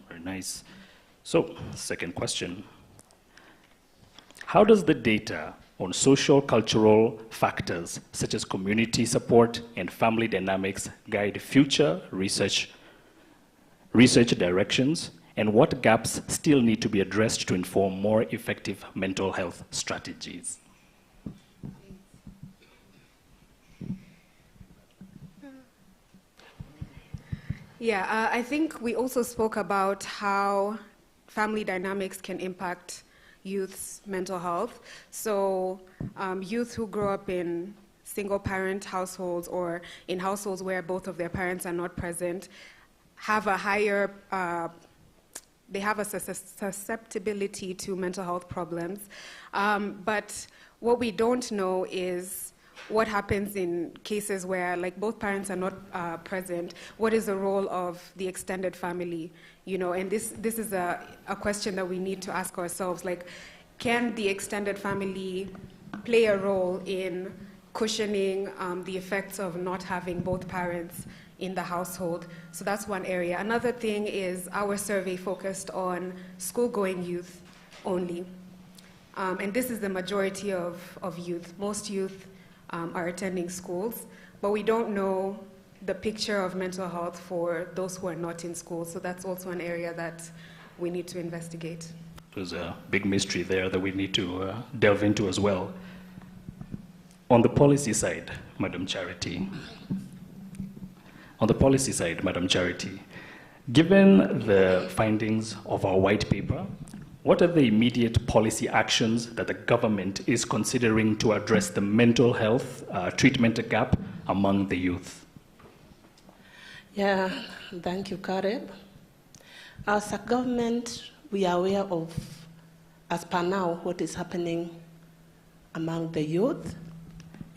Very nice. So, second question. How does the data on social cultural factors such as community support and family dynamics guide future research directions, and what gaps still need to be addressed to inform more effective mental health strategies? Yeah, I think we also spoke about how family dynamics can impact youth's mental health. So youth who grow up in single-parent households or in households where both of their parents are not present have a higher, they have a susceptibility to mental health problems. But what we don't know is what happens in cases where like both parents are not present. What is the role of the extended family? You know, and this is a question that we need to ask ourselves, like, can the extended family play a role in cushioning the effects of not having both parents in the household? So that's one area. Another thing is our survey focused on school-going youth only. And this is the majority of youth. Most youth are attending schools, but we don't know the picture of mental health for those who are not in school. So that's also an area that we need to investigate. There's a big mystery there that we need to delve into as well. On the policy side, Madam Charity. On the policy side, Madam Charity, given the findings of our white paper, what are the immediate policy actions that the government is considering to address the mental health treatment gap among the youth? Yeah, thank you, Caleb. As a government, we are aware of, as per now, what is happening among the youth.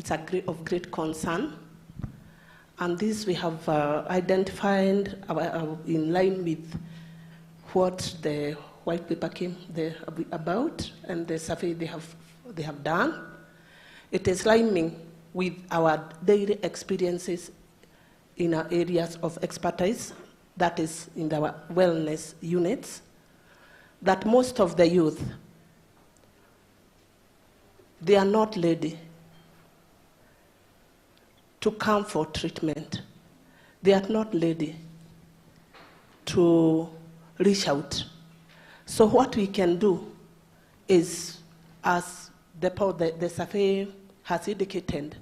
It's of great concern. And this we have identified in line with what the white paper came there about and the survey they have done. It is rhyming with our daily experiences in our areas of expertise, that is in our wellness units, that most of the youth, they are not ready to come for treatment. They are not ready to reach out. So what we can do is, as the survey has indicated,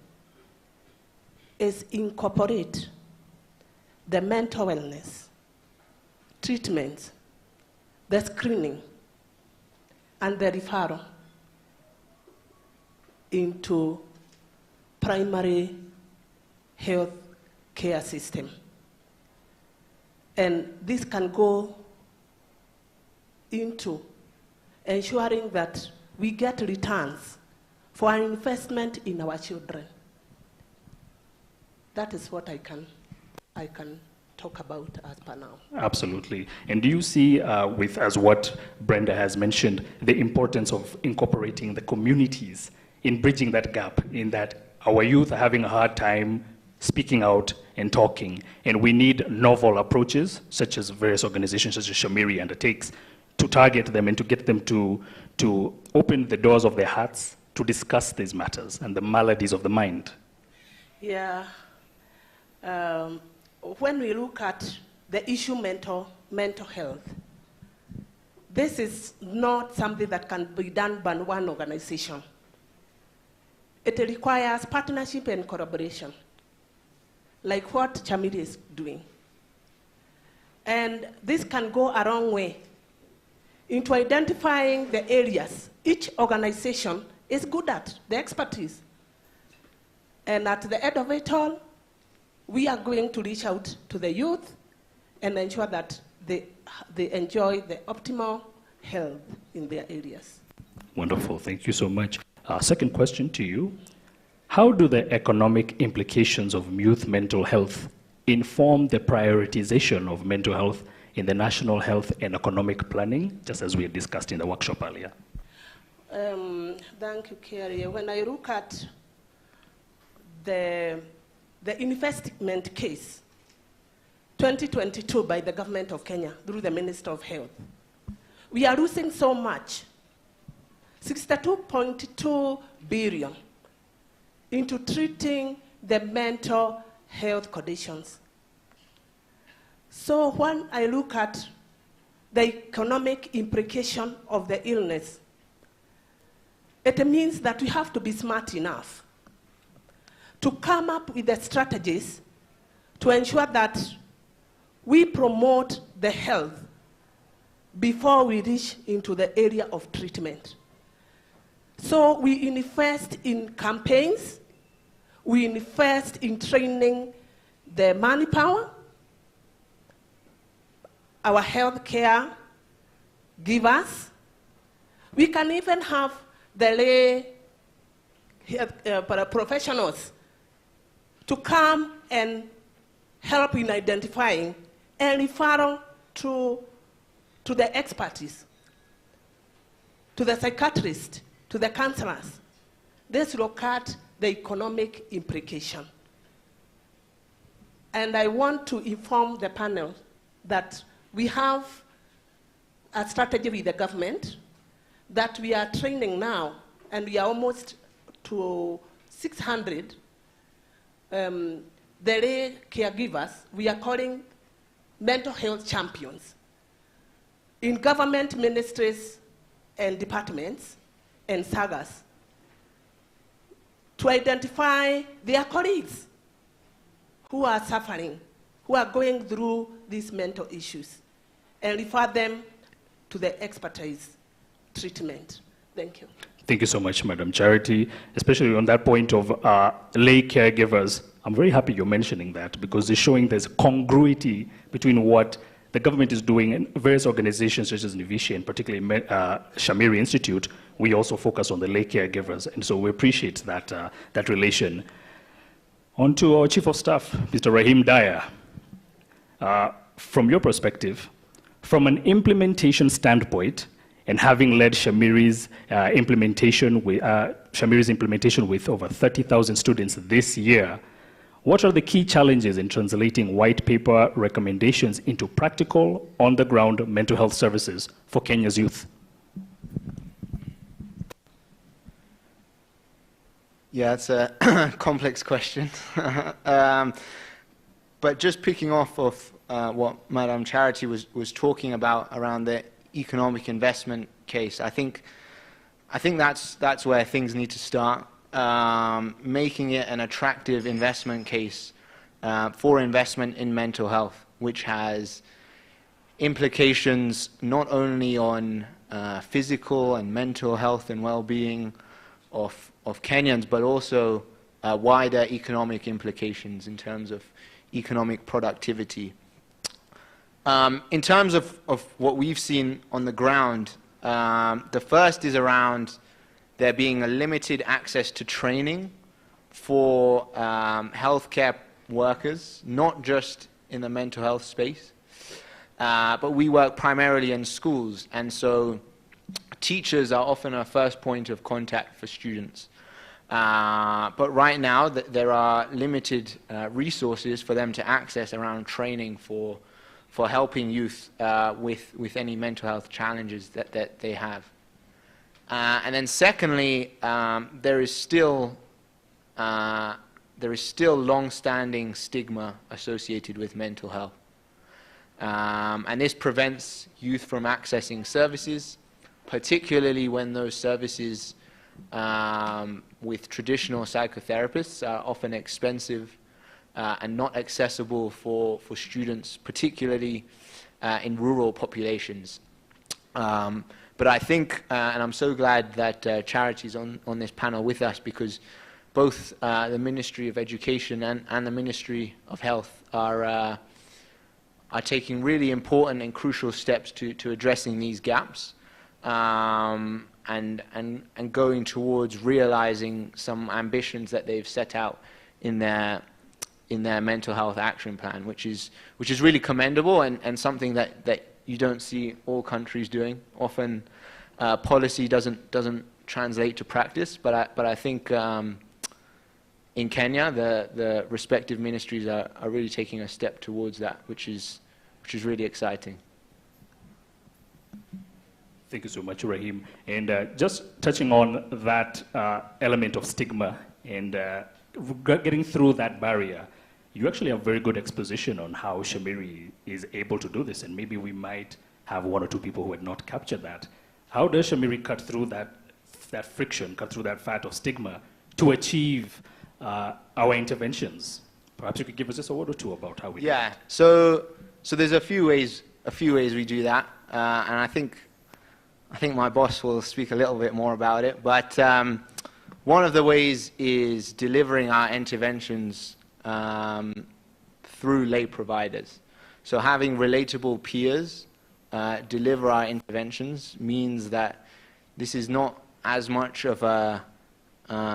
is incorporate the mental wellness, treatment, the screening, and the referral into primary health care system. And this can go into ensuring that we get returns for our investment in our children. That is what I can talk about as per now. Absolutely. And do you see, as what Brenda has mentioned, the importance of incorporating the communities in bridging that gap, in that our youth are having a hard time speaking out and talking, and we need novel approaches, such as various organizations such as Shamiri undertakes, to target them and to get them to open the doors of their hearts to discuss these matters and the maladies of the mind? Yeah. When we look at the issue mental health, this is not something that can be done by one organization. It requires partnership and collaboration, like what Shamiri is doing. And this can go a long way into identifying the areas each organization is good at, the expertise. And at the end of it all, we are going to reach out to the youth and ensure that they enjoy the optimal health in their areas. Wonderful, thank you so much. Second question to you. How do the economic implications of youth mental health inform the prioritization of mental health in the national health and economic planning, just as we had discussed in the workshop earlier? Thank you, Kiarie. When I look at the investment case, 2022 by the government of Kenya through the Minister of Health, we are losing so much, 62.2 billion into treating the mental health conditions. So when I look at the economic implication of the illness, it means that we have to be smart enough to come up with the strategies to ensure that we promote the health before we reach into the area of treatment. So we invest in campaigns, we invest in training the manpower, our healthcare givers. We can even have the lay professionals to come and help in identifying and referral to the expertise, to the psychiatrist, to the counselors. Let's look at the economic implication. And I want to inform the panel that we have a strategy with the government that we are training now, and we are almost to 600 the lay caregivers we are calling mental health champions in government ministries and departments and sagas to identify their colleagues who are suffering, who are going through these mental issues, and refer them to the expertise treatment. Thank you. Thank you so much, Madam Charity, especially on that point of lay caregivers. I'm very happy you're mentioning that because it's showing there's congruity between what the government is doing and various organizations such as Nivishi and particularly Shamiri Institute. We also focus on the lay caregivers, and so we appreciate that relation. On to our Chief of Staff, Mr. Rahim Daya. From your perspective, from an implementation standpoint, and having led Shamiri's implementation with over 30,000 students this year, what are the key challenges in translating white paper recommendations into practical, on-the-ground mental health services for Kenya's youth? Yeah, it's a complex question. But just picking off of what Madam Charity was talking about around the economic investment case, I think that's where things need to start. Making it an attractive investment case for investment in mental health, which has implications not only on physical and mental health and well-being of Kenyans, but also wider economic implications in terms of economic productivity. In terms of what we've seen on the ground, the first is around there being a limited access to training for healthcare workers, not just in the mental health space, but we work primarily in schools, and so teachers are often a first point of contact for students. But right now, there are limited resources for them to access around training for helping youth with any mental health challenges that they have. And then secondly, there is still long-standing stigma associated with mental health. And this prevents youth from accessing services, particularly when those services with traditional psychotherapists are often expensive and not accessible for students, particularly in rural populations. But I think, and I'm so glad that Charity's on this panel with us, because both the Ministry of Education and the Ministry of Health are taking really important and crucial steps to addressing these gaps and going towards realizing some ambitions that they've set out in their mental health action plan, which is really commendable and something that you don't see all countries doing. Often policy doesn't translate to practice, but I think in Kenya the respective ministries are really taking a step towards that, which is really exciting. Thank you so much, Rahim. And just touching on that element of stigma and getting through that barrier, you actually have very good exposition on how Shamiri is able to do this, and maybe we might have one or two people who had not captured that. How does Shamiri cut through that friction, cut through that fat of stigma to achieve our interventions? Perhaps you could give us just a word or two about how we do that. So there's a few ways we do that, and I think my boss will speak a little bit more about it. But one of the ways is delivering our interventions through lay providers. So having relatable peers deliver our interventions means that this is not as much of a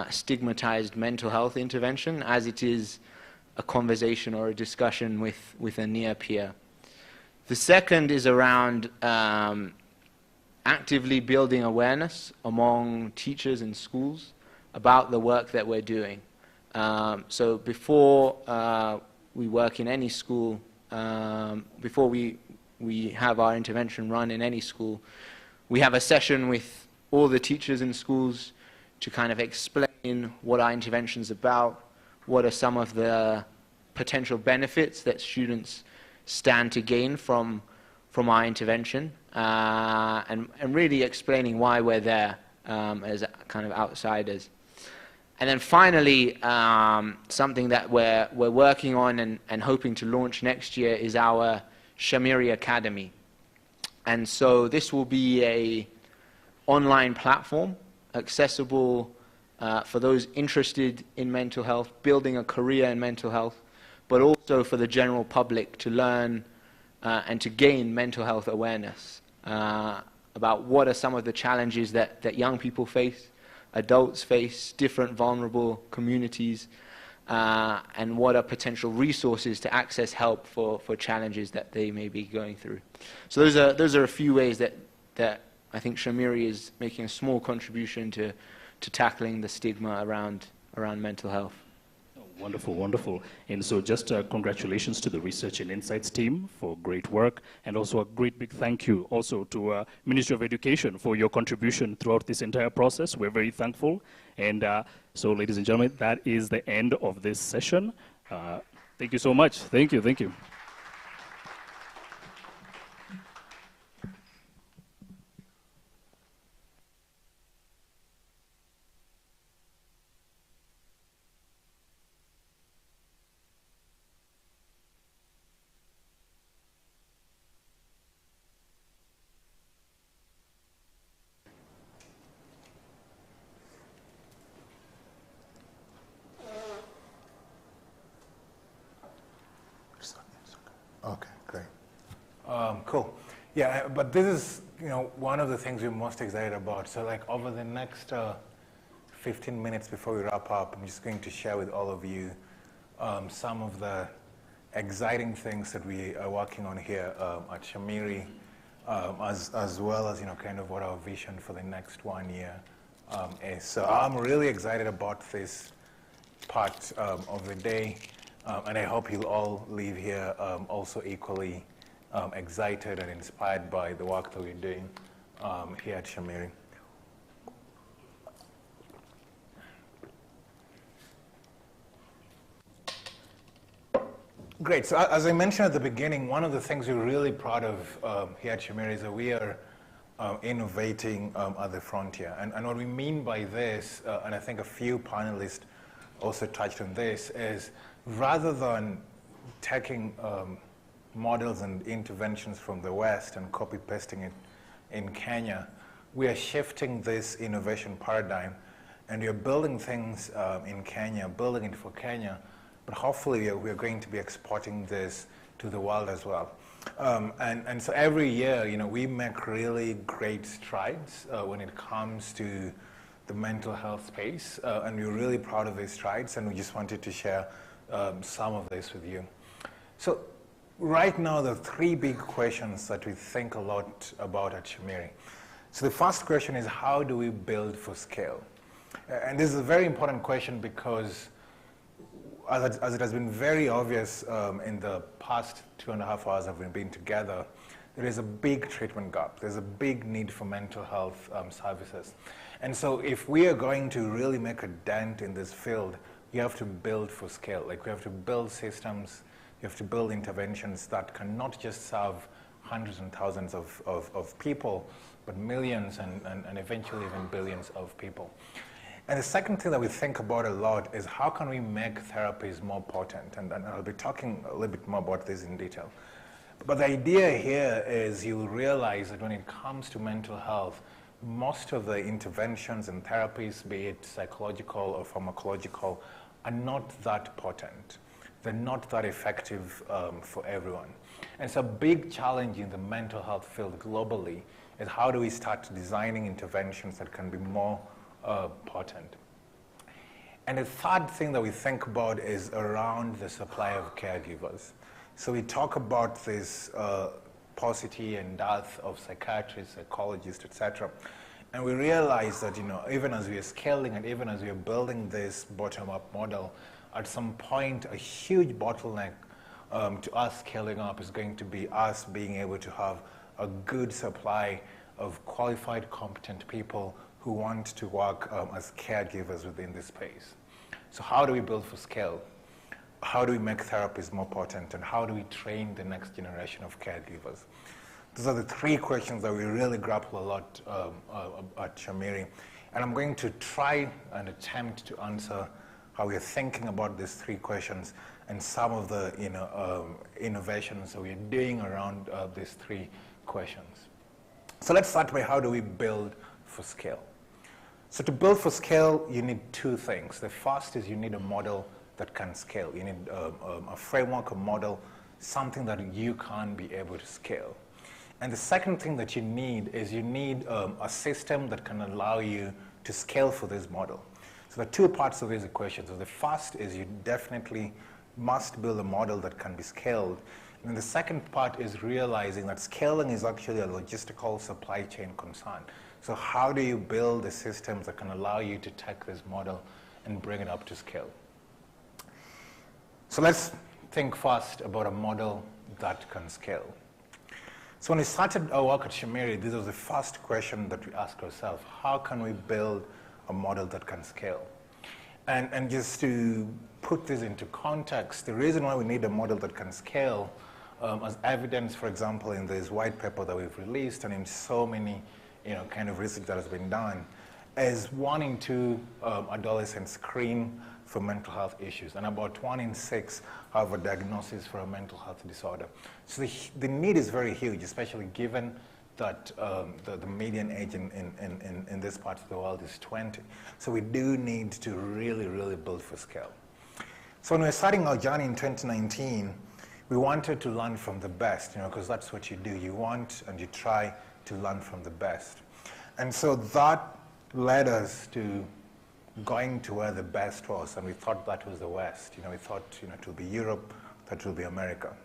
stigmatized mental health intervention as it is a conversation or a discussion with a near peer. The second is around actively building awareness among teachers in schools about the work that we're doing. So before we work in any school, before we have our intervention run in any school, we have a session with all the teachers in schools to kind of explain what our intervention's about, what are some of the potential benefits that students stand to gain from our intervention, and really explaining why we're there as kind of outsiders. And then finally, something that we're working on and hoping to launch next year is our Shamiri Academy. And so this will be an online platform accessible for those interested in mental health, building a career in mental health, but also for the general public to learn and to gain mental health awareness about what are some of the challenges that young people face, adults face, different vulnerable communities, and what are potential resources to access help for challenges that they may be going through. So those are a few ways that I think Shamiri is making a small contribution to tackling the stigma around mental health. Wonderful, wonderful. And so just congratulations to the Research and Insights team for great work, and also a great big thank you also to Ministry of Education for your contribution throughout this entire process. We're very thankful. And so, ladies and gentlemen, that is the end of this session. Thank you so much. Thank you, thank you. Okay, great. Cool. Yeah, but this is, one of the things we're most excited about. So like over the next 15 minutes before we wrap up, I'm just going to share with all of you some of the exciting things that we are working on here at Shamiri, as well as, kind of what our vision for the next 1 year is. So I'm really excited about this part of the day, and I hope you'll all leave here also equally excited and inspired by the work that we're doing here at Shamiri. Great. So as I mentioned at the beginning, one of the things we're really proud of here at Shamiri is that we are innovating at the frontier. And what we mean by this, and I think a few panelists also touched on this, is rather than taking models and interventions from the West and copy-pasting it in Kenya, we are shifting this innovation paradigm, and we are building things in Kenya, building it for Kenya, but hopefully we are going to be exporting this to the world as well. And so every year, we make really great strides when it comes to the mental health space, and we're really proud of these strides, and we just wanted to share some of this with you. So right now, there are three big questions that we think a lot about at Shamiri. So the first question is, how do we build for scale? And this is a very important question because as it has been very obvious in the past 2.5 hours that we've been together, there is a big treatment gap. There's a big need for mental health services. And so if we are going to really make a dent in this field, we have to build for scale. Like, we have to build systems, you have to build interventions that can not just serve hundreds and thousands of people, but millions and eventually even billions of people. And the second thing that we think about a lot is how can we make therapies more potent? And I'll be talking a little bit more about this in detail. But the idea here is you realize that when it comes to mental health, most of the interventions and therapies, be it psychological or pharmacological, are not that potent. They're not that effective for everyone. And so a big challenge in the mental health field globally is how do we start designing interventions that can be more potent. And the third thing that we think about is around the supply of caregivers. So we talk about this paucity and dearth of psychiatrists, psychologists, etc. And we realize that, even as we are scaling and even as we are building this bottom-up model, at some point, a huge bottleneck to us scaling up is going to be us being able to have a good supply of qualified, competent people who want to work as caregivers within this space. So how do we build for scale? How do we make therapies more potent? And how do we train the next generation of caregivers? Those are the three questions that we really grapple a lot at Shamiri. And I'm going to try and attempt to answer how we're thinking about these three questions and some of the innovations that we're doing around these three questions. So let's start by how do we build for scale? So to build for scale, you need two things. The first is you need a model that can scale. You need a framework, a model, something that you can be able to scale. And the second thing that you need is you need a system that can allow you to scale for this model. So there are two parts of this equation. So the first is you definitely must build a model that can be scaled. And the second part is realizing that scaling is actually a logistical supply chain concern. So how do you build the systems that can allow you to take this model and bring it up to scale? So let's think first about a model that can scale. So when we started our work at Shamiri, this was the first question that we asked ourselves: how can we build a model that can scale? And just to put this into context, the reason why we need a model that can scale, as evidence, for example, in this white paper that we've released and in so many kind of research that has been done, is 1 in 2 adolescents screen for mental health issues, and about 1 in 6 have a diagnosis for a mental health disorder. So the need is very huge, especially given that the median age in this part of the world is 20. So we do need to really, really build for scale. So when we were starting our journey in 2019, we wanted to learn from the best, because that's what you do. You want and you try to learn from the best. And so that led us to going to where the best was, and we thought that was the West. We thought, it would be Europe, that it would be America.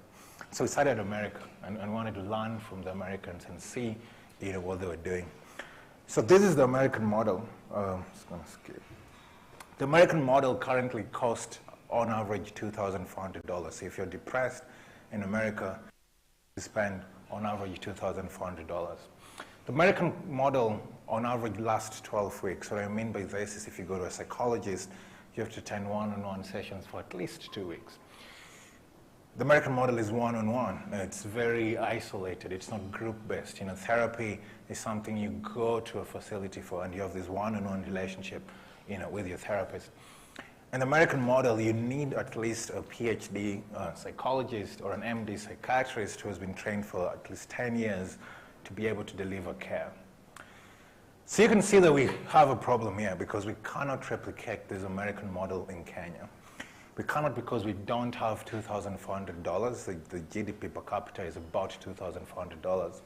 So we started America and wanted to learn from the Americans and see, what they were doing. So this is the American model. Just gonna skip. The American model currently costs, on average, $2,400. So if you're depressed in America, you spend, on average, $2,400. The American model, on average, lasts 12 weeks. What I mean by this is if you go to a psychologist, you have to attend one-on-one sessions for at least 2 weeks. The American model is one-on-one. It's very isolated. It's not group-based. Therapy is something you go to a facility for, and you have this one-on-one relationship, with your therapist. In the American model, you need at least a PhD psychologist or an MD psychiatrist who has been trained for at least 10 years to be able to deliver care. So you can see that we have a problem here because we cannot replicate this American model in Kenya. We cannot because we don't have $2,400. The GDP per capita is about $2,400.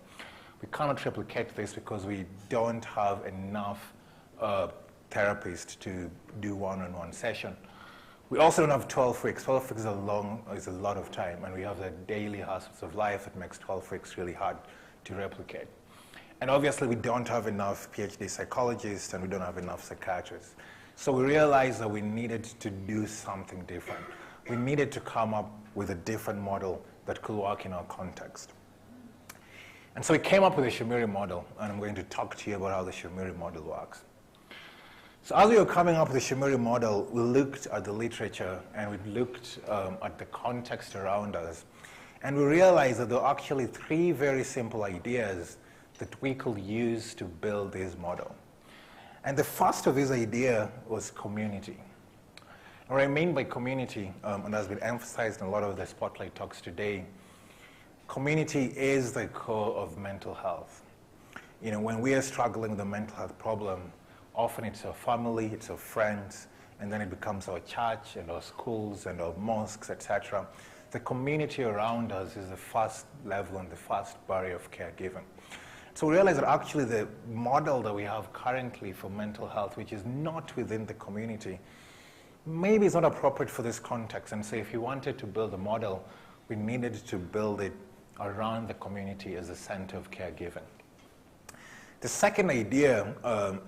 We cannot replicate this because we don't have enough therapists to do one-on-one session. We also don't have 12 weeks. 12 weeks is a lot of time, and we have the daily hassles of life that makes 12 weeks really hard to replicate. And obviously, we don't have enough PhD psychologists, and we don't have enough psychiatrists. So we realized that we needed to do something different. We needed to come up with a different model that could work in our context. And so we came up with the Shamiri model, and I'm going to talk to you about how the Shamiri model works. So as we were coming up with the Shamiri model, we looked at the literature, and we looked at the context around us, and we realized that there are actually 3 very simple ideas that we could use to build this model. And the first of this idea was community. And what I mean by community, and has been emphasized in a lot of the spotlight talks today, community is the core of mental health. When we are struggling with a mental health problem, often it's our family, it's our friends, and then it becomes our church and our schools and our mosques, etc. The community around us is the first level and the first barrier of caregiving. So we realize that actually the model that we have currently for mental health, which is not within the community, maybe is not appropriate for this context. And so if you wanted to build a model, we needed to build it around the community as a center of caregiving. The second idea,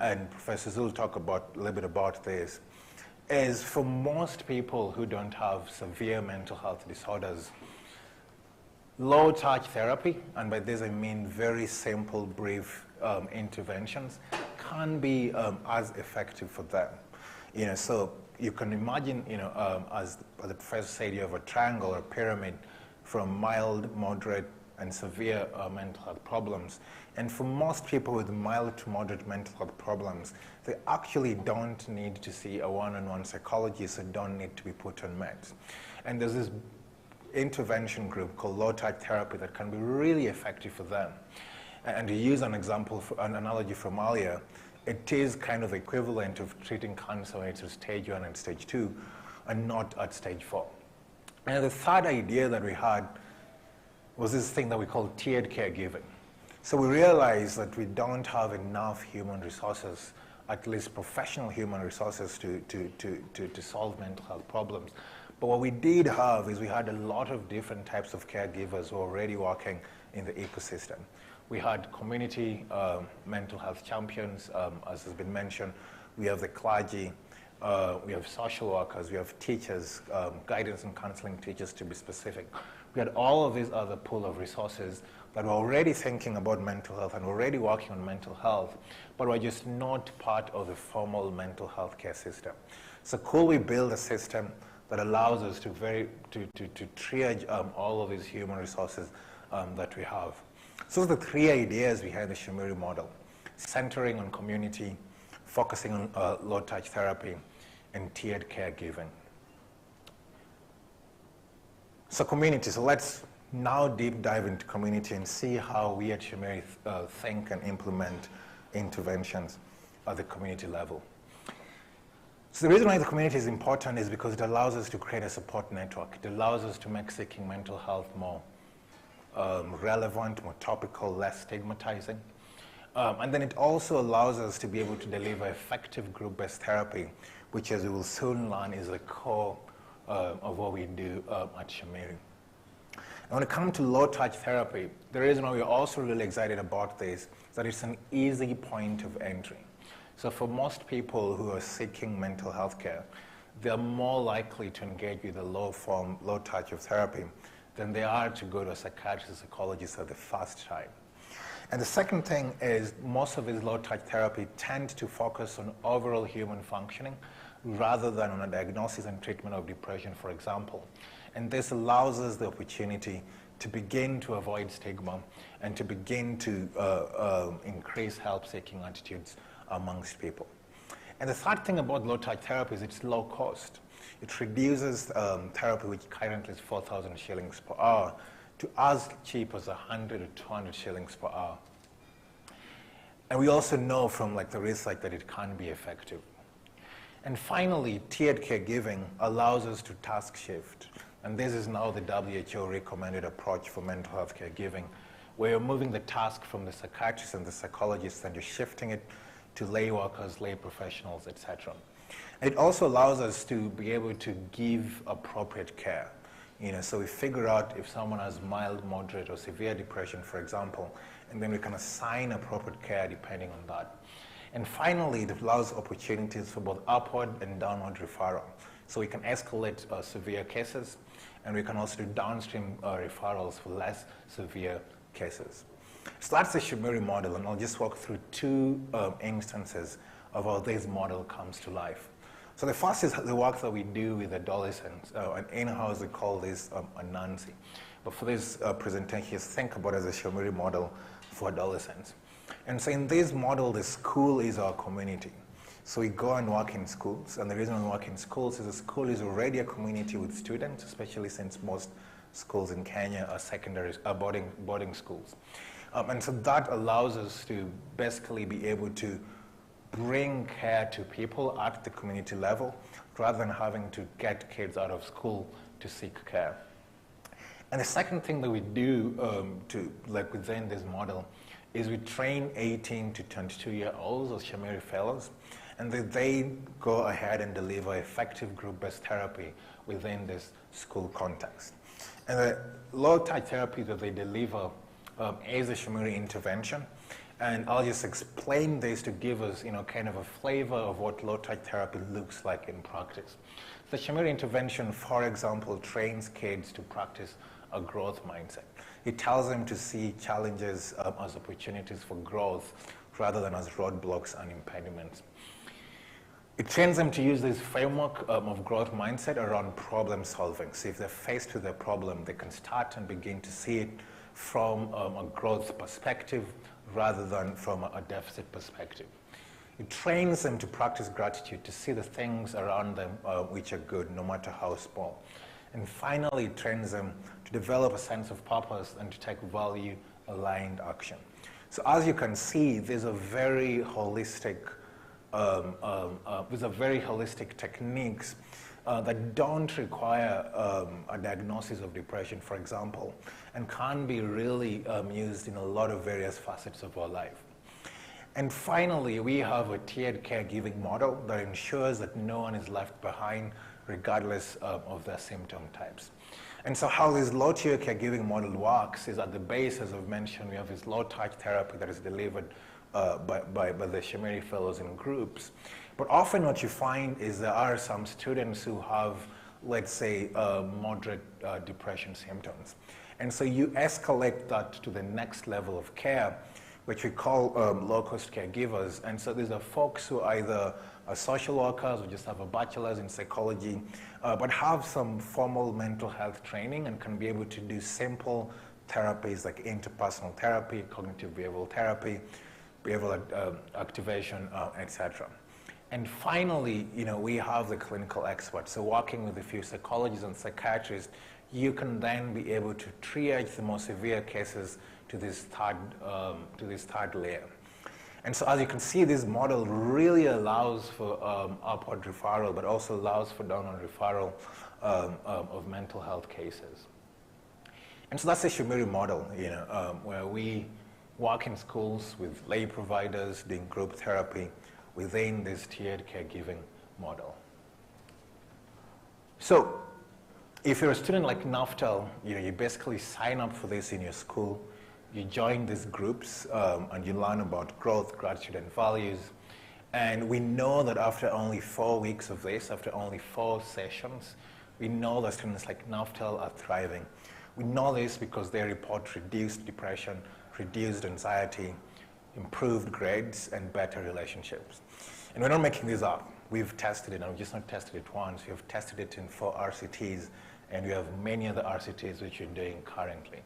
and Professor Zul will talk a little bit about this, is for most people who don't have severe mental health disorders, low-touch therapy, and by this I mean very simple, brief interventions, can be as effective for them. So you can imagine, as the professor said, you have a triangle or a pyramid from mild, moderate, and severe mental health problems. And for most people with mild to moderate mental health problems, they actually don't need to see a one-on-one psychologist and don't need to be put on meds. And there's this intervention group called low-touch therapy that can be really effective for them. And to use an example, an analogy from earlier, it is kind of equivalent of treating cancer when it's at stage 1 and stage 2 and not at stage 4. And the third idea that we had was this thing that we call tiered caregiving. So we realized that we don't have enough human resources, at least professional human resources, to solve mental health problems. But what we did have is we had a lot of different types of caregivers who were already working in the ecosystem. We had community mental health champions, as has been mentioned. We have the clergy, we have social workers, we have teachers, guidance and counseling teachers to be specific. We had all of these other pool of resources that were already thinking about mental health and already working on mental health, but were just not part of the formal mental health care system. So could we build a system that allows us to triage all of these human resources that we have? So those are the 3 ideas behind the Shamiri model: centering on community, focusing on low-touch therapy, and tiered caregiving. So community, so let's now deep dive into community and see how we at Shamiri think and implement interventions at the community level. So the reason why the community is important is because it allows us to create a support network. It allows us to make seeking mental health more relevant, more topical, less stigmatizing. And then it also allows us to be able to deliver effective group-based therapy, which, as we will soon learn, is the core of what we do at Shamiri. And when it comes to low-touch therapy, the reason why we're also really excited about this is that it's an easy point of entry. So for most people who are seeking mental health care, they're more likely to engage with a low-form, low-touch of therapy than they are to go to a psychiatrist or psychologist at the first time. And the second thing is most of these low-touch therapy tend to focus on overall human functioning rather than on a diagnosis and treatment of depression, for example. And this allows us the opportunity to begin to avoid stigma and to begin to increase help-seeking attitudes amongst people. And the third thing about low-touch therapy is it's low cost. It reduces therapy, which currently is 4,000 shillings per hour, to as cheap as 100 or 200 shillings per hour. And we also know from the research that it can be effective. And finally, tiered caregiving allows us to task shift. And this is now the WHO recommended approach for mental health caregiving, where you're moving the task from the psychiatrist and the psychologist and you're shifting it to lay workers, lay professionals, etc. It also allows us to be able to give appropriate care. So we figure out if someone has mild, moderate, or severe depression, for example, and then we can assign appropriate care depending on that. And finally, it allows opportunities for both upward and downward referral. So we can escalate severe cases, and we can also do downstream referrals for less severe cases. So that's the Shamiri model, and I'll just walk through two instances of how this model comes to life. So the first is the work that we do with adolescents, and in-house we call this a Nancy. But for this presentation, just think about it as a Shamiri model for adolescents. And so in this model, the school is our community. So we go and work in schools, and the reason we work in schools is the school is already a community with students, especially since most schools in Kenya are boarding schools. And so that allows us to basically be able to bring care to people at the community level rather than having to get kids out of school to seek care. And the second thing that we do within this model is we train 18 to 22-year-olds as Shamiri fellows, and they go ahead and deliver effective group-based therapy within this school context. And the low-touch therapy that they deliver is a Shamiri intervention. And I'll just explain this to give us, kind of a flavor of what low-touch therapy looks like in practice. The Shamiri intervention, for example, trains kids to practice a growth mindset. It tells them to see challenges as opportunities for growth rather than as roadblocks and impediments. It trains them to use this framework of growth mindset around problem solving. So if they're faced with a problem, they can start and begin to see it from a growth perspective rather than from a deficit perspective. It trains them to practice gratitude, to see the things around them which are good, no matter how small. And finally, it trains them to develop a sense of purpose and to take value-aligned action. So as you can see, there's a very holistic techniques that don't require a diagnosis of depression, for example, and can be really used in a lot of various facets of our life. And finally, we have a tiered caregiving model that ensures that no one is left behind regardless of their symptom types. And so how this low-tier caregiving model works is at the base, as I've mentioned, we have this low-touch therapy that is delivered by the Shamiri fellows in groups. But often what you find is there are some students who have, let's say, moderate depression symptoms. And so you escalate that to the next level of care, which we call low-cost caregivers. And so these are folks who either are social workers or just have a bachelor's in psychology, but have some formal mental health training and can be able to do simple therapies like interpersonal therapy, cognitive behavioral therapy, behavioral activation, etc. And finally, we have the clinical experts. So working with a few psychologists and psychiatrists, you can then be able to triage the more severe cases to this third layer. And so as you can see, this model really allows for upward referral, but also allows for downward referral of mental health cases. And so that's the Shamiri model, where we work in schools with lay providers doing group therapy within this tiered caregiving model. So if you're a student like Naftal, you basically sign up for this in your school. You join these groups and you learn about growth, gratitude, and values. And we know that after only 4 weeks of this, after only 4 sessions, we know that students like Naftal are thriving. We know this because they report reduced depression, reduced anxiety, improved grades, and better relationships. And we're not making this up. We've tested it, and we've just not tested it once. We've tested it in 4 RCTs, and we have many other RCTs which we're doing currently.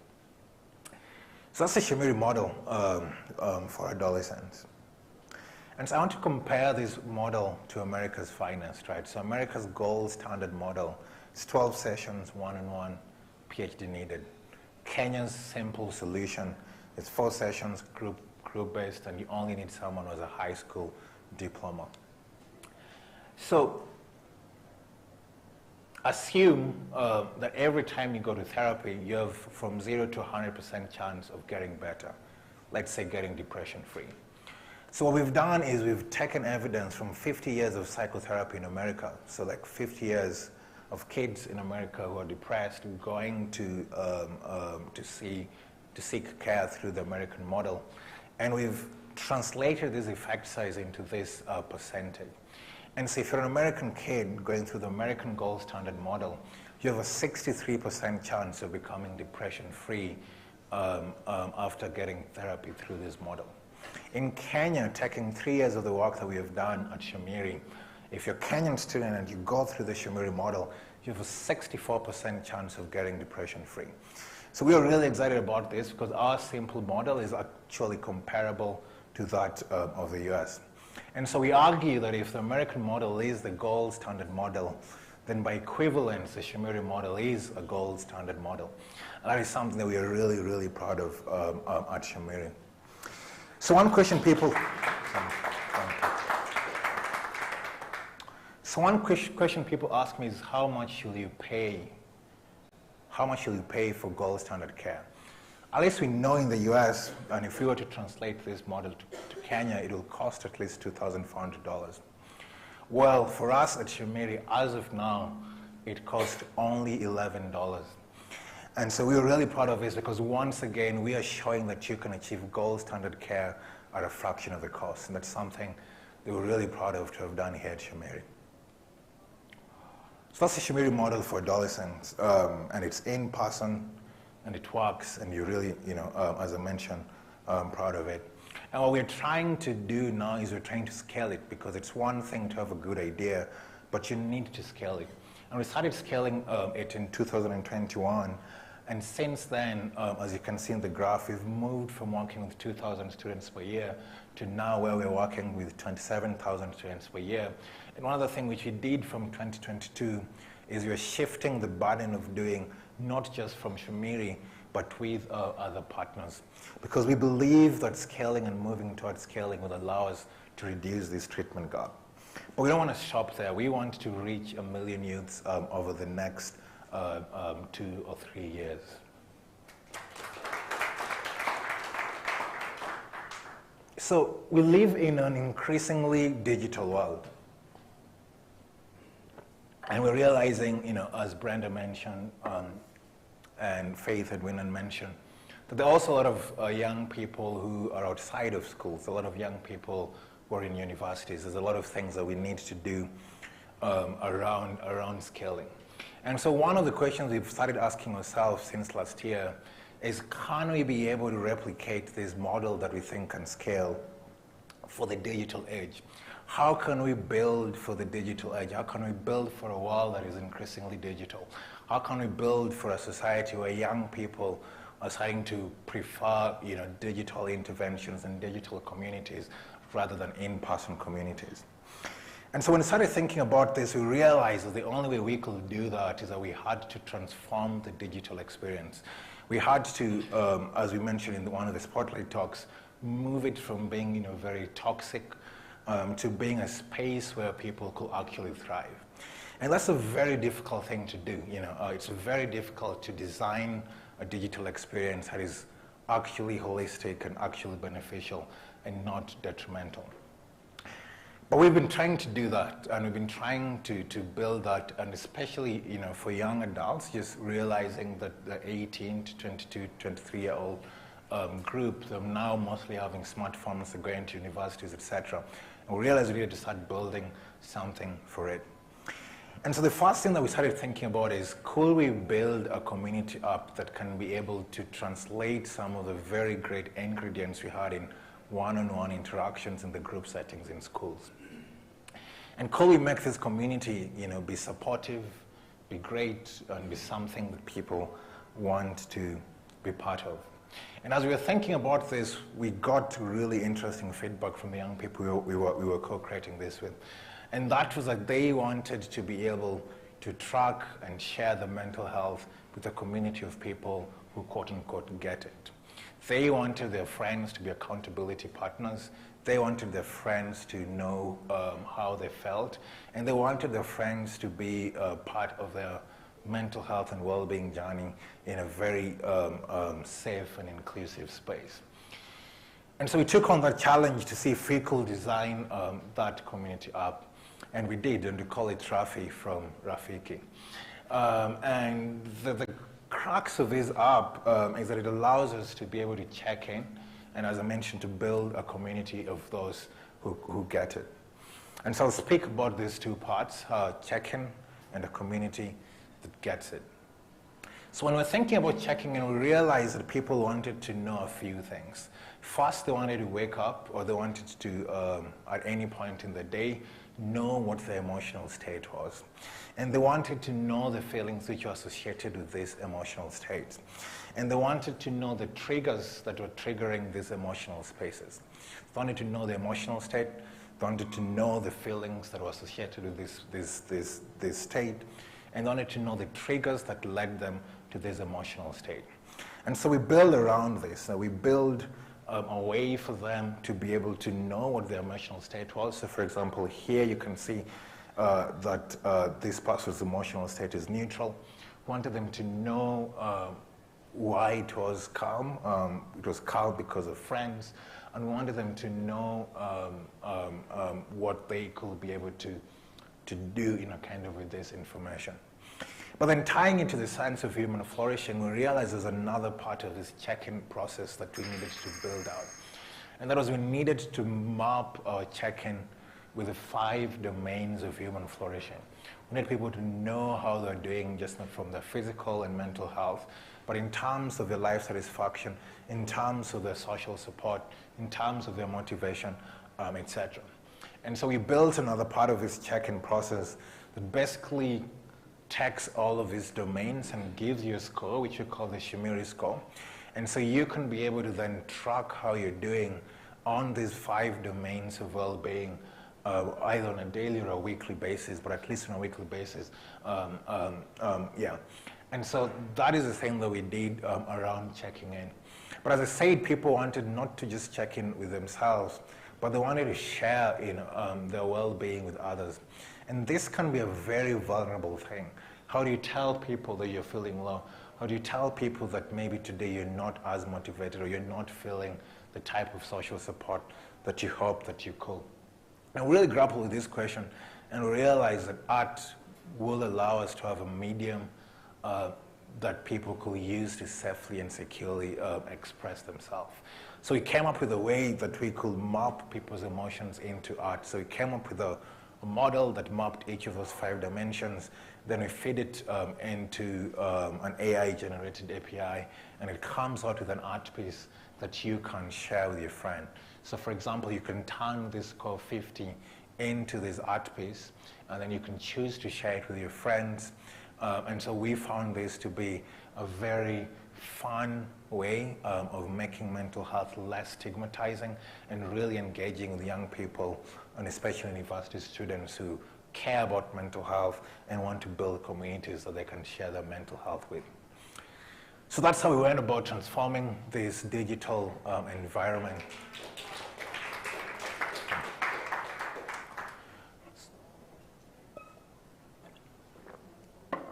So that's the Shamiri model for adolescents. And so I want to compare this model to America's finest, right? So America's gold standard model is 12 sessions, one-on-one, PhD needed. Kenya's simple solution is 4 sessions, group-based, and you only need someone with a high school diploma. So assume that every time you go to therapy, you have from 0 to 100% chance of getting better. Let's say getting depression-free. So what we've done is we've taken evidence from 50 years of psychotherapy in America. So like 50 years of kids in America who are depressed going to seek care through the American model. And we've translated this effect size into this percentage. And so if you're an American kid going through the American gold standard model, you have a 63% chance of becoming depression-free after getting therapy through this model. In Kenya, taking 3 years of the work that we have done at Shamiri, if you're a Kenyan student and you go through the Shamiri model, you have a 64% chance of getting depression-free. So we are really excited about this because our simple model is actually comparable to that of the US. And so we argue that if the American model is the gold standard model, then by equivalence, the Shamiri model is a gold standard model. And that is something that we are really, really proud of at Shamiri. So one question people... So one question people ask me is, how much will you pay? How much will you pay for gold standard care? At least we know in the US, and if we were to translate this model to Kenya, it will cost at least $2,400. Well, for us at Shamiri, as of now, it costs only $11. And so we are really proud of this because once again, we are showing that you can achieve gold standard care at a fraction of the cost. And that's something that we're really proud of to have done here at Shamiri. So that's the Shamiri model for adolescents, and it's in person, and it works, and you're really, as I mentioned, proud of it. And what we're trying to do now is we're trying to scale it because it's one thing to have a good idea, but you need to scale it. And we started scaling it in 2021, and since then, as you can see in the graph, we've moved from working with 2,000 students per year to now where we're working with 27,000 students per year. And one other thing which we did from 2022 is we're shifting the burden of doing not just from Shamiri, but with other partners. Because we believe that scaling and moving towards scaling will allow us to reduce this treatment gap. But we don't want to stop there. We want to reach 1 million youths over the next 2 or 3 years. So we live in an increasingly digital world. And we're realizing, as Brenda mentioned, and Faith and Winnan mentioned, that there are also a lot of young people who are outside of schools, a lot of young people who are in universities. There's a lot of things that we need to do around scaling. And so one of the questions we've started asking ourselves since last year is, can we be able to replicate this model that we think can scale for the digital age? How can we build for the digital age? How can we build for a world that is increasingly digital? How can we build for a society where young people are starting to prefer, digital interventions and digital communities rather than in-person communities? And so when we started thinking about this, we realized that the only way we could do that is that we had to transform the digital experience. We had to, as we mentioned in one of the spotlight talks, move it from being very toxic to being a space where people could actually thrive. And that's a very difficult thing to do. It's very difficult to design a digital experience that is actually holistic and actually beneficial and not detrimental. But we've been trying to do that, and we've been trying to build that, and especially for young adults, just realizing that the 18 to 22, 23-year-old group, they're now mostly having smartphones, they're going to universities, etc. And we realized we needed to start building something for it. And so the first thing that we started thinking about is, could we build a community app that can be able to translate some of the very great ingredients we had in one-on-one interactions in the group settings in schools? And could we make this community, be supportive, be great, and be something that people want to be part of? And as we were thinking about this, we got really interesting feedback from the young people we were co-creating this with. And that was that they wanted to be able to track and share the mental health with a community of people who, quote unquote, get it. They wanted their friends to be accountability partners. They wanted their friends to know how they felt. And they wanted their friends to be part of their mental health and well-being journey in a very safe and inclusive space. And so we took on that challenge to see if we could design that community app. And we did, and we call it Rafi from Rafiki. And the crux of this app is that it allows us to be able to check in, and as I mentioned, to build a community of those who get it. And so I'll speak about these two parts, check-in and a community that gets it. So when we're thinking about checking in, we realized that people wanted to know a few things. First, they wanted to wake up, or they wanted to, at any point in the day, know what their emotional state was. And they wanted to know the feelings which were associated with these emotional states. And they wanted to know the triggers that were triggering these emotional spaces. They wanted to know the emotional state. They wanted to know the feelings that were associated with this state. And they wanted to know the triggers that led them to this emotional state. And so we build around this. We build a way for them to be able to know what their emotional state was. So for example, here you can see that this person's emotional state is neutral. We wanted them to know why it was calm. It was calm because of friends. And we wanted them to know what they could be able to do kind of with this information. But then tying into the science of human flourishing, we realized there's another part of this check-in process that we needed to build out. And that was we needed to map our check-in with the 5 domains of human flourishing. We need people to know how they're doing, just not from their physical and mental health, but in terms of their life satisfaction, in terms of their social support, in terms of their motivation, etc. And so we built another part of this check-in process that basically takes all of these domains and gives you a score, which we call the Shamiri score. And so you can be able to then track how you're doing on these 5 domains of well-being, either on a daily or a weekly basis, but at least on a weekly basis. Yeah. And so that is the thing that we did around checking in. But as I said, people wanted not to just check in with themselves, but they wanted to share their well-being with others. And this can be a very vulnerable thing. How do you tell people that you're feeling low? How do you tell people that maybe today you're not as motivated, or you're not feeling the type of social support that you hope that you could? And we really grapple with this question and realize that art will allow us to have a medium that people could use to safely and securely express themselves. So we came up with a way that we could map people's emotions into art. So we came up with a model that mapped each of those 5 dimensions. Then we feed it into an AI-generated API, and it comes out with an art piece that you can share with your friend. So for example, you can turn this score 50 into this art piece, and then you can choose to share it with your friends. And so we found this to be a very fun way of making mental health less stigmatizing and really engaging with young people, and especially university students who care about mental health and want to build communities that they can share their mental health with. So that's how we went about transforming this digital environment.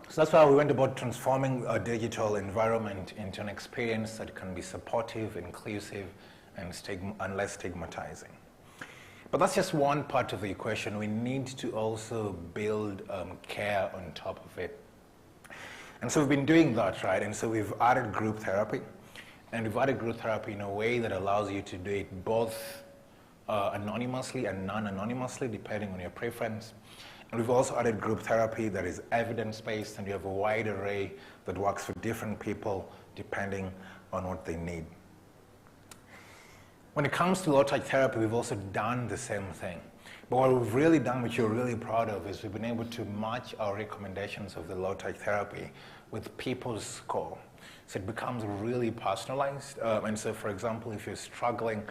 So that's how we went about transforming a digital environment into an experience that can be supportive, inclusive, and less stigmatizing. But that's just one part of the equation. We need to also build care on top of it. And so we've been doing that, right? And so we've added group therapy. And we've added group therapy in a way that allows you to do it both anonymously and non-anonymously, depending on your preference. And we've also added group therapy that is evidence-based, and we have a wide array that works for different people depending on what they need. When it comes to low-touch therapy, we've also done the same thing. But what we've really done, which we're really proud of, is we've been able to match our recommendations of the low-touch therapy with people's score. So it becomes really personalized. And so, for example, if you're struggling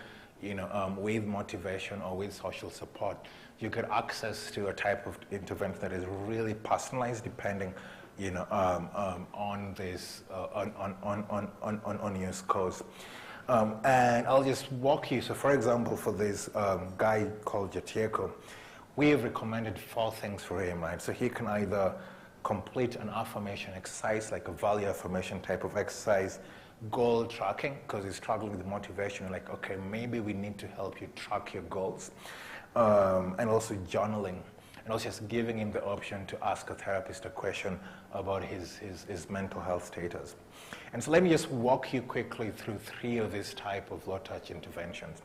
with motivation or with social support, you get access to a type of intervention that is really personalized depending on your scores. And I'll just walk you. So for example, for this guy called Jatieko, we have recommended 4 things for him, right? So he can either complete an affirmation exercise, like a value affirmation type of exercise, goal tracking, because he's struggling with motivation. Like, okay, maybe we need to help you track your goals. And also journaling. And also just giving him the option to ask a therapist a question about his mental health status. And so let me just walk you quickly through 3 of these type of low-touch interventions.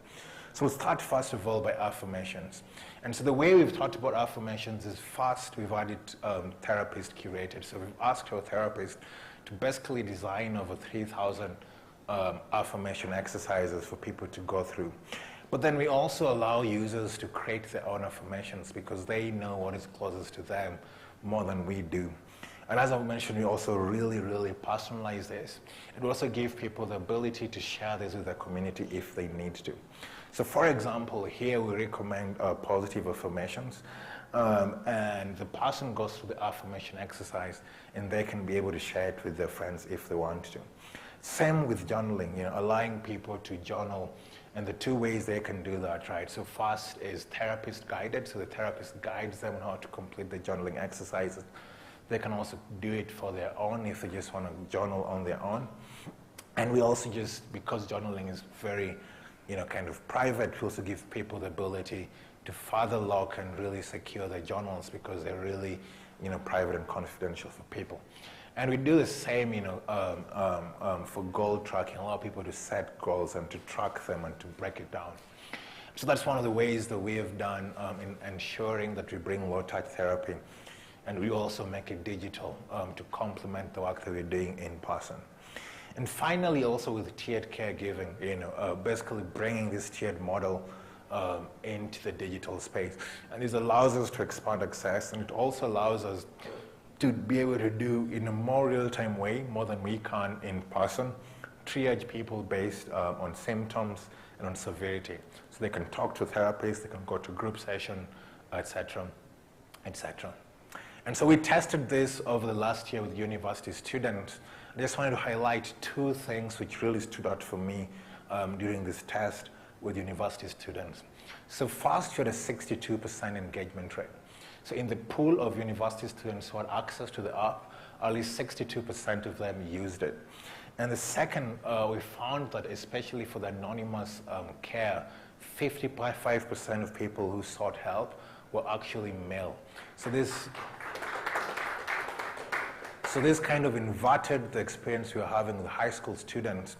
So we'll start first of all by affirmations. And so the way we've talked about affirmations is first we've added therapist curated. So we've asked our therapist to basically design over 3,000 affirmation exercises for people to go through. But then we also allow users to create their own affirmations because they know what is closest to them more than we do. And as I mentioned, we also really, really personalize this. It also gives people the ability to share this with their community if they need to. So for example, here we recommend positive affirmations. And the person goes through the affirmation exercise and they can be able to share it with their friends if they want to. Same with journaling, allowing people to journal. And the 2 ways they can do that, right? So first is therapist guided. So the therapist guides them on how to complete the journaling exercises. They can also do it for their own if they just want to journal on their own. And we also because journaling is very, kind of private, we also give people the ability to further lock and really secure their journals because they're really, private and confidential for people. And we do the same, for goal tracking, allow people to set goals and to track them and to break it down. So that's one of the ways that we have done in ensuring that we bring low-touch therapy. And we also make it digital to complement the work that we're doing in person. And finally, also with tiered caregiving, basically bringing this tiered model into the digital space. And this allows us to expand access, and it also allows us to be able to do in a more real-time way, more than we can in person, triage people based on symptoms and on severity. So they can talk to therapists, they can go to group session, etc., etc. And so we tested this over the last year with university students. I just wanted to highlight 2 things which really stood out for me during this test with university students. So first, we had a 62% engagement rate. So in the pool of university students who had access to the app, at least 62% of them used it. And the second, we found that especially for the anonymous care, 55% of people who sought help were actually male. So this kind of inverted the experience we were having with high school students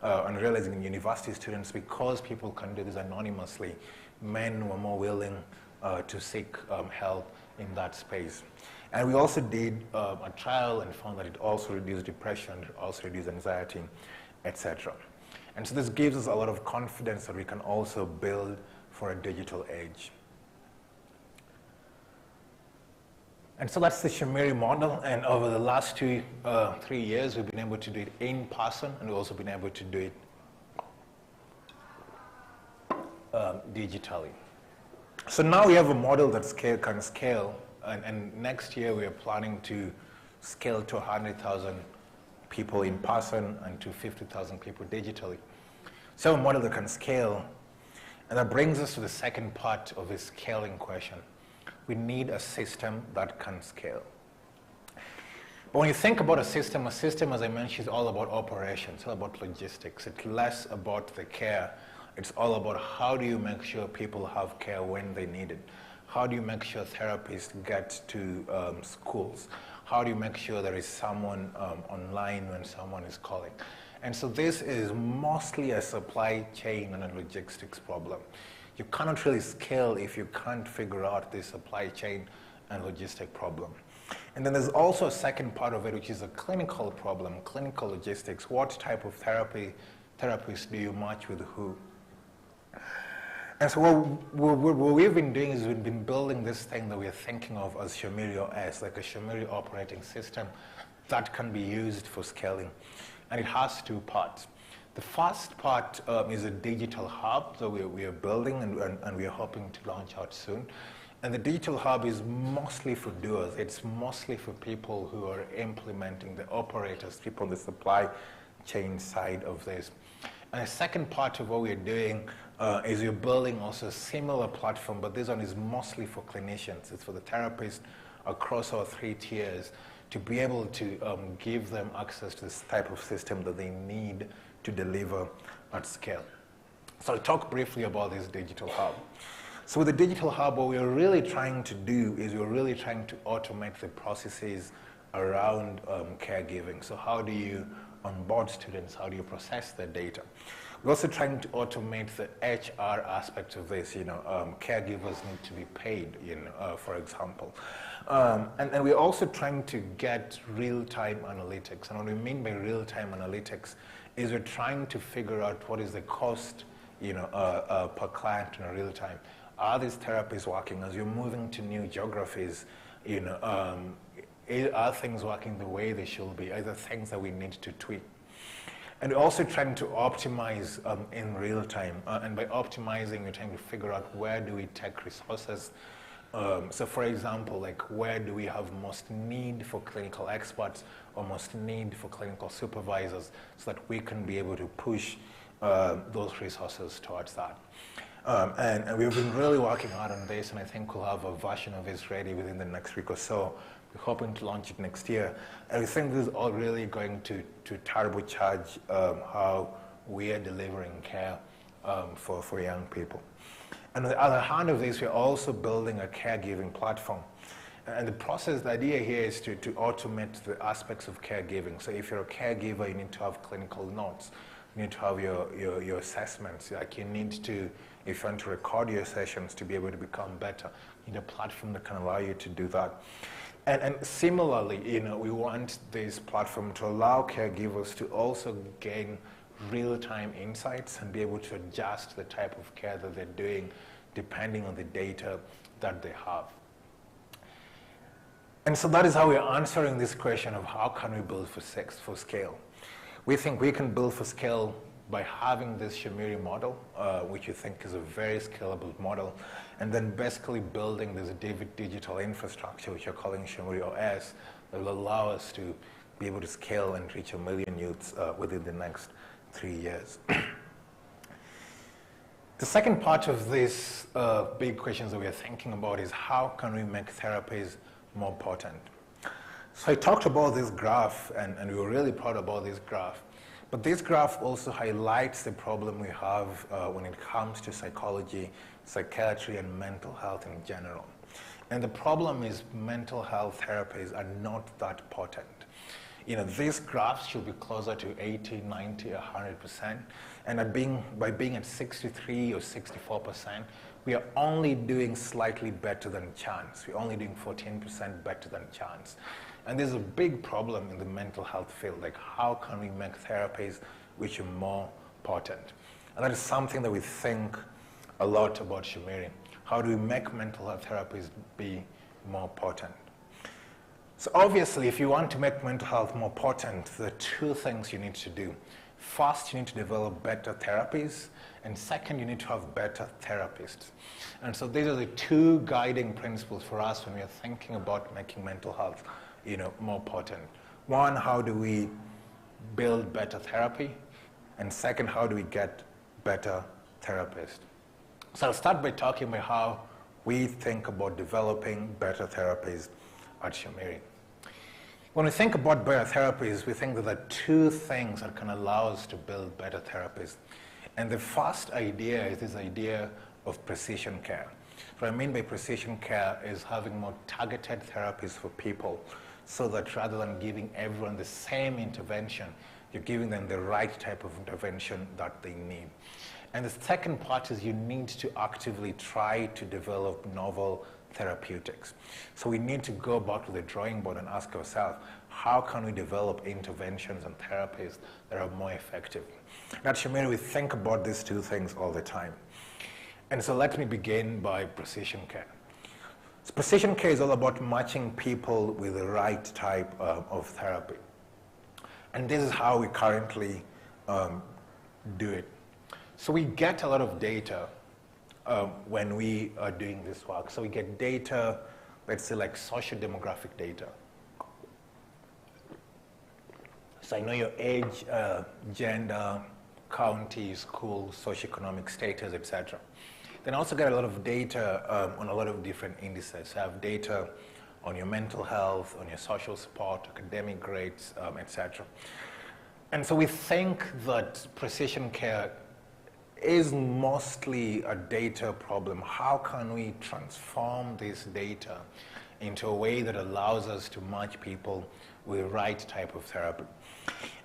and realizing in university students, because people can do this anonymously, men were more willing to seek help in that space. And we also did a trial and found that it also reduced depression, it also reduced anxiety, etc. And so this gives us a lot of confidence that we can also build for a digital age. And so that's the Shamiri model, and over the last 3 years, we've been able to do it in person, and we've also been able to do it digitally. So now we have a model that can scale, and next year we are planning to scale to 100,000 people in person and to 50,000 people digitally. So a model that can scale. And that brings us to the second part of the scaling question. We need a system that can scale. But when you think about a system, as I mentioned, is all about operations, it's all about logistics. It's less about the care. It's all about how do you make sure people have care when they need it? How do you make sure therapists get to schools? How do you make sure there is someone online when someone is calling? And so this is mostly a supply chain and a logistics problem. You cannot really scale if you can't figure out the supply chain and logistic problem. And then there's also a second part of it, which is a clinical problem, clinical logistics. What type of therapists do you match with who? And so what we've been doing is we've been building this thing that we're thinking of as Shamiri OS, like a Shamiri operating system that can be used for scaling. And it has two parts. The first part is a digital hub that we are building and we are hoping to launch out soon. And the digital hub is mostly for doers. It's mostly for people who are implementing, the operators, people on the supply chain side of this. And the second part of what we're doing is we're building also a similar platform, but this one is mostly for clinicians. It's for the therapists across our 3 tiers to be able to give them access to this type of system that they need to deliver at scale. So I'll talk briefly about this digital hub. So with the digital hub, what we're really trying to do is we're really trying to automate the processes around caregiving. So how do you onboard students? How do you process their data? We're also trying to automate the HR aspect of this. Caregivers need to be paid, for example. And we're also trying to get real-time analytics. And what we mean by real-time analytics is we're trying to figure out what is the cost, per client in real time. Are these therapies working? As you're moving to new geographies, are things working the way they should be? Are there things that we need to tweak? And we're also trying to optimize in real time. And by optimizing, we're trying to figure out where do we take resources. So for example, like where do we have most need for clinical experts or most need for clinical supervisors so that we can be able to push those resources towards that. And we've been really working hard on this, and I think we'll have a version of this ready within the next week or so. We're hoping to launch it next year. And we think this is all really going to turbocharge how we are delivering care for young people. And on the other hand of this, we're also building a caregiving platform. And the idea here is to automate the aspects of caregiving. So if you're a caregiver, you need to have clinical notes. You need to have your assessments. Like you need to, if you want to record your sessions to be able to become better, you need a platform that can allow you to do that. And similarly, we want this platform to allow caregivers to also gain real-time insights and be able to adjust the type of care that they're doing depending on the data that they have. And so that is how we're answering this question of how can we build for scale. We think we can build for scale by having this Shamiri model, which we think is a very scalable model, and then basically building this digital infrastructure, which we're calling Shamiri OS, that will allow us to be able to scale and reach 1 million youths within the next 3 years. The second part of this big questions that we are thinking about is how can we make therapies more potent? So I talked about this graph, and we were really proud about this graph. But this graph also highlights the problem we have when it comes to psychology, psychiatry, and mental health in general. And the problem is mental health therapies are not that potent. These graphs should be closer to 80, 90, 100%. And by being at 63 or 64%, we are only doing slightly better than chance. We're only doing 14% better than chance. And there's a big problem in the mental health field, like how can we make therapies which are more potent? And that is something that we think a lot about Shamiri. How do we make mental health therapies be more potent? So obviously, if you want to make mental health more potent, there are 2 things you need to do. First, you need to develop better therapies, and second, you need to have better therapists. And so these are the 2 guiding principles for us when we are thinking about making mental health more potent. One, how do we build better therapy? And second, how do we get better therapists? So I'll start by talking about how we think about developing better therapies at Shamiri. When we think about better therapies, we think that there are two things that can allow us to build better therapies. And the first idea is this idea of precision care. What I mean by precision care is having more targeted therapies for people, so that rather than giving everyone the same intervention, you're giving them the right type of intervention that they need. And the second part is you need to actively try to develop novel therapeutics. So we need to go back to the drawing board and ask ourselves, how can we develop interventions and therapies that are more effective? At Shamiri, we think about these two things all the time. And so let me begin by precision care. So precision care is all about matching people with the right type of therapy. And this is how we currently do it. So we get a lot of data when we are doing this work. So we get data, let's say like social demographic data. So I know your age, gender, county, school, socioeconomic status, etc. Then I also get a lot of data on a lot of different indices. So I have data on your mental health, on your social support, academic grades, etc. And so we think that precision care is mostly a data problem. How can we transform this data into a way that allows us to match people with the right type of therapy?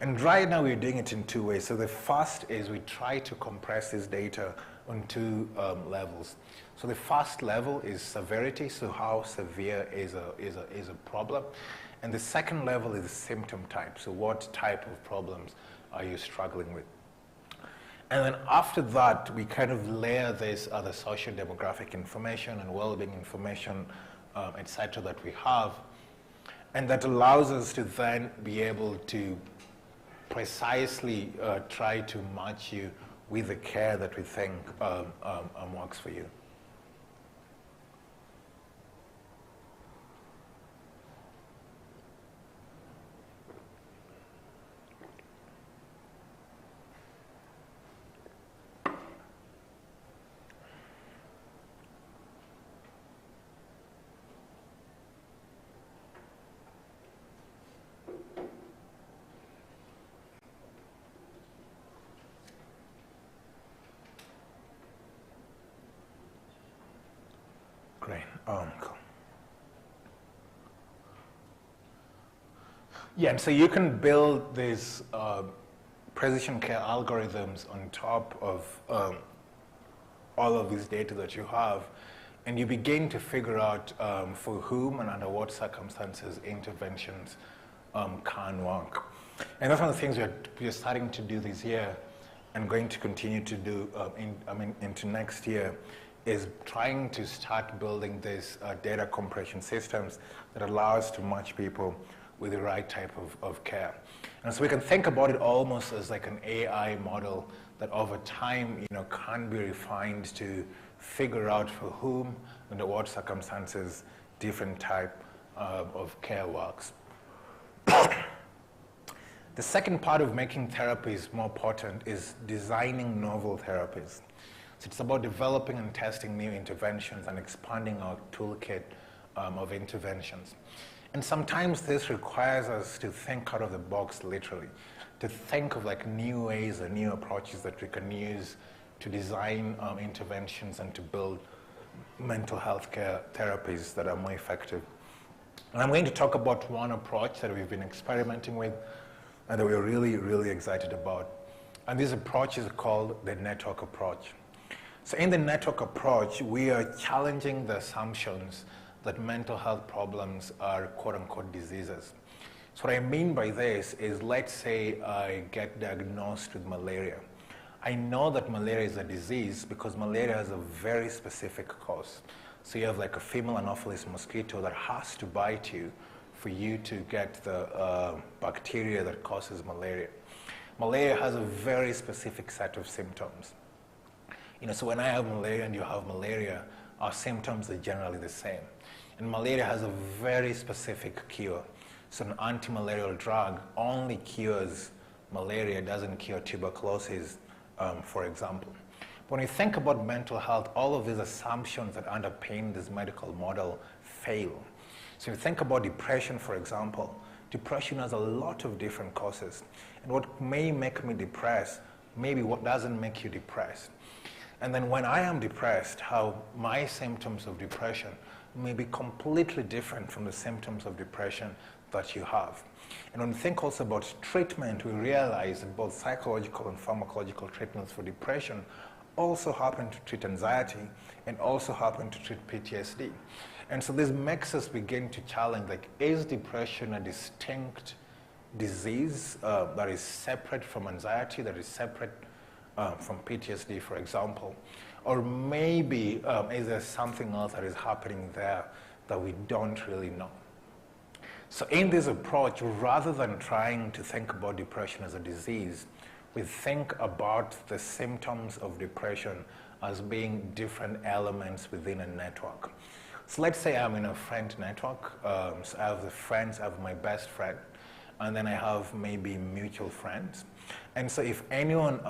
And right now we're doing it in two ways. So the first is we try to compress this data on two levels. So the first level is severity, so how severe is a problem. And the second level is the symptom type, so what type of problems are you struggling with? And then after that, we kind of layer this other social demographic information and well-being information, etc. that we have. And that allows us to then be able to precisely try to match you with the care that we think works for you. Great. Cool. Yeah, and so you can build these precision care algorithms on top of all of this data that you have, and you begin to figure out for whom and under what circumstances interventions can work. And that's one of the things we're starting to do this year and going to continue to do into next year, is trying to start building these data compression systems that allow us to match people with the right type of care. And so we can think about it almost as like an AI model that over time, can be refined to figure out for whom, under what circumstances, different type of care works. The second part of making therapies more potent is designing novel therapies. So it's about developing and testing new interventions and expanding our toolkit of interventions. And sometimes this requires us to think out of the box, literally, to think of like new ways and new approaches that we can use to design interventions and to build mental health care therapies that are more effective. And I'm going to talk about one approach that we've been experimenting with and that we're really, really excited about. And this approach is called the network approach. So in the network approach, we are challenging the assumptions that mental health problems are quote-unquote diseases. So what I mean by this is, let's say I get diagnosed with malaria. I know that malaria is a disease because malaria has a very specific cause. So you have like a female Anopheles mosquito that has to bite you for you to get the bacteria that causes malaria. Malaria has a very specific set of symptoms. So when I have malaria and you have malaria, our symptoms are generally the same. And malaria has a very specific cure. So an anti-malarial drug only cures malaria doesn't cure tuberculosis, for example. When you think about mental health, all of these assumptions that underpin this medical model fail. So if you think about depression, for example, depression has a lot of different causes. And what may make me depressed, maybe what doesn't make you depressed. And then when I am depressed, how my symptoms of depression may be completely different from the symptoms of depression that you have. And when we think also about treatment, we realize that both psychological and pharmacological treatments for depression also happen to treat anxiety and also happen to treat PTSD. And so this makes us begin to challenge, like, is depression a distinct disease that is separate from anxiety, that is separate from PTSD, for example? Or maybe is there something else that is happening there that we don't really know? So in this approach, rather than trying to think about depression as a disease, we think about the symptoms of depression as being different elements within a network. So let's say I'm in a friend network. So I have the friends, I have my best friend, and then I have maybe mutual friends. And so if anyone,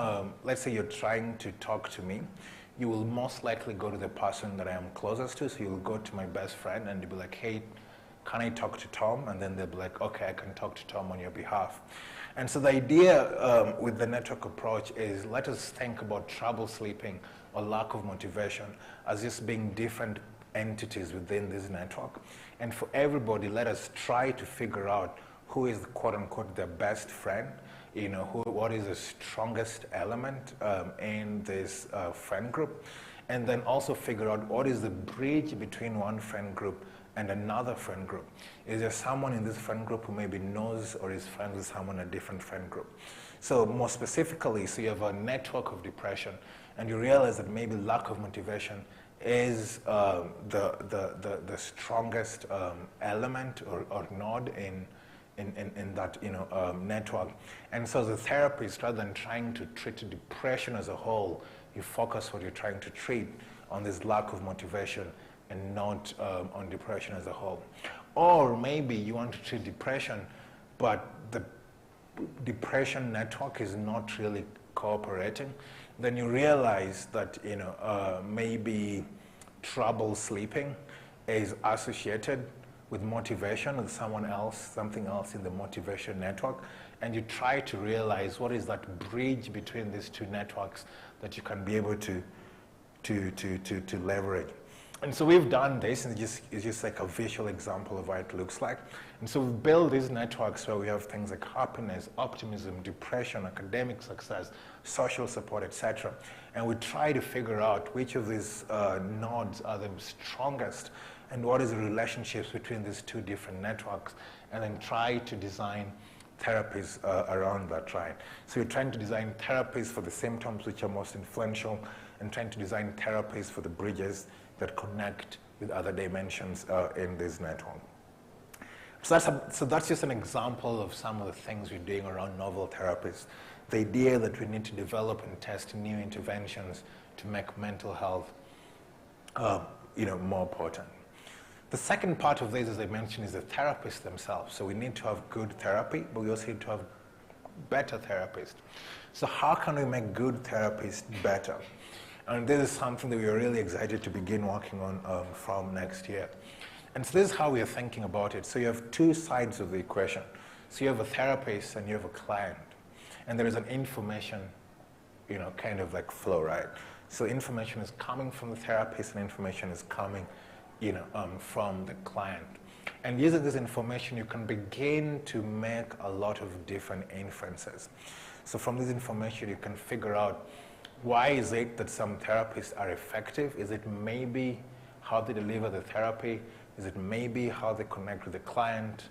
let's say you're trying to talk to me, you will most likely go to the person that I am closest to. So you'll go to my best friend and you'll be like, hey, can I talk to Tom? And then they'll be like, okay, I can talk to Tom on your behalf. And so the idea with the network approach is, let us think about trouble sleeping or lack of motivation as just being different entities within this network. And for everybody, let us try to figure out who is, quote unquote, their best friend, you know, what is the strongest element in this friend group, and then also figure out what is the bridge between one friend group and another friend group. Is there someone in this friend group who maybe knows or is friends with someone in a different friend group? So more specifically, so you have a network of depression, and you realize that maybe lack of motivation is the strongest element or node in that network. And so the therapist, rather than trying to treat depression as a whole, you focus what you're trying to treat on this lack of motivation and not on depression as a whole. Or maybe you want to treat depression, but the depression network is not really cooperating. Then you realize that maybe trouble sleeping is associated with motivation with someone else, something else in the motivation network, and you try to realize what is that bridge between these two networks that you can be able to leverage. And so we've done this, and it's just like a visual example of what it looks like. And so we've built these networks where we have things like happiness, optimism, depression, academic success, social support, etc. And we try to figure out which of these nodes are the strongest and what is the relationships between these two different networks, and then try to design therapies around that, right? So you're trying to design therapies for the symptoms which are most influential, and trying to design therapies for the bridges that connect with other dimensions in this network. So that's just an example of some of the things we're doing around novel therapies. The idea that we need to develop and test new interventions to make mental health more potent. The second part of this, as I mentioned, is the therapists themselves. So we need to have good therapy, but we also need to have better therapists. So how can we make good therapists better? And this is something that we are really excited to begin working on from next year. And so this is how we are thinking about it. So you have two sides of the equation. So you have a therapist and you have a client. And there is an information, kind of like flow, right? So information is coming from the therapist and information is coming, from the client. And using this information, you can begin to make a lot of different inferences. So from this information, you can figure out, why is it that some therapists are effective? Is it maybe how they deliver the therapy? Is it maybe how they connect with the client?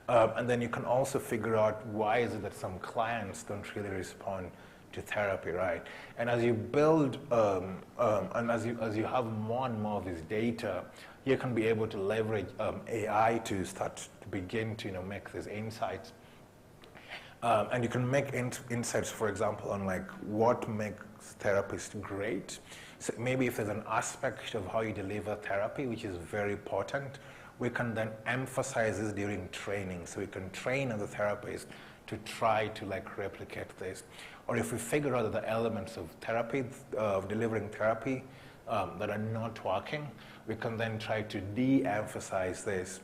And then you can also figure out, why is it that some clients don't really respond to therapy, right? And as you build, and as you have more and more of this data, you can be able to leverage AI to start to begin to make these insights. And you can make insights, for example, on like what makes therapists great. So maybe if there's an aspect of how you deliver therapy which is very important, we can then emphasize this during training. So we can train other therapists to try to like replicate this. Or if we figure out that the elements of therapy, of delivering therapy that are not working, we can then try to de-emphasize this.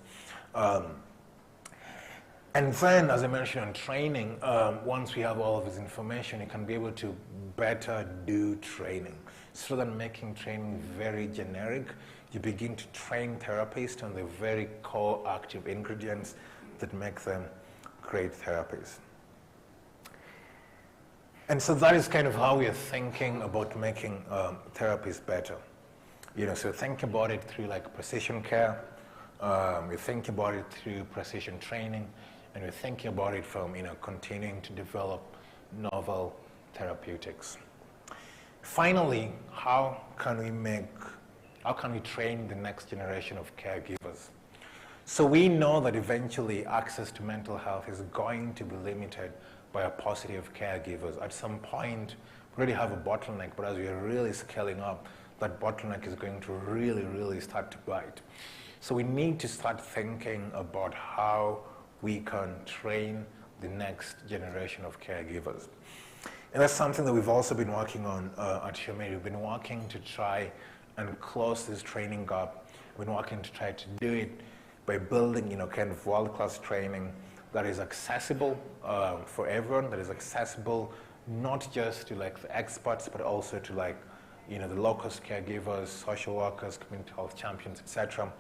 And then, as I mentioned on training, once we have all of this information, you can be able to better do training. So than making training very generic, you begin to train therapists on the very core active ingredients that make them great therapies. And so that is kind of how we are thinking about making therapies better. You know, so think about it through like precision care, we think about it through precision training, and we're thinking about it from, you know, continuing to develop novel therapeutics. Finally, how can we train the next generation of caregivers? So we know that eventually access to mental health is going to be limited by a paucity of caregivers. At some point, we already have a bottleneck, but as we are really scaling up, that bottleneck is going to really, really start to bite. So we need to start thinking about how we can train the next generation of caregivers. And that's something that we've also been working on at Shamiri. We've been working to try and close this training gap. We've been working to try to do it by building, you know, kind of world-class training that is accessible for everyone, that is accessible not just to like the experts, but also to like, you know, the locust caregivers, social workers, community health champions, etc.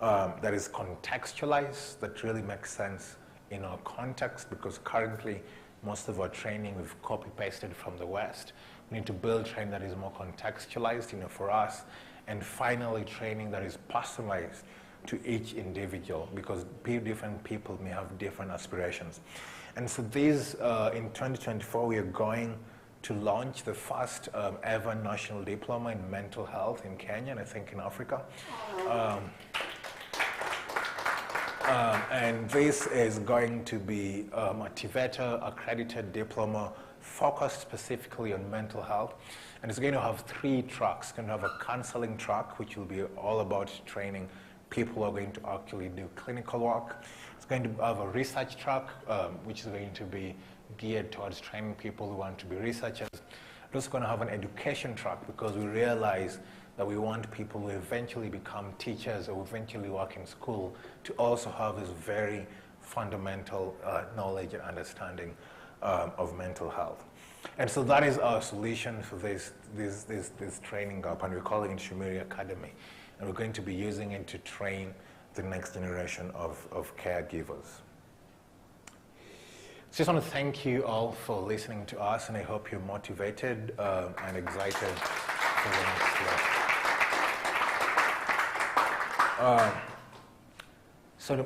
That is contextualized, that really makes sense in our context, because currently most of our training we've copy-pasted from the West. We need to build training that is more contextualized, you know, for us, and finally training that is personalized to each individual, because different people may have different aspirations. And so these, in 2024, we are going to launch the first ever national diploma in mental health in Kenya, and I think in Africa. And this is going to be a TVETA accredited diploma focused specifically on mental health. And it's going to have 3 tracks. It's going to have a counseling track, which will be all about training people who are going to actually do clinical work. It's going to have a research track, which is going to be geared towards training people who want to be researchers. It's also going to have an education track, because we realize that we want people who eventually become teachers or eventually work in school to also have this very fundamental knowledge and understanding of mental health. And so that is our solution for this training gap, and we're calling it Shamiri Academy. And we're going to be using it to train the next generation of caregivers. So just want to thank you all for listening to us, and I hope you're motivated and excited for the next year.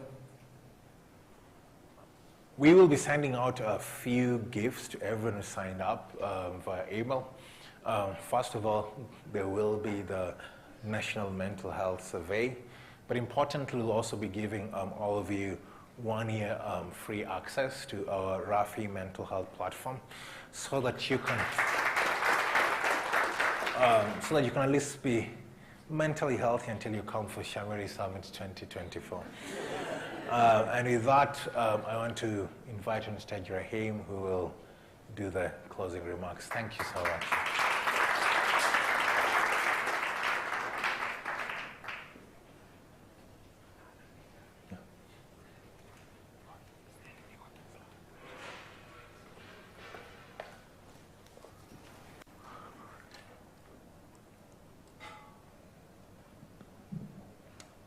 We will be sending out a few gifts to everyone who signed up via email. First of all, there will be the National Mental Health Survey, but importantly, we'll also be giving all of you 1 year free access to our Rahim mental health platform, so that you can at least be mentally healthy until you come for Shamiri Summit 2024. And with that, I want to invite on stage Rahim, who will do the closing remarks. Thank you so much.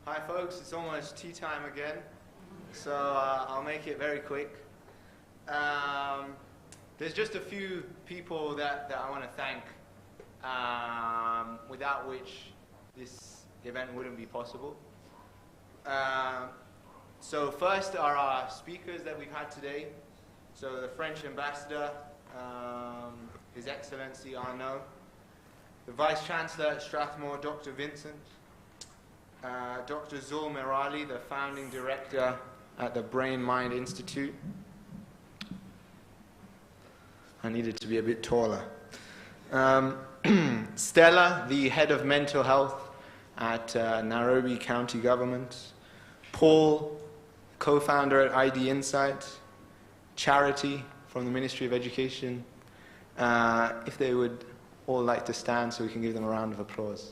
Hi folks, it's almost tea time again, so I'll make it very quick. There's just a few people that I want to thank, without which this event wouldn't be possible. So first are our speakers that we've had today. So the French ambassador, His Excellency Arnaud, the Vice-Chancellor at Strathmore, Dr. Vincent, Dr. Zul Merali, the founding director at the Brain Mind Institute. I needed to be a bit taller. Stella, the head of mental health at Nairobi County Government. Paul, co-founder at ID Insight. Charity from the Ministry of Education. If they would all like to stand so we can give them a round of applause.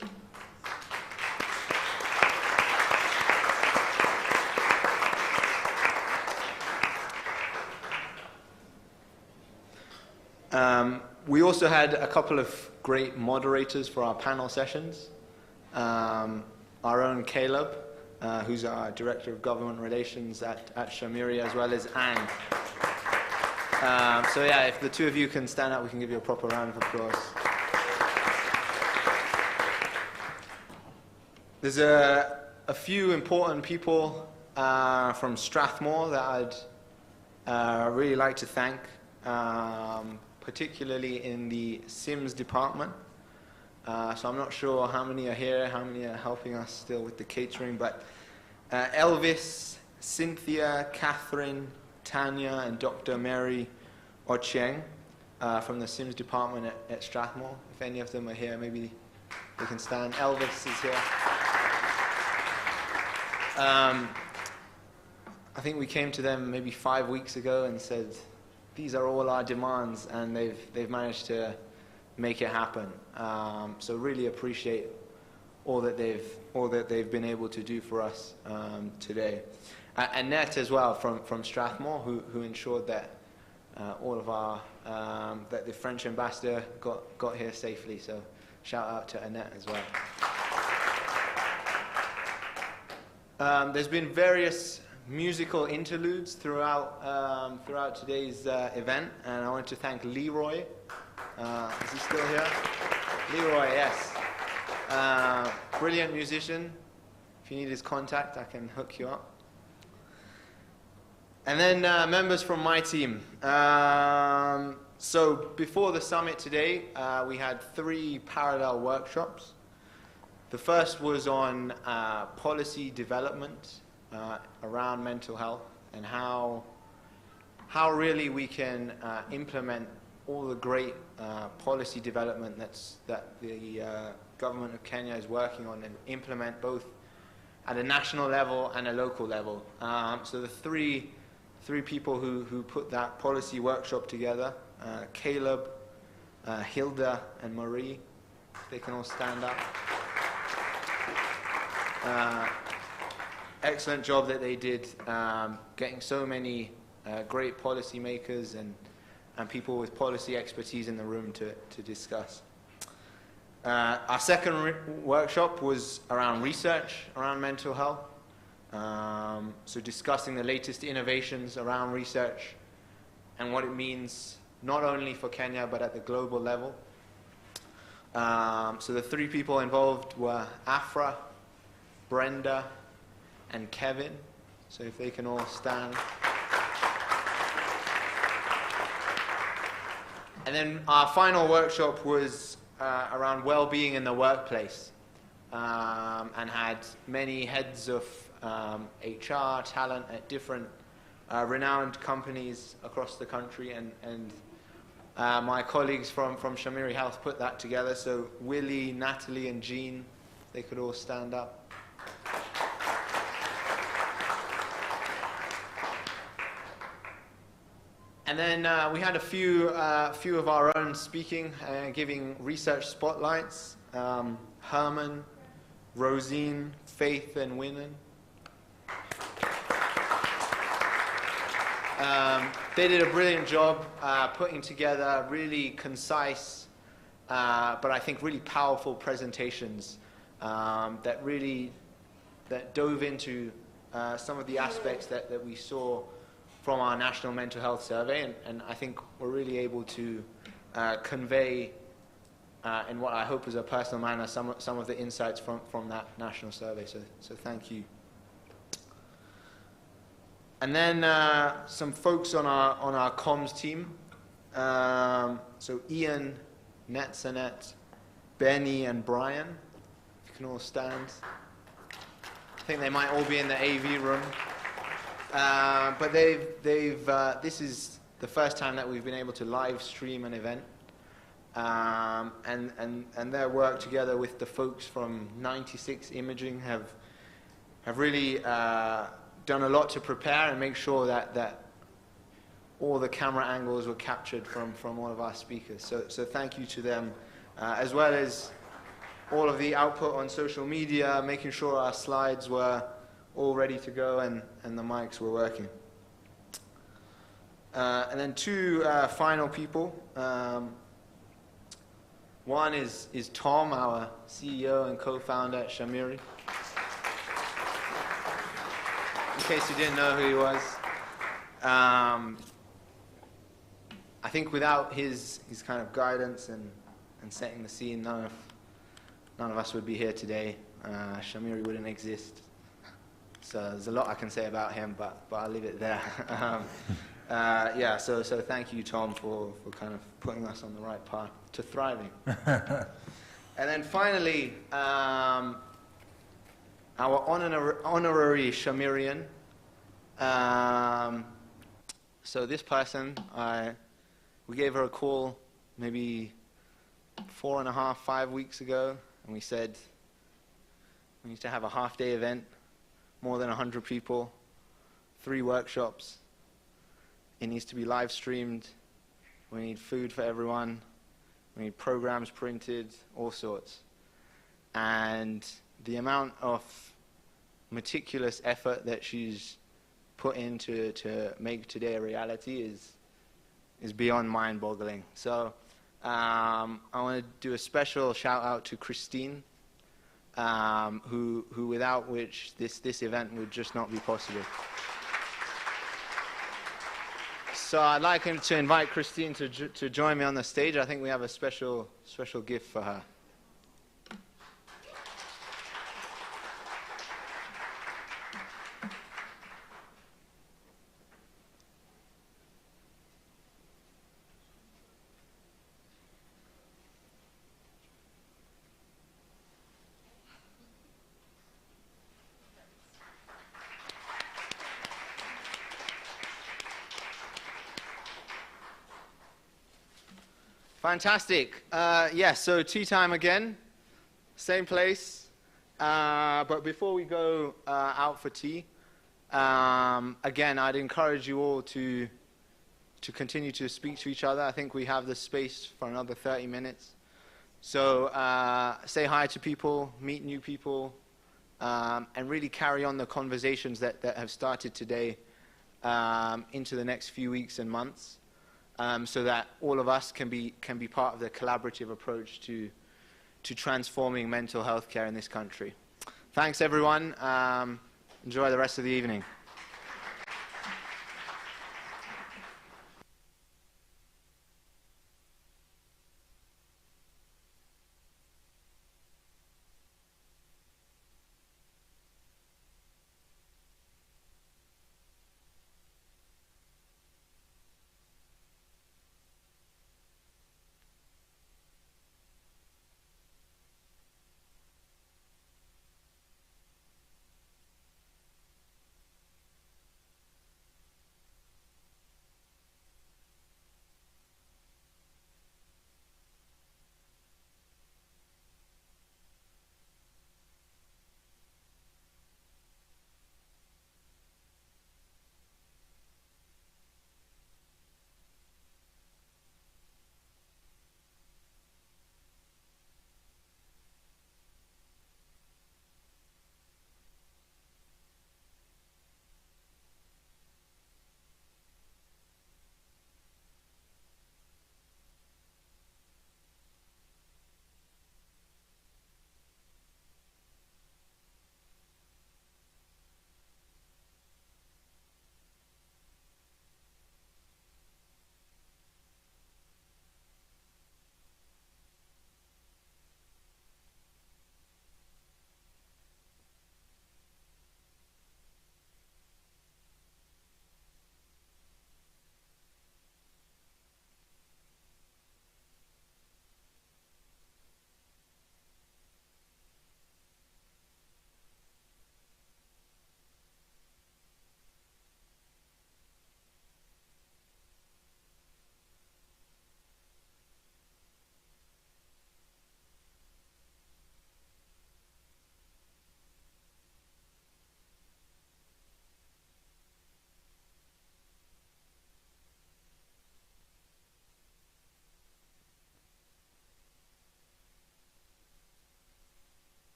We also had a couple of great moderators for our panel sessions. Our own Caleb, who's our Director of Government Relations at Shamiri, as well as Ann. So yeah, if the two of you can stand up, we can give you a proper round of applause. There's a few important people from Strathmore that I'd really like to thank, particularly in the Sims department. So I'm not sure how many are here, how many are helping us still with the catering, but Elvis, Cynthia, Catherine, Tanya, and Dr. Mary Ochieng from the Sims department at Strathmore. If any of them are here, maybe they can stand. Elvis is here. I think we came to them maybe 5 weeks ago and said, these are all our demands, and they've managed to make it happen. So really appreciate all that they've been able to do for us today. Annette as well from Strathmore, who ensured that all of our that the French ambassador got here safely. So shout out to Annette as well. There's been various musical interludes throughout today's event, and I want to thank Leroy. Is he still here? Leroy, yes. Brilliant musician. If you need his contact, I can hook you up. And then members from my team. So before the summit today, we had 3 parallel workshops. The first was on policy development around mental health and how really we can implement all the great policy development that the government of Kenya is working on, and implement both at a national level and a local level. So the three people who put that policy workshop together, Caleb, Hilda, and Marie, they can all stand up. Excellent job that they did, getting so many great policymakers and people with policy expertise in the room to discuss. Our second workshop was around research around mental health. So discussing the latest innovations around research and what it means not only for Kenya but at the global level. So the 3 people involved were Afra, Brenda, and Kevin. So if they can all stand. And then our final workshop was around well-being in the workplace, and had many heads of HR, talent at different renowned companies across the country, and my colleagues from Shamiri Health put that together. So Willie, Natalie, and Jean, they could all stand up. And then we had a few of our own speaking, giving research spotlights. Herman, Rosine, Faith, and Winnan. They did a brilliant job putting together really concise, but I think really powerful presentations that dove into some of the aspects that we saw from our National Mental Health Survey, and I think we're really able to convey, in what I hope is a personal manner, some of the insights from that national survey. So thank you. And then some folks on our comms team. So Ian, Netzanet, Benny, and Brian. If you can all stand. I think they might all be in the AV room. But this is the first time that we've been able to live stream an event, and their work together with the folks from 96 Imaging have really done a lot to prepare and make sure that all the camera angles were captured from all of our speakers. So thank you to them, as well as all of the output on social media, making sure our slides were all ready to go and the mics were working. And then two final people. One is Tom, our CEO and co-founder at Shamiri. In case you didn't know who he was. I think without his kind of guidance and setting the scene, none of us would be here today. Shamiri wouldn't exist. So there's a lot I can say about him, but I'll leave it there. Yeah, so thank you, Tom, for kind of putting us on the right path to thriving. And then finally, our honorary Shamirian. So this person, we gave her a call maybe 4.5, 5 weeks ago, and we said we need to have a half-day event, more than 100 people, 3 workshops. It needs to be live streamed. We need food for everyone. We need programs printed, all sorts. And the amount of meticulous effort that she's put into to make today a reality is beyond mind-boggling. So I want to do a special shout-out to Christine, who without which this event would just not be possible. So I'd like to invite Christine to join me on the stage. I think we have a special gift for her. Fantastic. Yes, so tea time again, same place. But before we go out for tea, again, I'd encourage you all to continue to speak to each other. I think we have the space for another 30 minutes. So say hi to people, meet new people, and really carry on the conversations that have started today into the next few weeks and months. So that all of us can be part of the collaborative approach to transforming mental health care in this country. Thanks, everyone. Enjoy the rest of the evening.